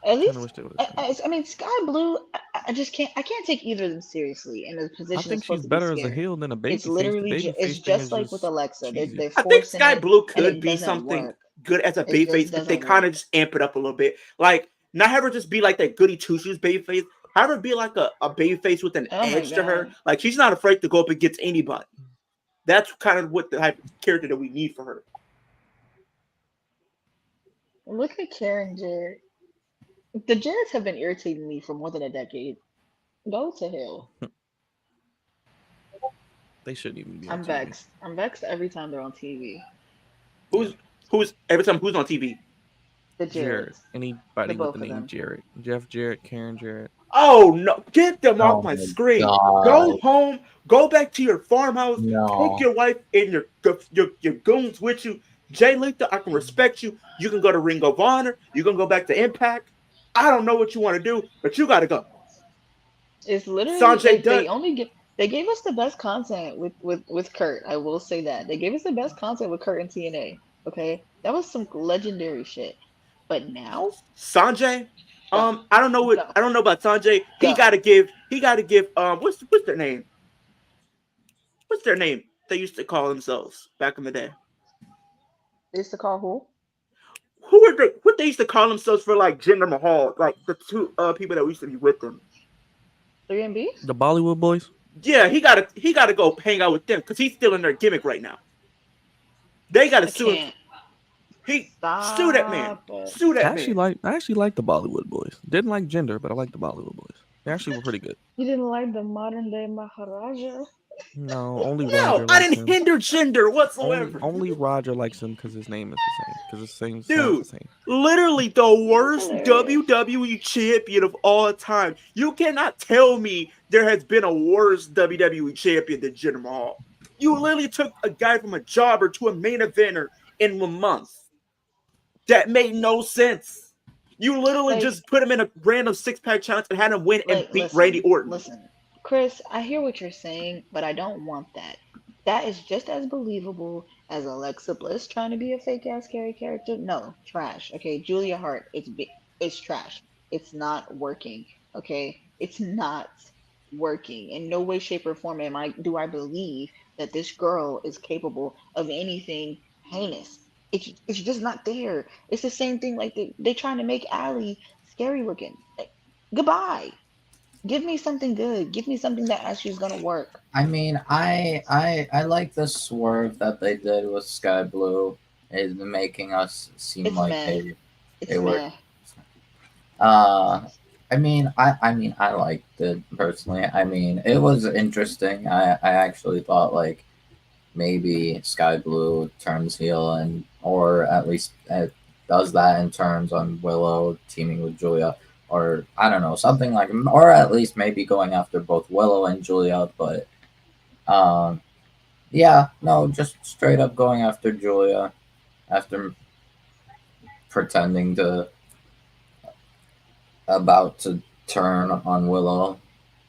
At least, wish they would've I mean, Sky Blue. I just can't. I can't take either of them seriously in the position. I think it's supposed she's to be better as a scary. heel than a baby It's face. literally it's just like with Alexa. They're I think forcing Sky it, Blue and could it be doesn't something work. good as a It babyface just if they doesn't kind work. of just amp it up a little bit. Like, not have her just be like that goody two shoes babyface. Have her be like a babyface with an Oh my edge to her. God. Like, she's not afraid to go up against anybody. That's kind of what the type of character that we need for her. Look at Karen Jarrett. The Jarretts have been irritating me for more than a decade. Go to hell. They shouldn't even be on I'm TV. vexed. I'm vexed every time they're on TV. Who's every time who's on TV? The Jarrett. Jarretts. Anybody The with both the of name them. Jarrett. Jeff Jarrett, Karen Jarrett. Oh no! Get them Oh off my my screen. God. Go home. Go back to your farmhouse. No. Take your wife and your goons with you. Jay Lethal, I can respect you. You can go to Ring of Honor. You can go back to Impact. I don't know what you want to do, but you got to go. It's literally Sanjay they gave us the best content with Kurt. I will say that they gave us the best content with Kurt and TNA. Okay, that was some legendary shit. But now Sanjay, Go. I don't know what Go. I don't know about Sanjay. He Go. got to give what's their name? What's their name? They used to call themselves back in the day. They used to call who? What they used to call themselves for like Jinder Mahal, like the two people that used to be with them. 3MB? The Bollywood Boys? Yeah, he gotta go hang out with them because he's still in their gimmick right now. They gotta sue him. Sue that man. Sue that man. I actually like the Bollywood Boys. Didn't like Gender, but I like the Bollywood Boys. They actually were pretty good. You didn't like the modern day Maharaja? No, only No, Roger I likes didn't him. hinder gender Only whatsoever. only Roger likes him because his name is the same. Because his same sounds the Dude, same. literally the worst hilarious. WWE champion of all time. You cannot tell me there has been a worse WWE champion than Jinder Mahal. You literally took a guy from a jobber to a main eventer in 1 month. That made no sense. You literally Like, just put him in a random six-pack challenge and had him win and beat Randy Orton. listen, Chris. I hear what you're saying, but I don't want that. That is just as believable as Alexa Bliss trying to be a fake ass scary character. No, trash. Okay, Julia Hart, it's trash. It's not working. Okay, it's not working in no way, shape, or form. Do I believe that this girl is capable of anything heinous? It's just not there. It's the same thing like they trying to make Allie scary looking. Goodbye. Give me something good. Give me something that actually is gonna work. I mean, I like the swerve that they did with Sky Blue, is making us seem It's like meh. they It's were. meh. Uh, I liked it personally. I mean, it was interesting. I actually thought like maybe Sky Blue turns heel and or at least does that and turns on Willow teaming with Julia, or I don't know, something like, or at least maybe going after both Willow and Julia. But um, yeah, no, just straight up going after Julia after pretending to about to turn on Willow.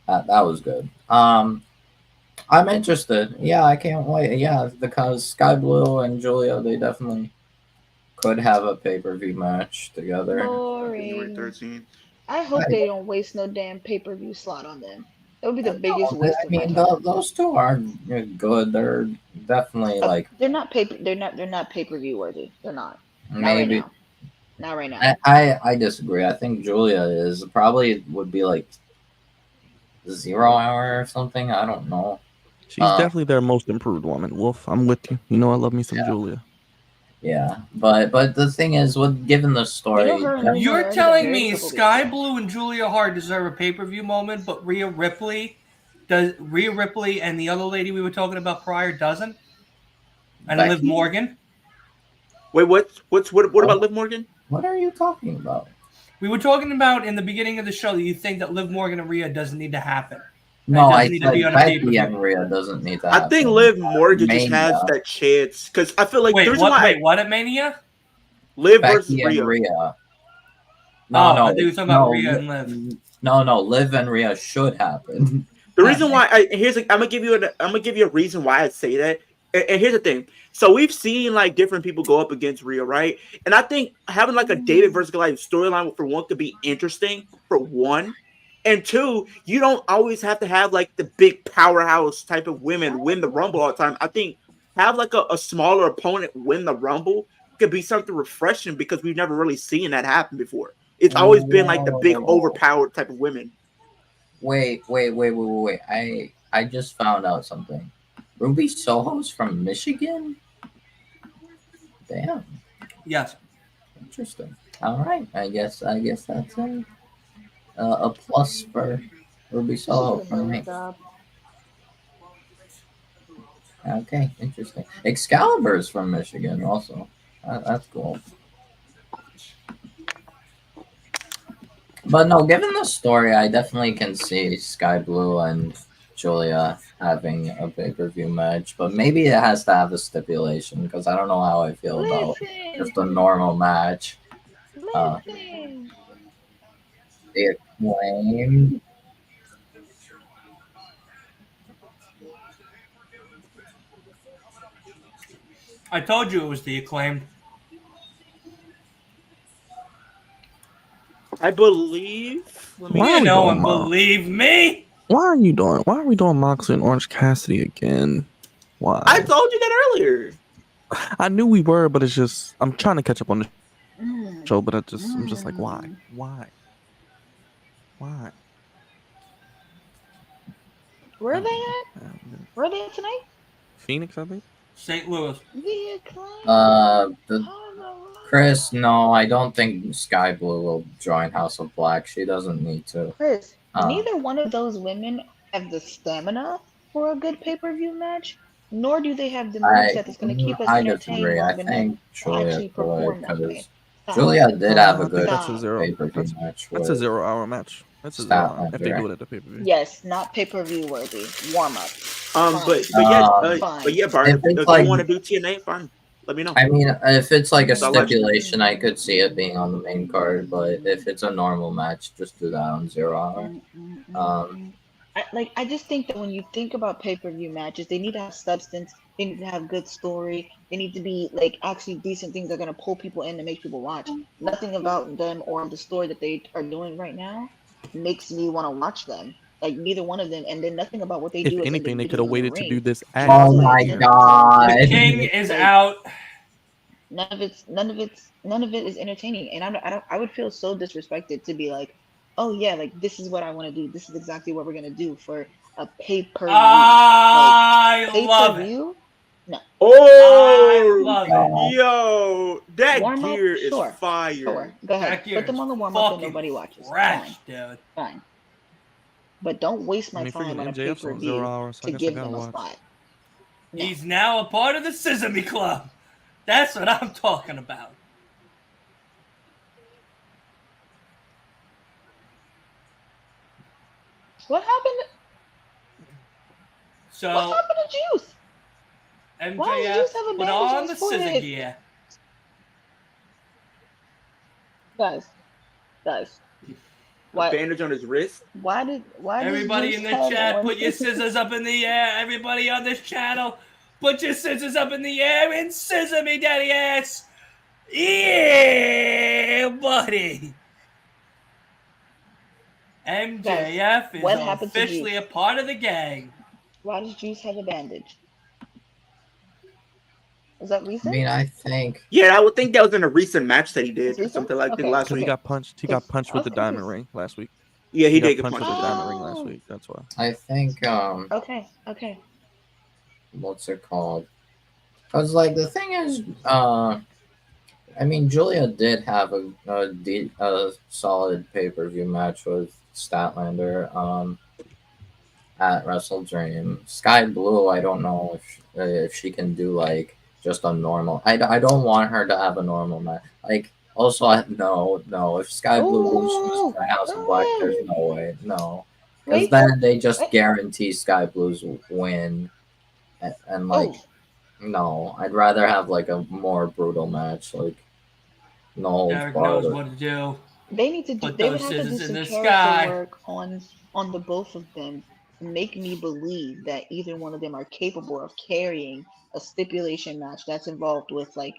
That was good. I'm interested. Yeah, I can't wait. Yeah, because Sky Blue and Julia, they definitely could have a pay per view match together. January Boring. 13th. I I, hope they don't waste no damn pay-per-view slot on them. That would be the biggest no, waste I of my mean, time. those two are good. They're definitely like They're not paper. They're not pay-per-view worthy. They're not. Not right maybe. now. Not right now. I disagree. I think Julia is probably would be like 0 hour or something. I don't know. She's definitely their most improved woman. Wolf, I'm with you. You know I love me some Julia. Yeah, but the thing is, with given the You know, story, her and Moon You're already been telling married a me couple Sky weeks. Blue and Julia Hart deserve a pay-per-view moment, but Rhea Ripley and the other lady we were talking about prior doesn't? And Liv Becky, Morgan? Wait, what about Liv Morgan? what are you talking about? We were talking about in the beginning of the show that you think that Liv Morgan and Rhea doesn't need to happen. No, It I doesn't need to be said on a Becky pay-per-view. and Rhea doesn't need to I happen. think Liv Morgan just has Mania, that chance because I feel like Wait, the reason what? why Wait, what at Mania? Liv versus Becky and Rhea. Rhea. I thought you were talking about Rhea and Liv. No, Liv and Rhea should happen. The reason why I'm gonna give you a reason why I say that. And here's the thing. So we've seen like different people go up against Rhea, right? And I think having like a David versus Goliath storyline for one could be interesting for one. And two, you don't always have to have like the big powerhouse type of women win the Rumble all the time. I think have like a smaller opponent win the Rumble could be something refreshing because we've never really seen that happen before. It's always been like the big overpowered type of women. Wait. I just found out something. Ruby Soho's from Michigan? Damn. Yes. Interesting. All right. I guess that's a plus for Ruby She Soho did a from great me. job. Okay, interesting. Excalibur's from Michigan also. That's cool. But no, given the story, I definitely can see Sky Blue and Julia having a pay-per-view match, but maybe it has to have a stipulation because I don't know how I feel about Listen, just a normal match. listen. The Acclaimed. I told you it was the Acclaimed. I believe. Why are we doing believe me. Why are we doing Moxley and Orange Cassidy again? Why? I told you that earlier. I knew we were, but it's just I'm trying to catch up on the show, but I'm just like, why? Where are they at? Where are they at tonight? Phoenix, I think. St. Louis. The Acclaimed. Chris, no, I don't think Sky Blue will join House of Black. She doesn't need to. Chris, neither one of those women have the stamina for a good pay-per-view match, nor do they have the moveset that's going to keep us I entertained disagree. I long enough think to Julia actually could, perform that way. because Stop. Julia did have a I think good that's a Stop. zero. pay-per-view match That's a with 0 hour match. That's a 0 hour if they Statlander. do it at the pay per view. Yes, not pay-per-view worthy. Warm up. But Fine. yeah, Fine. Bart. If it's If you like, want to do TNA, fine. Let me know. I mean, if it's like a So I'll let you know. stipulation, I could see it being on the main card. But if it's a normal match, just do that on 0 hour. I just think that when you think about pay-per-view matches, they need to have substance. They need to have good story. They need to be like actually decent things that are gonna pull people in to make people watch. Nothing about them or the story that they are doing right now makes me want to watch them. Like neither one of them, and then nothing about what they If do as anything, they could have individuals in the waited to do ring this at draws Oh my my SUPERKICK. attention to the god! The pay-per-view. king is Like out. none of it is entertaining, and I would feel so disrespected to be like, oh yeah, like this is what I want to do. This is exactly what we're gonna do for a pay-per-view. Like I love it. pay-per-view, no. I Oh, love it. yo, that Warm up, gear is sure, fire. go ahead, That gear put them is on the warm up that fucking nobody watches. fresh, dude. Fine, but don't waste I my mean, freaking time on a MJF's on 0 pay-per-view hour, so I to guess I give gotta them a watch. spot. No. He's now a part of the Sesame Club. That's what I'm talking about. What happened? So What happened to Juice? Why does MJF Juice have a put bandage on on his the scissor forehead? gear. Guys, A why bandage on his wrist. why does Everybody Juice in the have chat, on? put your scissors up in the air. Everybody on this channel, put your scissors up in the air and scissor me, daddy ass. Yeah, buddy. MJF is what happened to officially a Juice? part of the gang. Why does Juice have a bandage? Is that I recent? mean, I think Yeah, I would think that was in a recent match that he did, It's recent? something like Okay, last Because he week. okay. got punched. He got 'Cause punched I with was the diamond confused. ring last week. Yeah, he He did got get punched punched with with the the diamond ring diamond. last Oh, week. That's why. I think okay. what's it called? Because like the thing is, I mean, Julia did have a solid pay-per-view match with Statlander at Wrestle Dream. Sky Blue, I don't know if she can do like just a normal. I don't want her to have a normal match. Like also, no. If Sky Blue loses Oh, to House of Black, there's no way. No, because wait, then they just wait. guarantee Sky Blue's win, and like. Oh, No, I'd rather have like a more brutal match, like no holds Derek knows barred. what to do. they need to do. Put They would those have to do scissors in some the character sky. work on the both of them to make me believe that either one of them are capable of carrying a stipulation match that's involved with like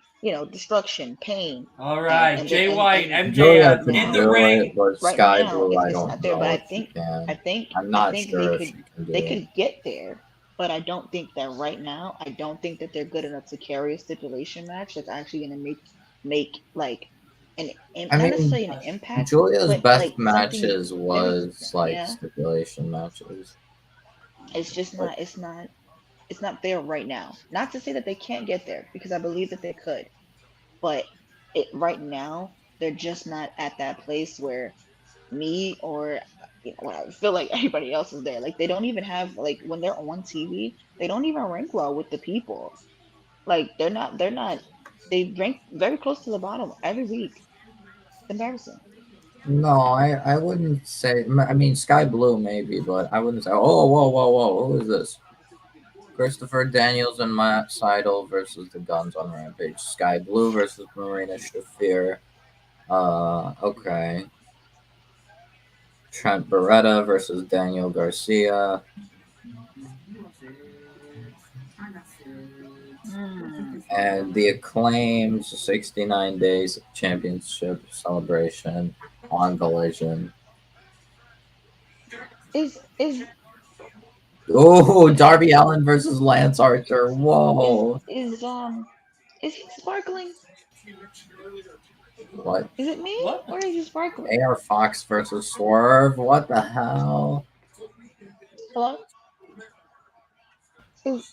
destruction, pain, All and right, and Jay and, White, and Julia right MJF could in the now, do it, ring. but right Sky now Blue, I it's don't not there. But know I if she think can. I'm I not think sure if she can they do it. could get there, but I don't think that right now. I don't think that they're good enough to carry a stipulation match that's actually going to make like I not mean, necessarily an impact, Julia's but best like something matches was significant. like Yeah, stipulation matches. it's just But not. It's not there right now. Not to say that they can't get there because I believe that they could, but right now they're just not at that place where me or I feel like everybody else is there. Like they don't even have like when they're on TV, they don't even rank well with the people. Like they're not they rank very close to the bottom every week. It's embarrassing. no, I wouldn't say. I mean, Sky Blue maybe, but I wouldn't say. Oh, whoa! Who is this? Christopher Daniels and Matt Seidel versus the Guns on Rampage. Sky Blue versus Marina Shafir. Okay. Trent Beretta versus Daniel Garcia. And the Acclaimed 69 Days Championship Celebration on Collision. Is Oh, Darby Allin versus Lance Archer. Whoa. is he sparkling? What? Is it me What? or is he sparkling? AR Fox versus Swerve. What the hell? Hello?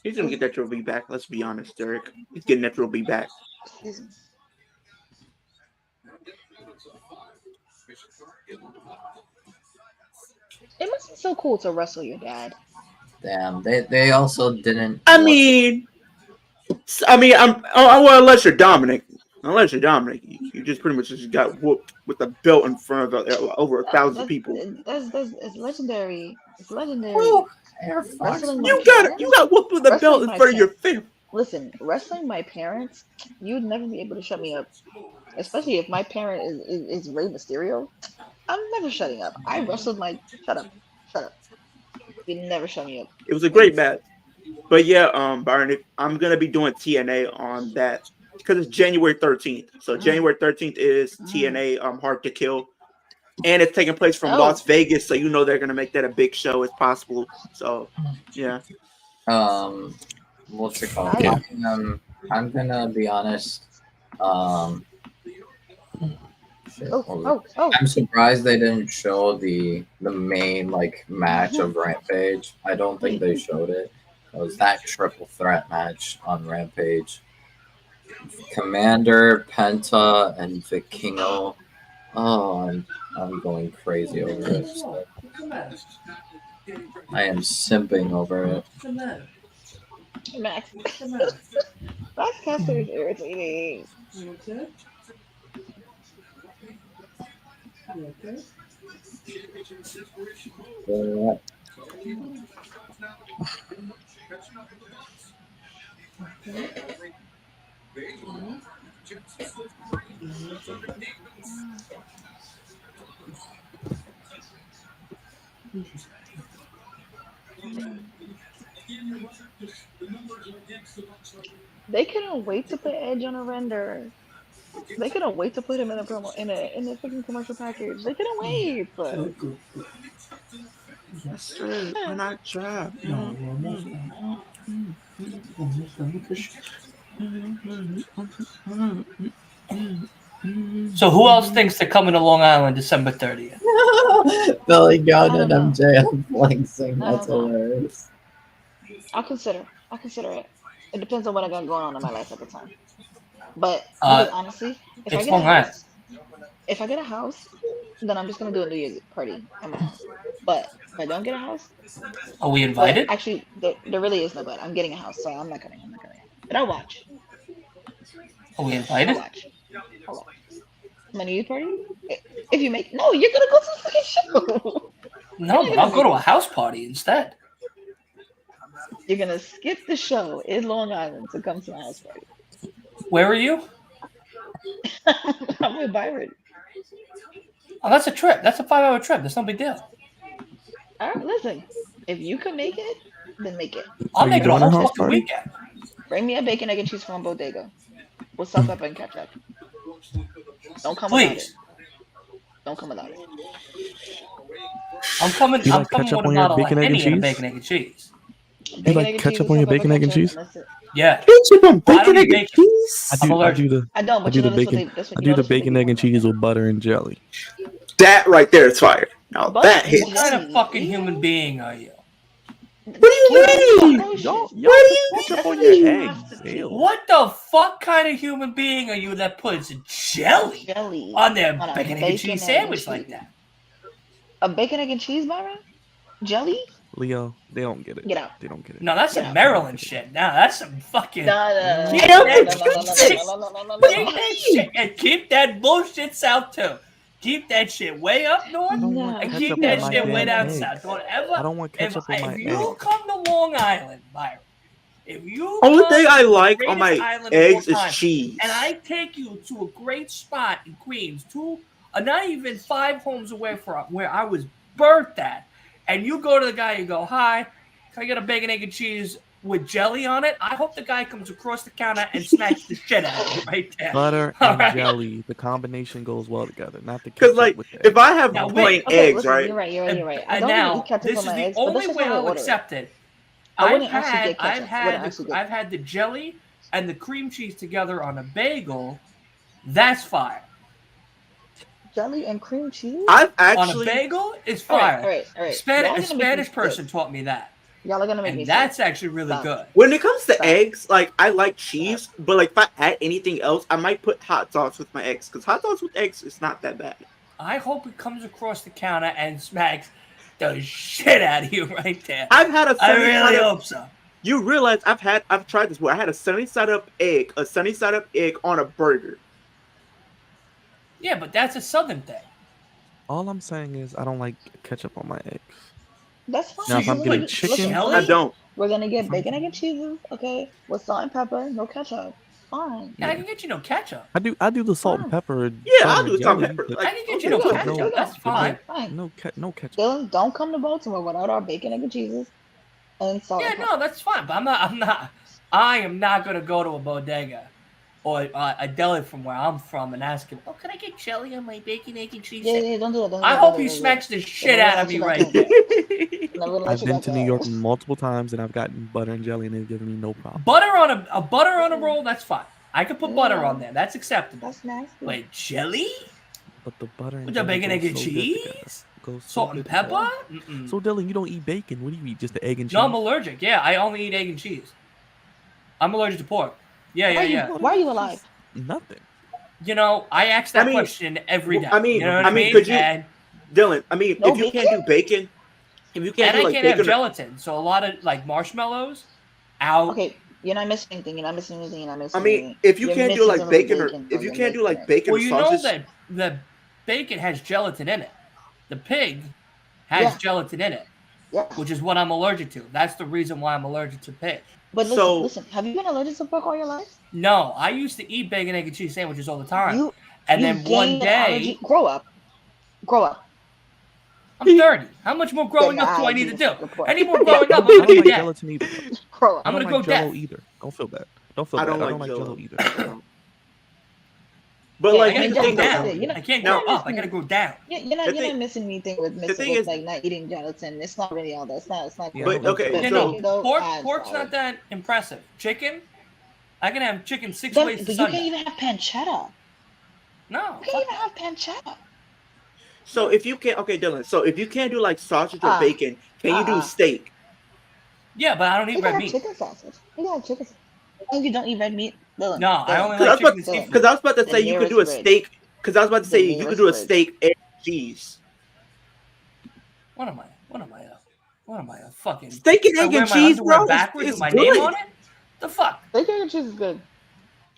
He's gonna get that trophy back. Let's be honest, Derek. He's getting that trophy back. Excuse me. It must be so cool to wrestle your dad. Damn, they also didn't. I mean, well, unless you're Dominic, you just pretty much just got whooped with a belt in front of over 1,000 people. That's it's legendary. It's legendary. Woo, you're fucked. Wrestling my You parents. got whooped with a belt Wrestling in my front of your parents. family. Listen, wrestling my parents, you'd never be able to shut me up. Especially if my parent is Rey Mysterio. I'm never shutting up. I wrestled my shut up. Shut up. You never shut me up. It was a great match. But yeah, Byron, I'm gonna be doing TNA on that because it's January 13th. So January 13th is TNA Hard to Kill, and it's taking place from Las Vegas. So you know they're gonna make that a big show as possible. So yeah. What's it called? Yeah. I'm gonna be honest. Shit, I'm surprised they didn't show the main like match of Rampage. I don't think they showed it. It was that triple threat match on Rampage. Commander, Penta, and Vikingo. Oh, I'm going crazy over it. So I am simping over it. Max. Max Caster is irritating. Okay. They couldn't wait to put Edge on a render. They couldn't wait to put him in a promo in a freaking commercial package. They couldn't wait. But That's true. Why not try? So who else thinks they're coming to Long Island December 30th? Billy Gunn and don't MJF flexing. I That's don't know. hilarious. I'll consider it. It depends on what I got going on in my life at the time. But because honestly, if I it's get a Long Island. house, then I'm just gonna do a New Year's party at my house. But if I don't get a house, Are we but invited? actually there really is no but. I'm getting a house, so I'm not coming. But I'll watch. Are we I'll invited? watch. My New Year's party? If you make no, you're gonna go to the fucking show. No, but I'll go to a house party instead. You're gonna skip the show in Long Island to come to my house party. Where are you? I'm with Byron. Oh, that's a trip. That's a 5-hour trip. That's no big deal. All right, listen. If you can make it, then make it. I'll Are make you it a doing a whole house fucking party? weekend. Bring me a bacon, egg, and cheese from Bodega. We'll suck up and catch up. Don't come without it. Please. Don't come without it. I'm coming. You I'm like coming ketchup with a on your bottle of bacon, egg, and Henny and a cheese? bacon, egg, and cheese. You like ketchup on your bacon, egg, and cheese? Yeah. Ketchup on Well, I don't bacon, egg, eat and bacon. cheese. I'm allergic. I don't, I but do you the know that's what bacon. they. That's I what, do you know the that's what bacon, they egg, and do on cheese with butter and jelly. That right there is fire. Now Butter that and hits. What kind of jelly. fucking Ew. human being are you? What do you mean? Y'all What do you put ketchup mean? on your You eggs. Ew. What the fuck kind of human being are you that puts jelly Jelly on their on a bacon, egg, and cheese bacon, egg, and sandwich like cheese. that? A bacon, egg, and cheese, Byron? Jelly? Leo, they don't get it. Get out. They don't get it. No, that's Get some out. Maryland shit. Now that's some fucking. No. Keep that shit and keep that bullshit south too. Keep that shit way up north I don't want and ketchup keep on that my shit way damn down eggs. south. Don't I ever. don't want ketchup on my If you eggs. come to Long Island, Byron, if you Only come thing to I the like greatest on my island of eggs all is time, cheese. and I take you to a great spot in Queens, not even 5 homes away from where I was birthed at, and you go to the guy and go, "Hi, can I get a bacon, egg, and cheese with jelly on it?" I hope the guy comes across the counter and smacks the shit out of you right there. Butter All and right? jelly, the combination goes well together. Not the Because ketchup like, with the if I have Now, plain wait. eggs, listen, right? you're right. I And don't now, eat ketchup this on is my the eggs, but that's only just way how I I'll order it. accept it. I wouldn't actually get ketchup. I wouldn't actually get I've had the jelly and the cream cheese together on a bagel. That's fire. jelly and cream cheese? I've On a actually bagel is All fire. right. Y'all A are gonna make Spanish me person sick. taught me that. Y'all are gonna make me And sick. that's actually really Stop. good. when it comes to Stop. eggs, like I like cheese, but like if I add anything else, I might put hot sauce with my eggs because hot sauce with eggs is not that bad. I hope it comes across the counter and smacks the shit out of you right there. I've had a I sunny really side up. hope so. You realize I've tried this where I had a sunny side up egg on a burger. Yeah, but that's a southern thing. All I'm saying is I don't like ketchup on my eggs. That's fine. Now, if I'm you getting put chicken, jelly? I don't. We're gonna get bacon, egg, and cheeses, okay? With salt and pepper, no ketchup. Fine. Yeah, I can get you no ketchup. I do the salt and Fine. pepper. Yeah, butter I'll do and salt and jelly, pepper. but I can get okay, you no cool. ketchup. That's fine. Fine. no ketchup. Dylan, don't come to Baltimore without our bacon, egg, and cheeses and salt. Yeah, and pepper. no, that's fine. But I am not gonna go to a bodega or a deli from where I'm from and ask him, "Oh, can I get jelly on my bacon, egg, and cheese?" Yeah, don't do that. I hope he smacks the shit out of me right there. I've been to New York multiple times and I've gotten butter and jelly and they've given me no problem. Butter on a butter on a roll, that's fine. I could put butter on there. That's acceptable. That's nasty. Wait, jelly? But the butter and With the jelly bacon, go egg, and so good together. cheese? Goes so Salt and good together. pepper? Mm-mm. So Dylan, you don't eat bacon. What do you eat? Just the egg and cheese? No, I'm allergic. Yeah, I only eat egg and cheese. I'm allergic to pork. Yeah. Why are you alive? Nothing. You know, I ask that I mean, question every day. I mean, you know what I mean? could you, And Dylan? I mean, No if you can't do bacon, if you can't I do like can't have bacon, gelatin. So a lot of like marshmallows, out. Okay, you're not missing anything. You're not missing anything. You're not missing I mean, anything. if you You're can't do missing like some of the bacon, or bro, if you you're can't do missing like it. bacon Well, or you know sausage, that the bacon has gelatin in it. The pig has Yeah. gelatin in it, Yeah. which is what I'm allergic to. That's the reason why I'm allergic to pig. But listen, So- listen. Have you been allergic to pork all your life? No, I used to eat bacon, egg, and cheese sandwiches all the time. And you then one gained an day, allergy. Grow up. I'm 30. How much more growing Yeah, up do I I need to do. do? Any more growing I up, I'm don't gonna be like dead. gelatin either. Grow up. I'm I gonna don't go like Jello dead. either. Don't feel bad. Don't feel I bad. don't I don't like like Jello. Jello either. but Yeah, like I here's gotta the go thing, down. though. You know, I can't now- grow up. I gotta go down. You're The not thing- missing anything with thing is- like not eating gelatin. It's not really all that. It's not. Yeah, But okay, But Yeah, so bacon, though, pork's solid. not that impressive. Chicken, I can have chicken six But ways to you Sunday. can't even have pancetta. No, You can't even have pancetta. so if you can't, okay, Dylan. So if you can't do like sausage or bacon, can you do uh-uh. steak? yeah, but I don't You eat can red have meat. chicken sausage. You can have chicken sausage. Oh, you don't eat red meat? Dylan, No, I Dylan, only Because I, like chicken and was seafood. because I was about to The say you could do a nearest steak. Because I was about to say The you could do a nearest steak and cheese. What am I? A fucking Steak and I egg wear and my cheese, underwear bro. backwards It's with my good. name on it? The fuck? bacon and cheese is good.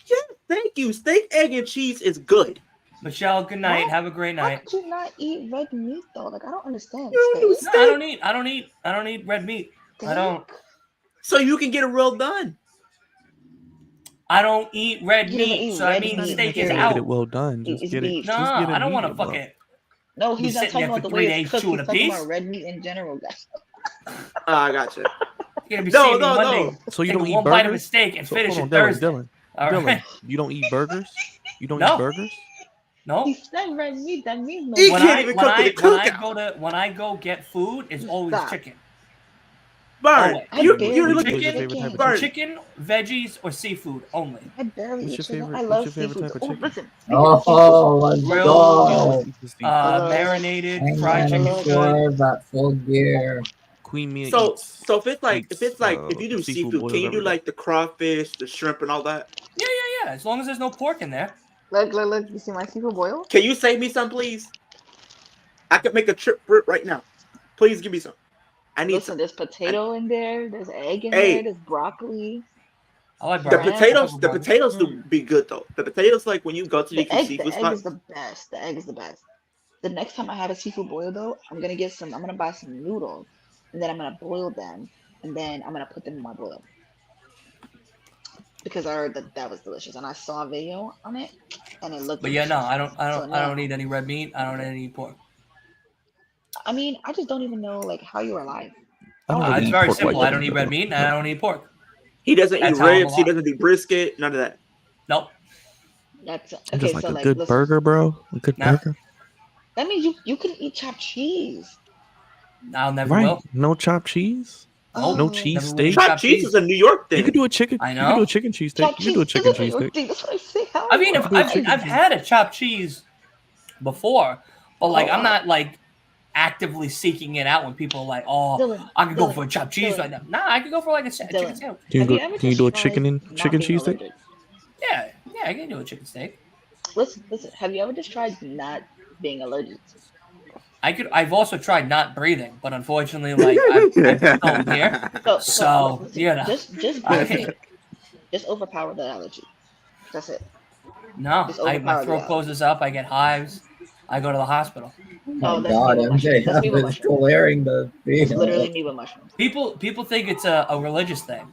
Yeah, thank you. Steak, egg, and cheese is good. Michelle, good night. What? Have a great How night. could you not eat red meat though? Like I don't understand. You don't Steak? do No, I don't eat red meat. I don't So you can get it well done. eat red You don't meat. eat So I red mean meat, steak period. is Get out. it well done. Just It's get it. beef. No, Just get it I don't want to medium, bro. fucking No, Be he's not sitting talking there about for the 3 way days it's cooked. chewing He's a talking piece. about red meat in general, guys. I got you. You're gonna be No, seeing me no, Monday. no. So you Take don't eat one bite of a burgers? steak and So finish hold it on, Thursday. Dylan. All Dylan, right. you don't eat burgers? You don't No. eat burgers? No. He said red meat. That means no. He When can't I even when cook I it. when I go get food, it's always Stop. chicken. Burn. Always. You barely you eat look What's your chicken, favorite type of Burn. chicken, veggies, or seafood only. I barely What's eat your chicken. favorite- I what's love your favorite seafood. type of Oh, chicken? listen. Oh, let's Grilled, go. Eat the seafood. Marinated, Hang fried on, chicken's good. sure, at full gear. Queen Mia So eats. so if it's like eats, if you do seafood seafood, boils can you do every day. like the crawfish, the shrimp, and all that? Yeah. As long as there's no pork in there. Look. You see my seafood boil? Can you save me some, please? I could make a trip right now. Please give me some. I need Listen, some. there's potato in there. There's egg in Hey. there. There's broccoli. I like The burgers. potatoes, the Burgers. potatoes do be good though. The potatoes, like when you go to the The egg seafood spot. is the best. The egg is the best. The next time I have a seafood boil though, I'm gonna buy some noodles, and then I'm gonna boil them, and then I'm gonna put them in my boil. Because I heard that was delicious, and I saw a video on it, and it looked. But yeah, no, delicious. I So don't no. eat any red meat. I don't eat any pork. I mean, I just don't even know like how you're alive. I don't really It's eat very pork simple. like I don't that. eat red meat, and I don't eat pork. He doesn't That's eat how I'm ribs. He alive. doesn't do brisket. None of that. Nope. That's And okay. just like So a like, good listen, burger, bro. A good Nah. burger. that means you can eat chopped cheese. I'll never Right. will. No chopped cheese. Nope. No Oh. cheese Never will. steak. Chopped Chopped cheese cheese. is a New York thing. You could do a chicken. I You could do know. a chicken cheese steak. Chopped You could do a cheese chicken is a cheese New York steak. thing. That's what I say. How I mean, is if it? I've had a chopped cheese before, but like I'm not like actively seeking it out when people are like, oh, Dylan, I could go Dylan, for a chopped cheese Dylan. right now. Nah, I could go for like a chicken Dylan. sandwich. Can you Have go? you ever Can you do a just chicken tried and not chicken being cheese steak? allergic? Yeah, I can do a chicken steak. Listen. Have you ever just tried not being allergic? I've also tried not breathing, but unfortunately, like I'm still here. So listen, you know, just I- breathe it. Just overpower the allergy. That's it. no, Just my overpower the throat allergy. closes up. I get hives. I go to the hospital. Oh my that's god, me with mushrooms. That's me MJF with is mushrooms. clearing the It's field. literally me with mushrooms. People think it's a religious thing.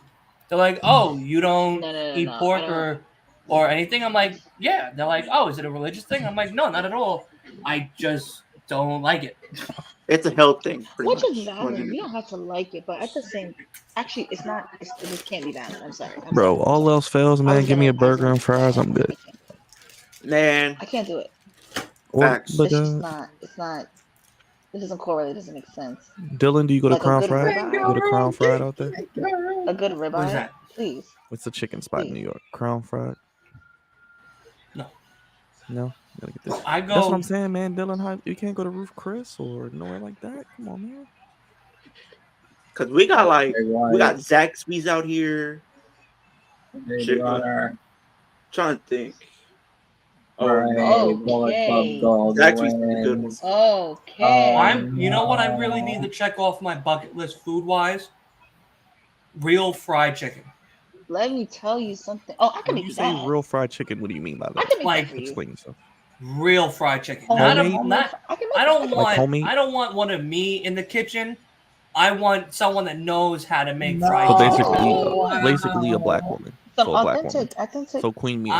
They're like, oh, you don't eat No. I pork don't. or anything. I'm like, yeah. They're like, oh, is it a religious thing? I'm like, no, not at all. I just don't like it. It's a health thing, pretty Which is much. valid. You don't have to like it, but at the same, actually, it's not. It just can't be valid. I'm sorry. Bro, all else fails, I man. was Give me a gonna. I was burger gonna. and fries. I'm good. Man, I can't do it. Or, facts. but It's just not. It's not. It doesn't correlate. It doesn't make sense. Dylan, do you go to Like a Crown good Fried? ribeye. You go to Crown Fried out there? A good What is ribeye, that? please. It's a chicken spot in New York. Crown Fried. No. No, you gotta get this. I That's what go. I'm saying, man. Dylan, how you can't go to Roof Chris or nowhere like that? Come on, man. Cause we got Hey, we got Zaxby's out here. Your Honor. Trying to think. Right, Bullet Club Okay. Gold Zaxby's is a good one. wins. Okay. You know what I really need to check off my bucket list food wise? Real fried chicken. Let me tell you something. Oh, I can When make you you say that. real fried chicken, what do you mean by I that? can make Like, that for you. Explain yourself. Real fried chicken. Homemade? I can make I don't Like homemade? I don't want one of me in the kitchen. I want someone that knows how to make No. fried So chicken. basically a black woman. some So a black woman. authentic. So Queen Mia.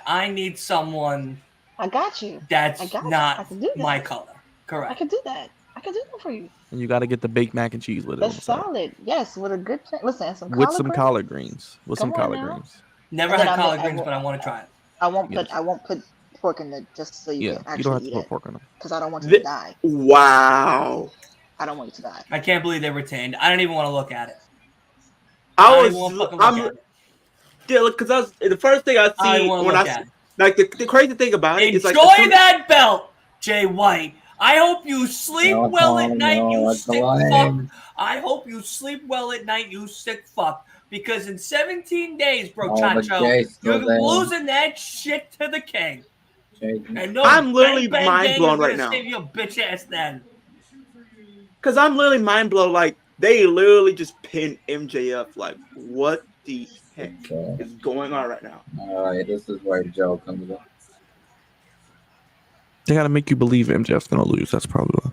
I need someone I got you. that's I can not do that. my color. I Correct. can do that. I can do that for you. And you gotta get the baked mac and cheese with it. That's on the side. solid. Yes, with a good listen and some With collard some greens. collard greens. With Come some on collard now. greens. Never And then had I collard make- I greens, will- but I want to try it. I won't Yes. put pork in it just so you Yeah, can you don't have actually to eat put it pork on them. because I don't want you to die. Wow. I don't want you to die. I can't believe they retained. I don't even want to look at it. I don't was even want to fucking look at it. yeah, because I was the first thing I I see want to when look I at it. like the crazy thing about it is like Enjoy that belt, Jay White. I hope you sleep No, well at Tom, night, no, you it's sick the fuck. line. I hope you sleep well at night, you sick fuck. Because in 17 days, bro, Oh, but Chacho, Jay's still you're there. losing that shit to the king. And no I'm literally bang, bang, mind gang blown is gonna right now. save your bitch ass then. Because I'm literally mind blown. Like they literally just pinned MJF. Like what the heck Okay. is going on right now? Alright, this is where Joe comes in. They gotta make you believe MJF's gonna lose. That's probably why.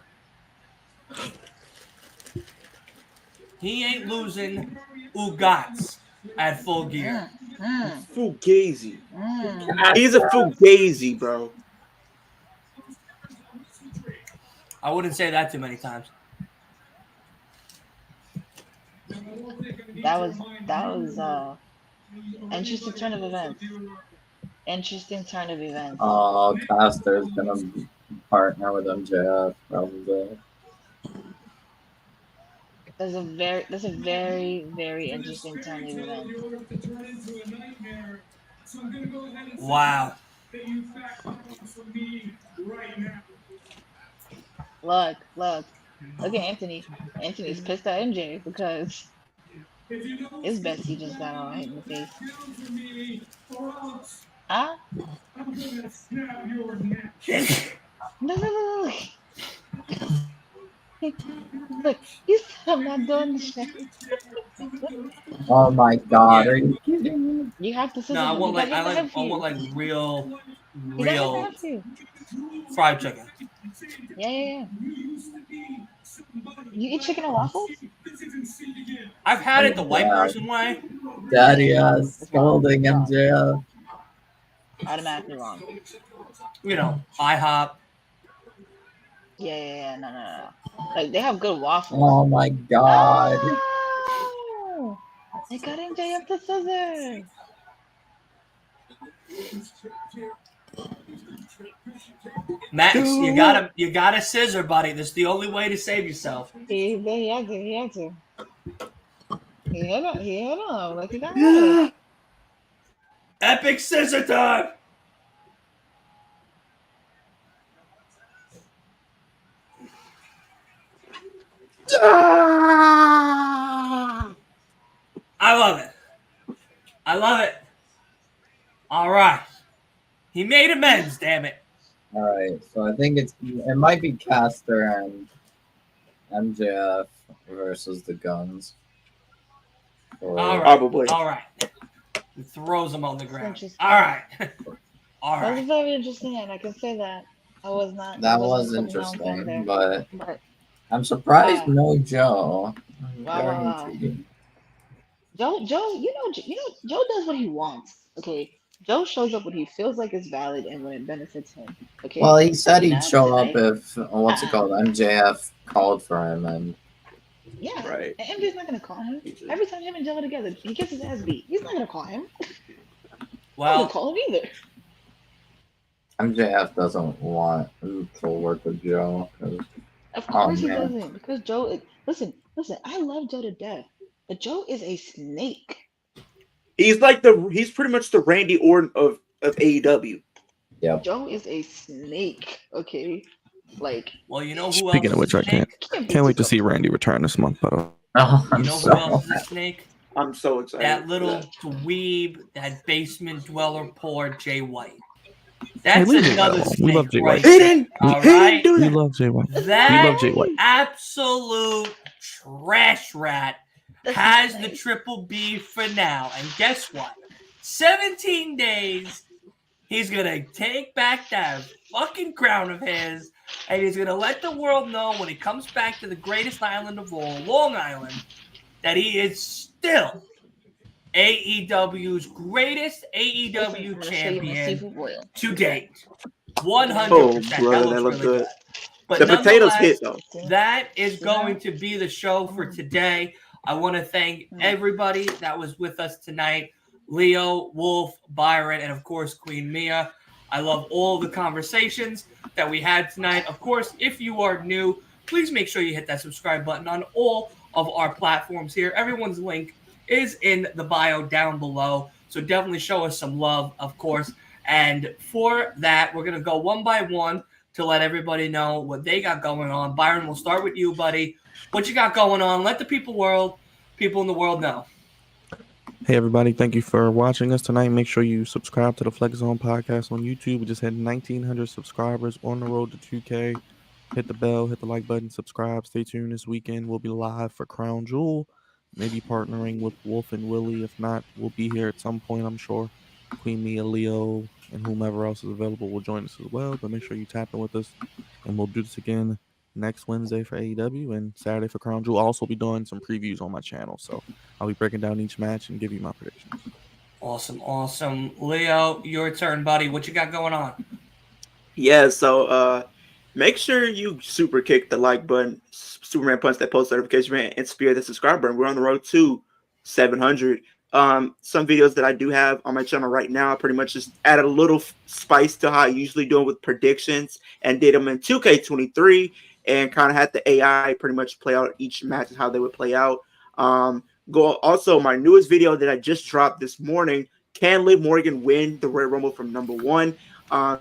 He ain't losing Ugats at Full Gear. Fugazi. He's a Fugazi, bro. I wouldn't say that too many times. That was interesting turn of events. Interesting turn of events. Oh, Caster's gonna partner with MJF, probably. There's a very, very interesting turn of events. Wow. Look at Anthony. Anthony's pissed at MJ because his bestie just got all hit in the face. Huh? No. Look, you said I'm not doing the shit. Oh my god, are you kidding me? You have to sit No, I him. want You like gotta I get like the I head want for like you. real You gotta get the head for you. fried chicken. Yeah. You eat chicken and waffles? I've had it the white person way. Daddy ass scolding MJF. Automatically wrong. You know, IHOP. Yeah. No. Like they have good waffles. Oh my god. Oh, they got MJ up the scissors. Max, you gotta scissor, buddy. That's the only way to save yourself. He had to. He had on. Like he got it. Epic scissor time. I love it. All right. He made amends, damn it. All right, so I think it might be Caster and MJF versus the Guns. All right. Probably. All right. He throws him on the That's ground. interesting. All right. All That was right. very interesting, and I can say that I That wasn't was putting notes on interesting, there. but But I'm surprised wow, no Joe. wow, Very wow, wow. intriguing. Joe, Joe does what he wants. Okay, Joe shows up when he feels like it's valid and when it benefits him. Well, Okay, he said he'd now show up tonight, if what's it uh-uh. called, MJF called for him, and Yeah, Right. and MJ's not gonna call him. Every time him and Joe are together, he gets his ass beat. He's not gonna call him. I'm not gonna Well, call him either. MJF doesn't want to work with Joe. 'Cause, Of oh course he man, doesn't, because listen, I love Joe to death, but Joe is a snake. He's pretty much the Randy Orton of AEW. yep. Joe is a snake. Okay, like well, you know who else Speaking of is which, a I can't snake? can't be can't too wait to see comfortable. Randy return this month. But Oh, You I'm know so who else is a snake? I'm so excited. That for little that. dweeb, that basement dweller, poor Jay White. hey, That's leave Jay White another alone. We love snake Jay right White. He there. didn't. All He right. didn't do We that. love Jay White. We That love Jay White. absolute trash rat That's has not the nice. triple B for now. And guess what? 17 days, he's going to take back that fucking crown of his, and he's going to let the world know when he comes back to the greatest island of all, Long Island, that he is still AEW's greatest Listen, AEW I'm gonna show you my champion seafood boil. to See that? date. Oh, 100%. That brother, that looks looked really good. good. But The potatoes nonetheless, hit though. See? that is See going that? to be the show for today. I want to thank everybody that was with us tonight. Leo, Wolf, Byron, and of course, Queen Mia. I love all the conversations that we had tonight. Of course, if you are new, please make sure you hit that subscribe button on all of our platforms here. Everyone's link is in the bio down below. So definitely show us some love, of course. And for that, we're going to go one by one to let everybody know what they got going on. Byron, we'll start with you, buddy. What you got going on? Let the people in the world know. Hey everybody, thank you for watching us tonight. Make sure you subscribe to the Flex Zone podcast on YouTube. We just had 1,900 subscribers on the road to 2K. Hit the bell, hit the like button, subscribe. Stay tuned this weekend. We'll be live for Crown Jewel, maybe partnering with Wolf and Willie. If not, we'll be here at some point, I'm sure. Queen Mia, Leo, and whomever else is available will join us as well. But make sure you tap in with us, and we'll do this again next Wednesday for AEW and Saturday for Crown Jewel. I'll also be doing some previews on my channel, so I'll be breaking down each match and give you my predictions. Awesome. Leo, your turn, buddy. What you got going on? Yeah, so make sure you super kick the like button, Superman punch that post notification button, and spear the subscribe button. We're on the road to 700. Some videos that I do have on my channel right now, I pretty much just added a little spice to how I usually do it with predictions and did them in 2K23 and kind of had the AI pretty much play out each match and how they would play out. Also, my newest video that I just dropped this morning, can Liv Morgan win the Royal Rumble from #1?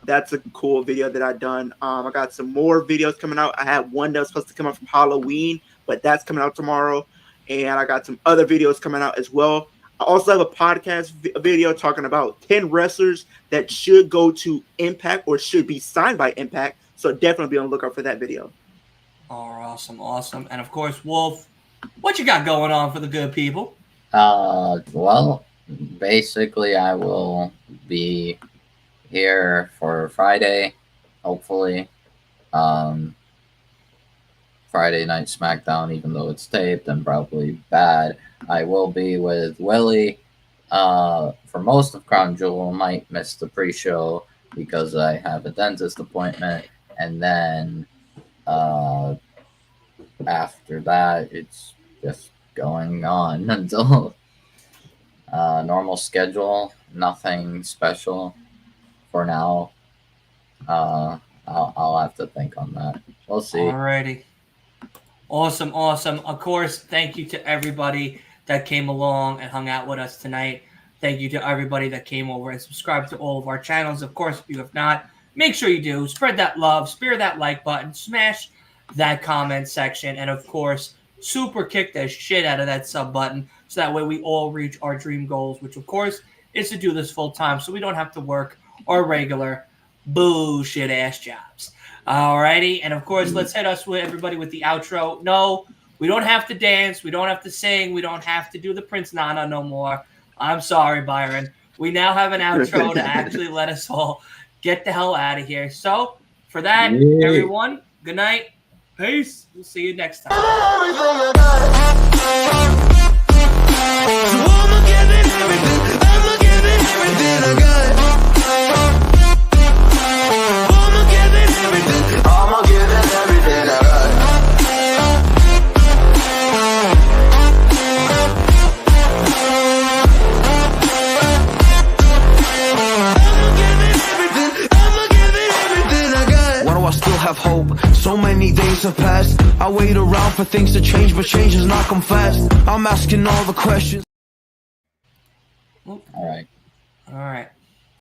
That's a cool video that I done. I got some more videos coming out. I had one that was supposed to come out from Halloween, but that's coming out tomorrow. And I got some other videos coming out as well. I also have a podcast video talking about 10 wrestlers that should go to Impact or should be signed by Impact. So definitely be on the lookout for that video. Awesome. And of course, Wolf, what you got going on for the good people? Well, basically, I will be here for Friday, hopefully. Friday Night SmackDown, even though it's taped and probably bad. I will be with Willie for most of Crown Jewel. Might miss the pre-show because I have a dentist appointment, and then after that, it's just going on until normal schedule. Nothing special for now. I'll have to think on that. We'll see. Alrighty. Awesome. Of course, thank you to everybody that came along and hung out with us tonight. Thank you to everybody that came over and subscribed to all of our channels. Of course, if you have not, make sure you do. Spread that love, spear that like button, smash that comment section, and of course, super kick the shit out of that sub button so that way we all reach our dream goals, which of course is to do this full time so we don't have to work our regular bullshit ass jobs. Alrighty, and of course, let's hit us with everybody with the outro. No, we don't have to dance, we don't have to sing, we don't have to do the Prince Nana no more. I'm sorry, Byron. We now have an outro to actually let us all get the hell out of here. So, for that, everyone, good night. Peace. We'll see you next time. So I'ma give it everything, I'ma give it everything I got. I'ma give it everything, I'ma give it everything I got. Still have hope. So many days have passed. I wait around for things to change, but change does not come fast. I'm asking all the questions. All right. All right.